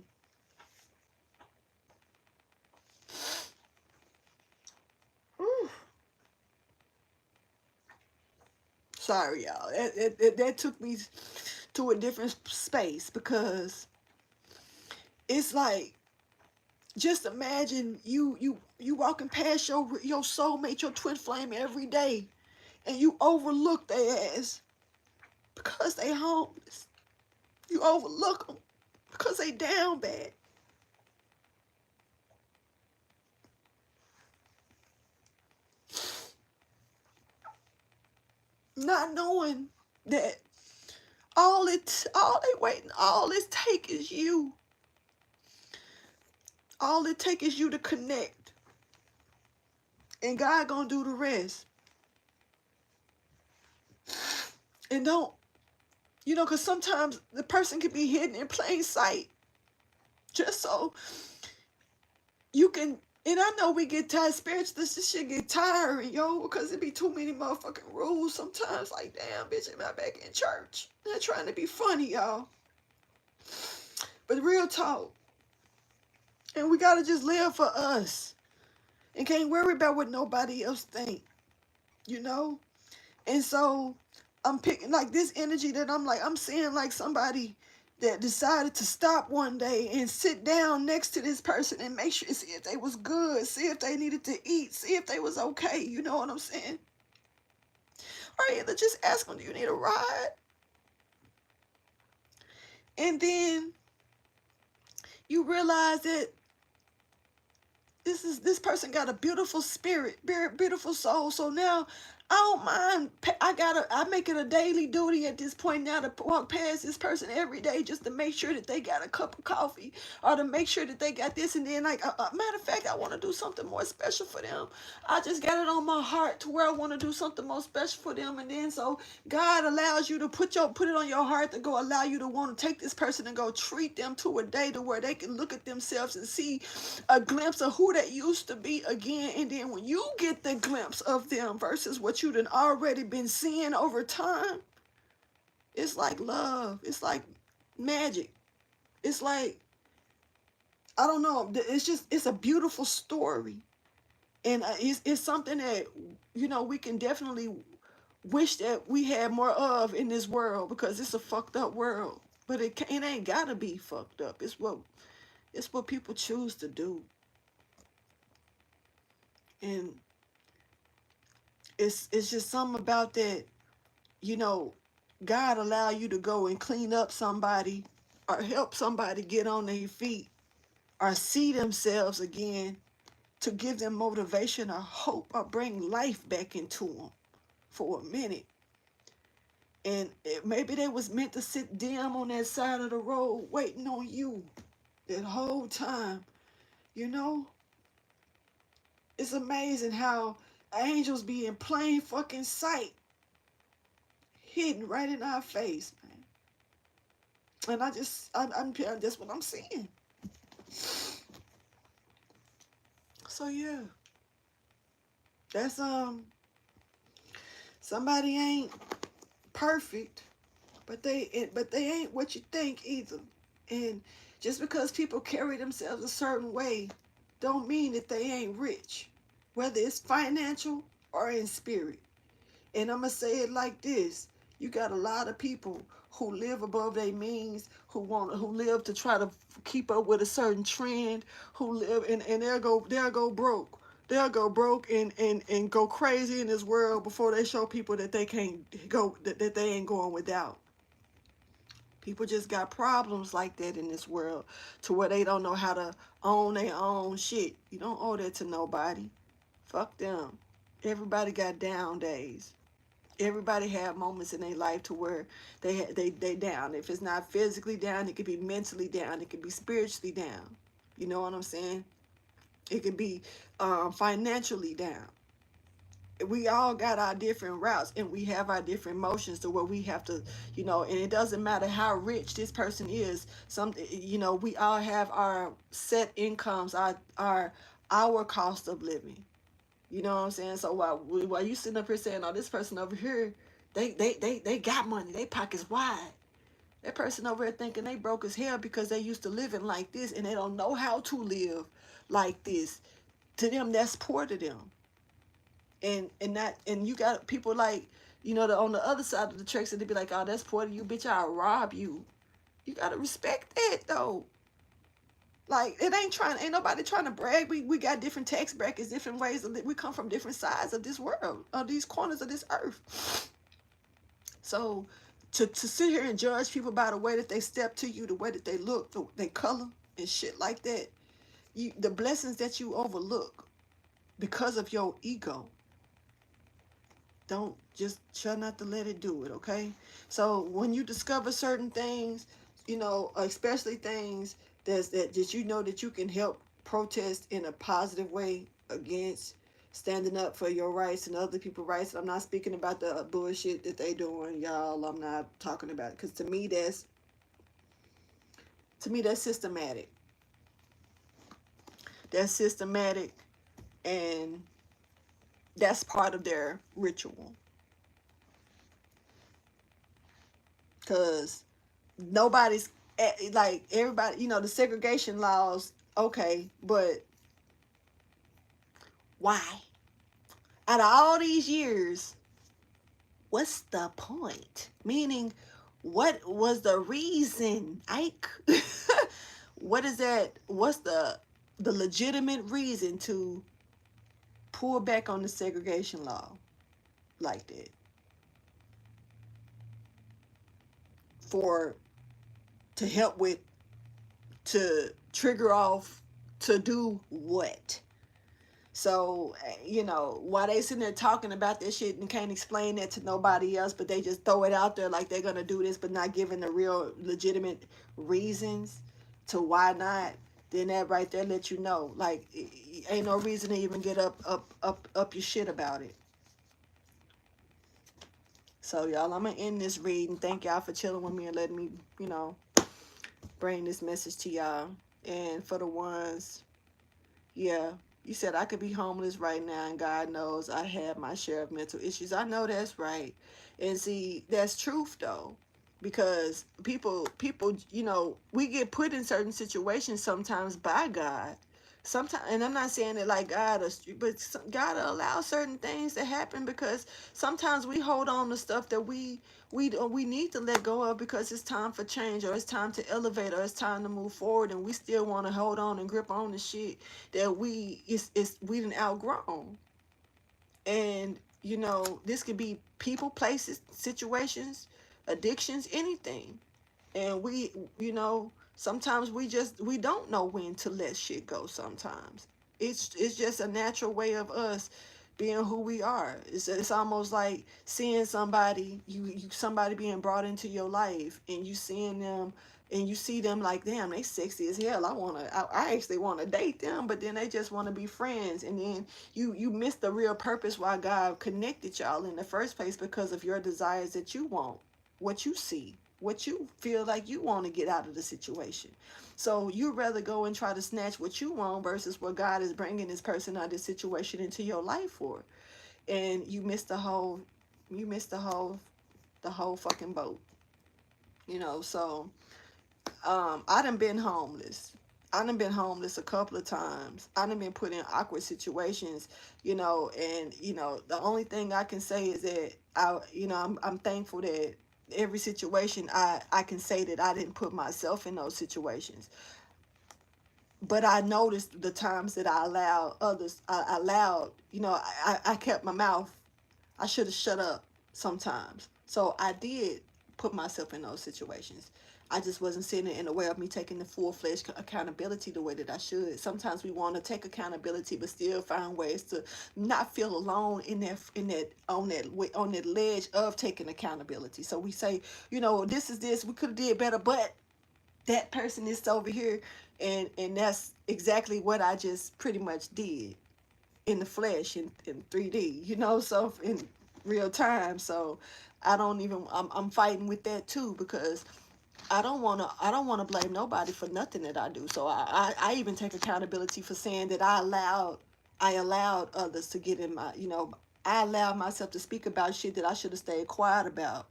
Ooh. Sorry, y'all. That took me to a different space, because it's like, just imagine you walking past your soulmate, your twin flame every day, and you overlook their ass because they homeless. You overlook them because they down bad. Not knowing that all they waiting, all it take is you. All it take is you to connect. And God gonna do the rest. And don't, because sometimes the person can be hidden in plain sight. Just so you can, and I know we get tired, spiritually, this shit get tiring, yo, because it be too many motherfucking rules sometimes. Like, damn, bitch, am I back in church? I'm not trying to be funny, y'all. But real talk. And we gotta just live for us. And can't worry about what nobody else think, you know? And so I'm picking like this energy that I'm seeing like somebody that decided to stop one day and sit down next to this person and make sure, see if they was good, see if they needed to eat, see if they was okay, you know what I'm saying? Or either just ask them, do you need a ride? And then You realize that this person got a beautiful spirit, beautiful soul. So now I don't mind. I make it a daily duty at this point now to walk past this person every day just to make sure that they got a cup of coffee, or to make sure that they got this. And then, like, matter of fact, I want to do something more special for them. I just got it on my heart to where I want to do something more special for them. And then so God allows you to put it on your heart to go allow you to want to take this person and go treat them to a day to where they can look at themselves and see a glimpse of who they used to be again. And then when you get the glimpse of them versus what you done already been seeing over time, it's like love. It's like magic. It's like, I don't know. It's a beautiful story. And it's something that, we can definitely wish that we had more of in this world, because it's a fucked up world. But it ain't gotta be fucked up. It's what people choose to do. And it's just something about that, God allow you to go and clean up somebody, or help somebody get on their feet, or see themselves again, to give them motivation or hope, or bring life back into them for a minute. And maybe they was meant to sit dim on that side of the road waiting on you that whole time. You know, it's amazing how angels be in plain fucking sight, hidden right in our face, man. And I'm that's what I'm seeing. So yeah, that's somebody ain't perfect, but they ain't what you think either. And just because people carry themselves a certain way, don't mean that they ain't rich, whether it's financial or in spirit. And I'm gonna say it like this: you got a lot of people who live above their means, who live to try to keep up with a certain trend, who live and they'll go broke. They'll go broke and go crazy in this world before they show people that they can't go, that they ain't going without. People just got problems like that in this world, to where they don't know how to own their own shit. You don't owe that to nobody. Fuck them. Everybody got down days. Everybody have moments in their life to where they down. If it's not physically down, it could be mentally down. It could be spiritually down. You know what I'm saying? It could be financially down. We all got our different routes, and we have our different emotions to where we have to, and it doesn't matter how rich this person is. We all have our set incomes, our cost of living. You know what I'm saying? So while you sitting up here saying, "Oh, this person over here, they got money, they pockets wide." That person over here thinking they broke as hell because they used to living like this, and they don't know how to live like this. To them, that's poor to them. And you got people like, on the other side of the tracks, and they be like, "Oh, that's poor to you, bitch. I'll rob you." You gotta respect that though. Like, ain't nobody trying to brag. We got different tax brackets, different ways we come from different sides of this world, of these corners of this earth. So to sit here and judge people by the way that they step to you, the way that they look, their color and shit like that, the blessings that you overlook because of your ego, don't just try not to let it do it, okay? So when you discover certain things, especially things that you know that you can help protest in a positive way against, standing up for your rights and other people's rights. I'm not speaking about the bullshit that they doing, y'all. I'm not talking about it, because to me that's systematic. That's systematic, and that's part of their ritual. Because nobody's like, everybody, the segregation laws, okay, but why? Out of all these years, what's the point? Meaning, what was the reason, Ike? What is that? What's the legitimate reason to pull back on the segregation law like that? To help with, to trigger off to do what? So, while they sitting there talking about this shit and can't explain that to nobody else, but they just throw it out there like they're gonna do this, but not giving the real legitimate reasons to why not, then that right there let you know, like, ain't no reason to even get up your shit about it. So, y'all, I'm gonna end this reading. Thank y'all for chilling with me and letting me, bring this message to y'all. And for the ones, yeah, you said I could be homeless right now, and God knows I have my share of mental issues. I know that's right. And see, that's truth though. Because people, we get put in certain situations sometimes by God. Sometimes, and I'm not saying it like God, but God will allow certain things to happen because sometimes we hold on to stuff that we need to let go of because it's time for change, or it's time to elevate, or it's time to move forward, and we still want to hold on and grip on the shit that we didn't outgrown. And this could be people, places, situations, addictions, anything. And sometimes we don't know when to let shit go. Sometimes it's just a natural way of us being who we are. It's almost like seeing somebody, somebody being brought into your life, and you seeing them, and you see them like, damn, they sexy as hell. I actually want to date them, but then they just want to be friends. And then you miss the real purpose why God connected y'all in the first place, because of your desires that you want, what you see, what you feel like you want to get out of the situation. So you'd rather go and try to snatch what you want versus what God is bringing this person out of this situation into your life for. And you missed the whole fucking boat. So I done been homeless. I done been homeless a couple of times. I done been put in awkward situations, and the only thing I can say is that I'm thankful that every situation I can say that I didn't put myself in those situations. But I noticed the times that I allowed others, I allowed, I kept my mouth. I should have shut up sometimes. So I did put myself in those situations. I just wasn't sitting in the way of me taking the full-fledged accountability the way that I should. Sometimes we want to take accountability, but still find ways to not feel alone on that ledge of taking accountability. So we say, this we could have did better, but that person is over here, and that's exactly what I just pretty much did in the flesh, in 3D, so in real time. So I'm fighting with that too, because I don't want to blame nobody for nothing that I do. So I even take accountability for saying that I allowed others to get in my, I allowed myself to speak about shit that I should have stayed quiet about,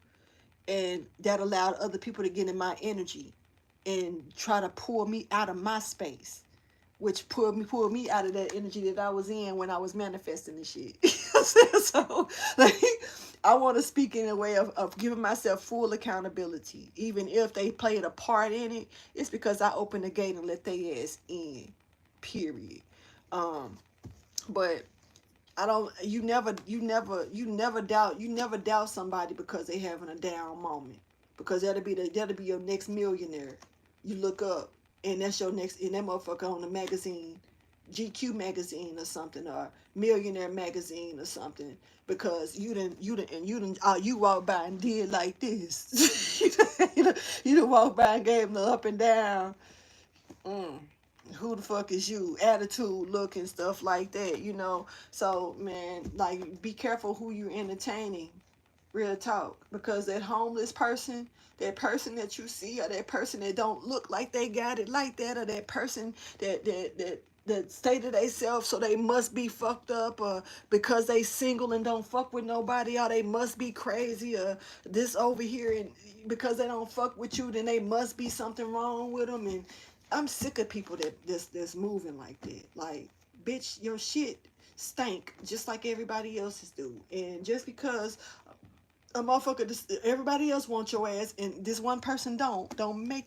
and that allowed other people to get in my energy and try to pull me out of my space, which pulled me out of that energy that I was in when I was manifesting the shit. So, like, I want to speak in a way of giving myself full accountability, even if they played a part in it. It's because I opened the gate and let their ass in. Period. Um, but I don't. You never doubt somebody because they having a down moment, because that'll be your next millionaire. You look up, and that's your next, and that motherfucker on the magazine, GQ magazine or something, or Millionaire magazine or something, because you walked by and did like this. You done walked by and gave them the up and down. Mm. Who the fuck is you? Attitude, look, and stuff like that. So, man, like, be careful who you're entertaining. Real talk. Because that homeless person, that person that you see, or that person that don't look like they got it like that, or that person that stated they self, so they must be fucked up, or because they single and don't fuck with nobody, or they must be crazy, or this over here, and because they don't fuck with you, then they must be something wrong with them. And I'm sick of people that's moving like that. Like, bitch, your shit stank just like everybody else's do. And just because a motherfucker, everybody else wants your ass, and this one person don't make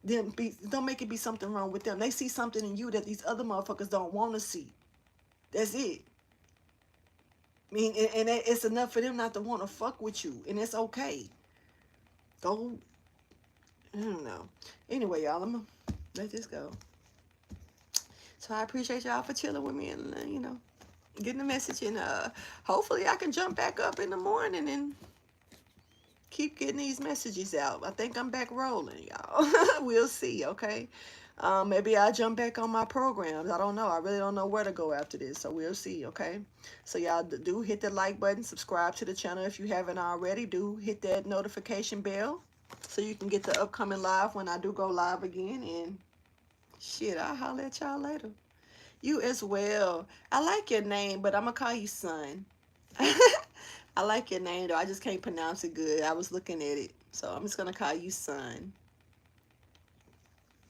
it be something wrong with them. They see something in you that these other motherfuckers don't want to see. That's it. I mean, and it's enough for them not to want to fuck with you, and it's okay. Go, I don't know. Anyway, y'all, I'm gonna let this go. So I appreciate y'all for chilling with me and, getting the message. And hopefully I can jump back up in the morning and keep getting these messages out. I think I'm back rolling, y'all. We'll see, okay? Maybe I'll jump back on my programs. I don't know. I really don't know where to go after this. So we'll see, okay? So y'all do hit the like button. Subscribe to the channel if you haven't already. Do hit that notification bell so you can get the upcoming live when I do go live again. And shit, I'll holler at y'all later. You as well. I like your name, but I'm going to call you Son. I like your name, though. I just can't pronounce it good. I was looking at it. So I'm just going to call you Son.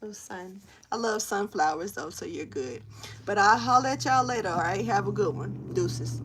Oh, Sun. I love sunflowers, though, so you're good. But I'll holler at y'all later, all right? Have a good one. Deuces.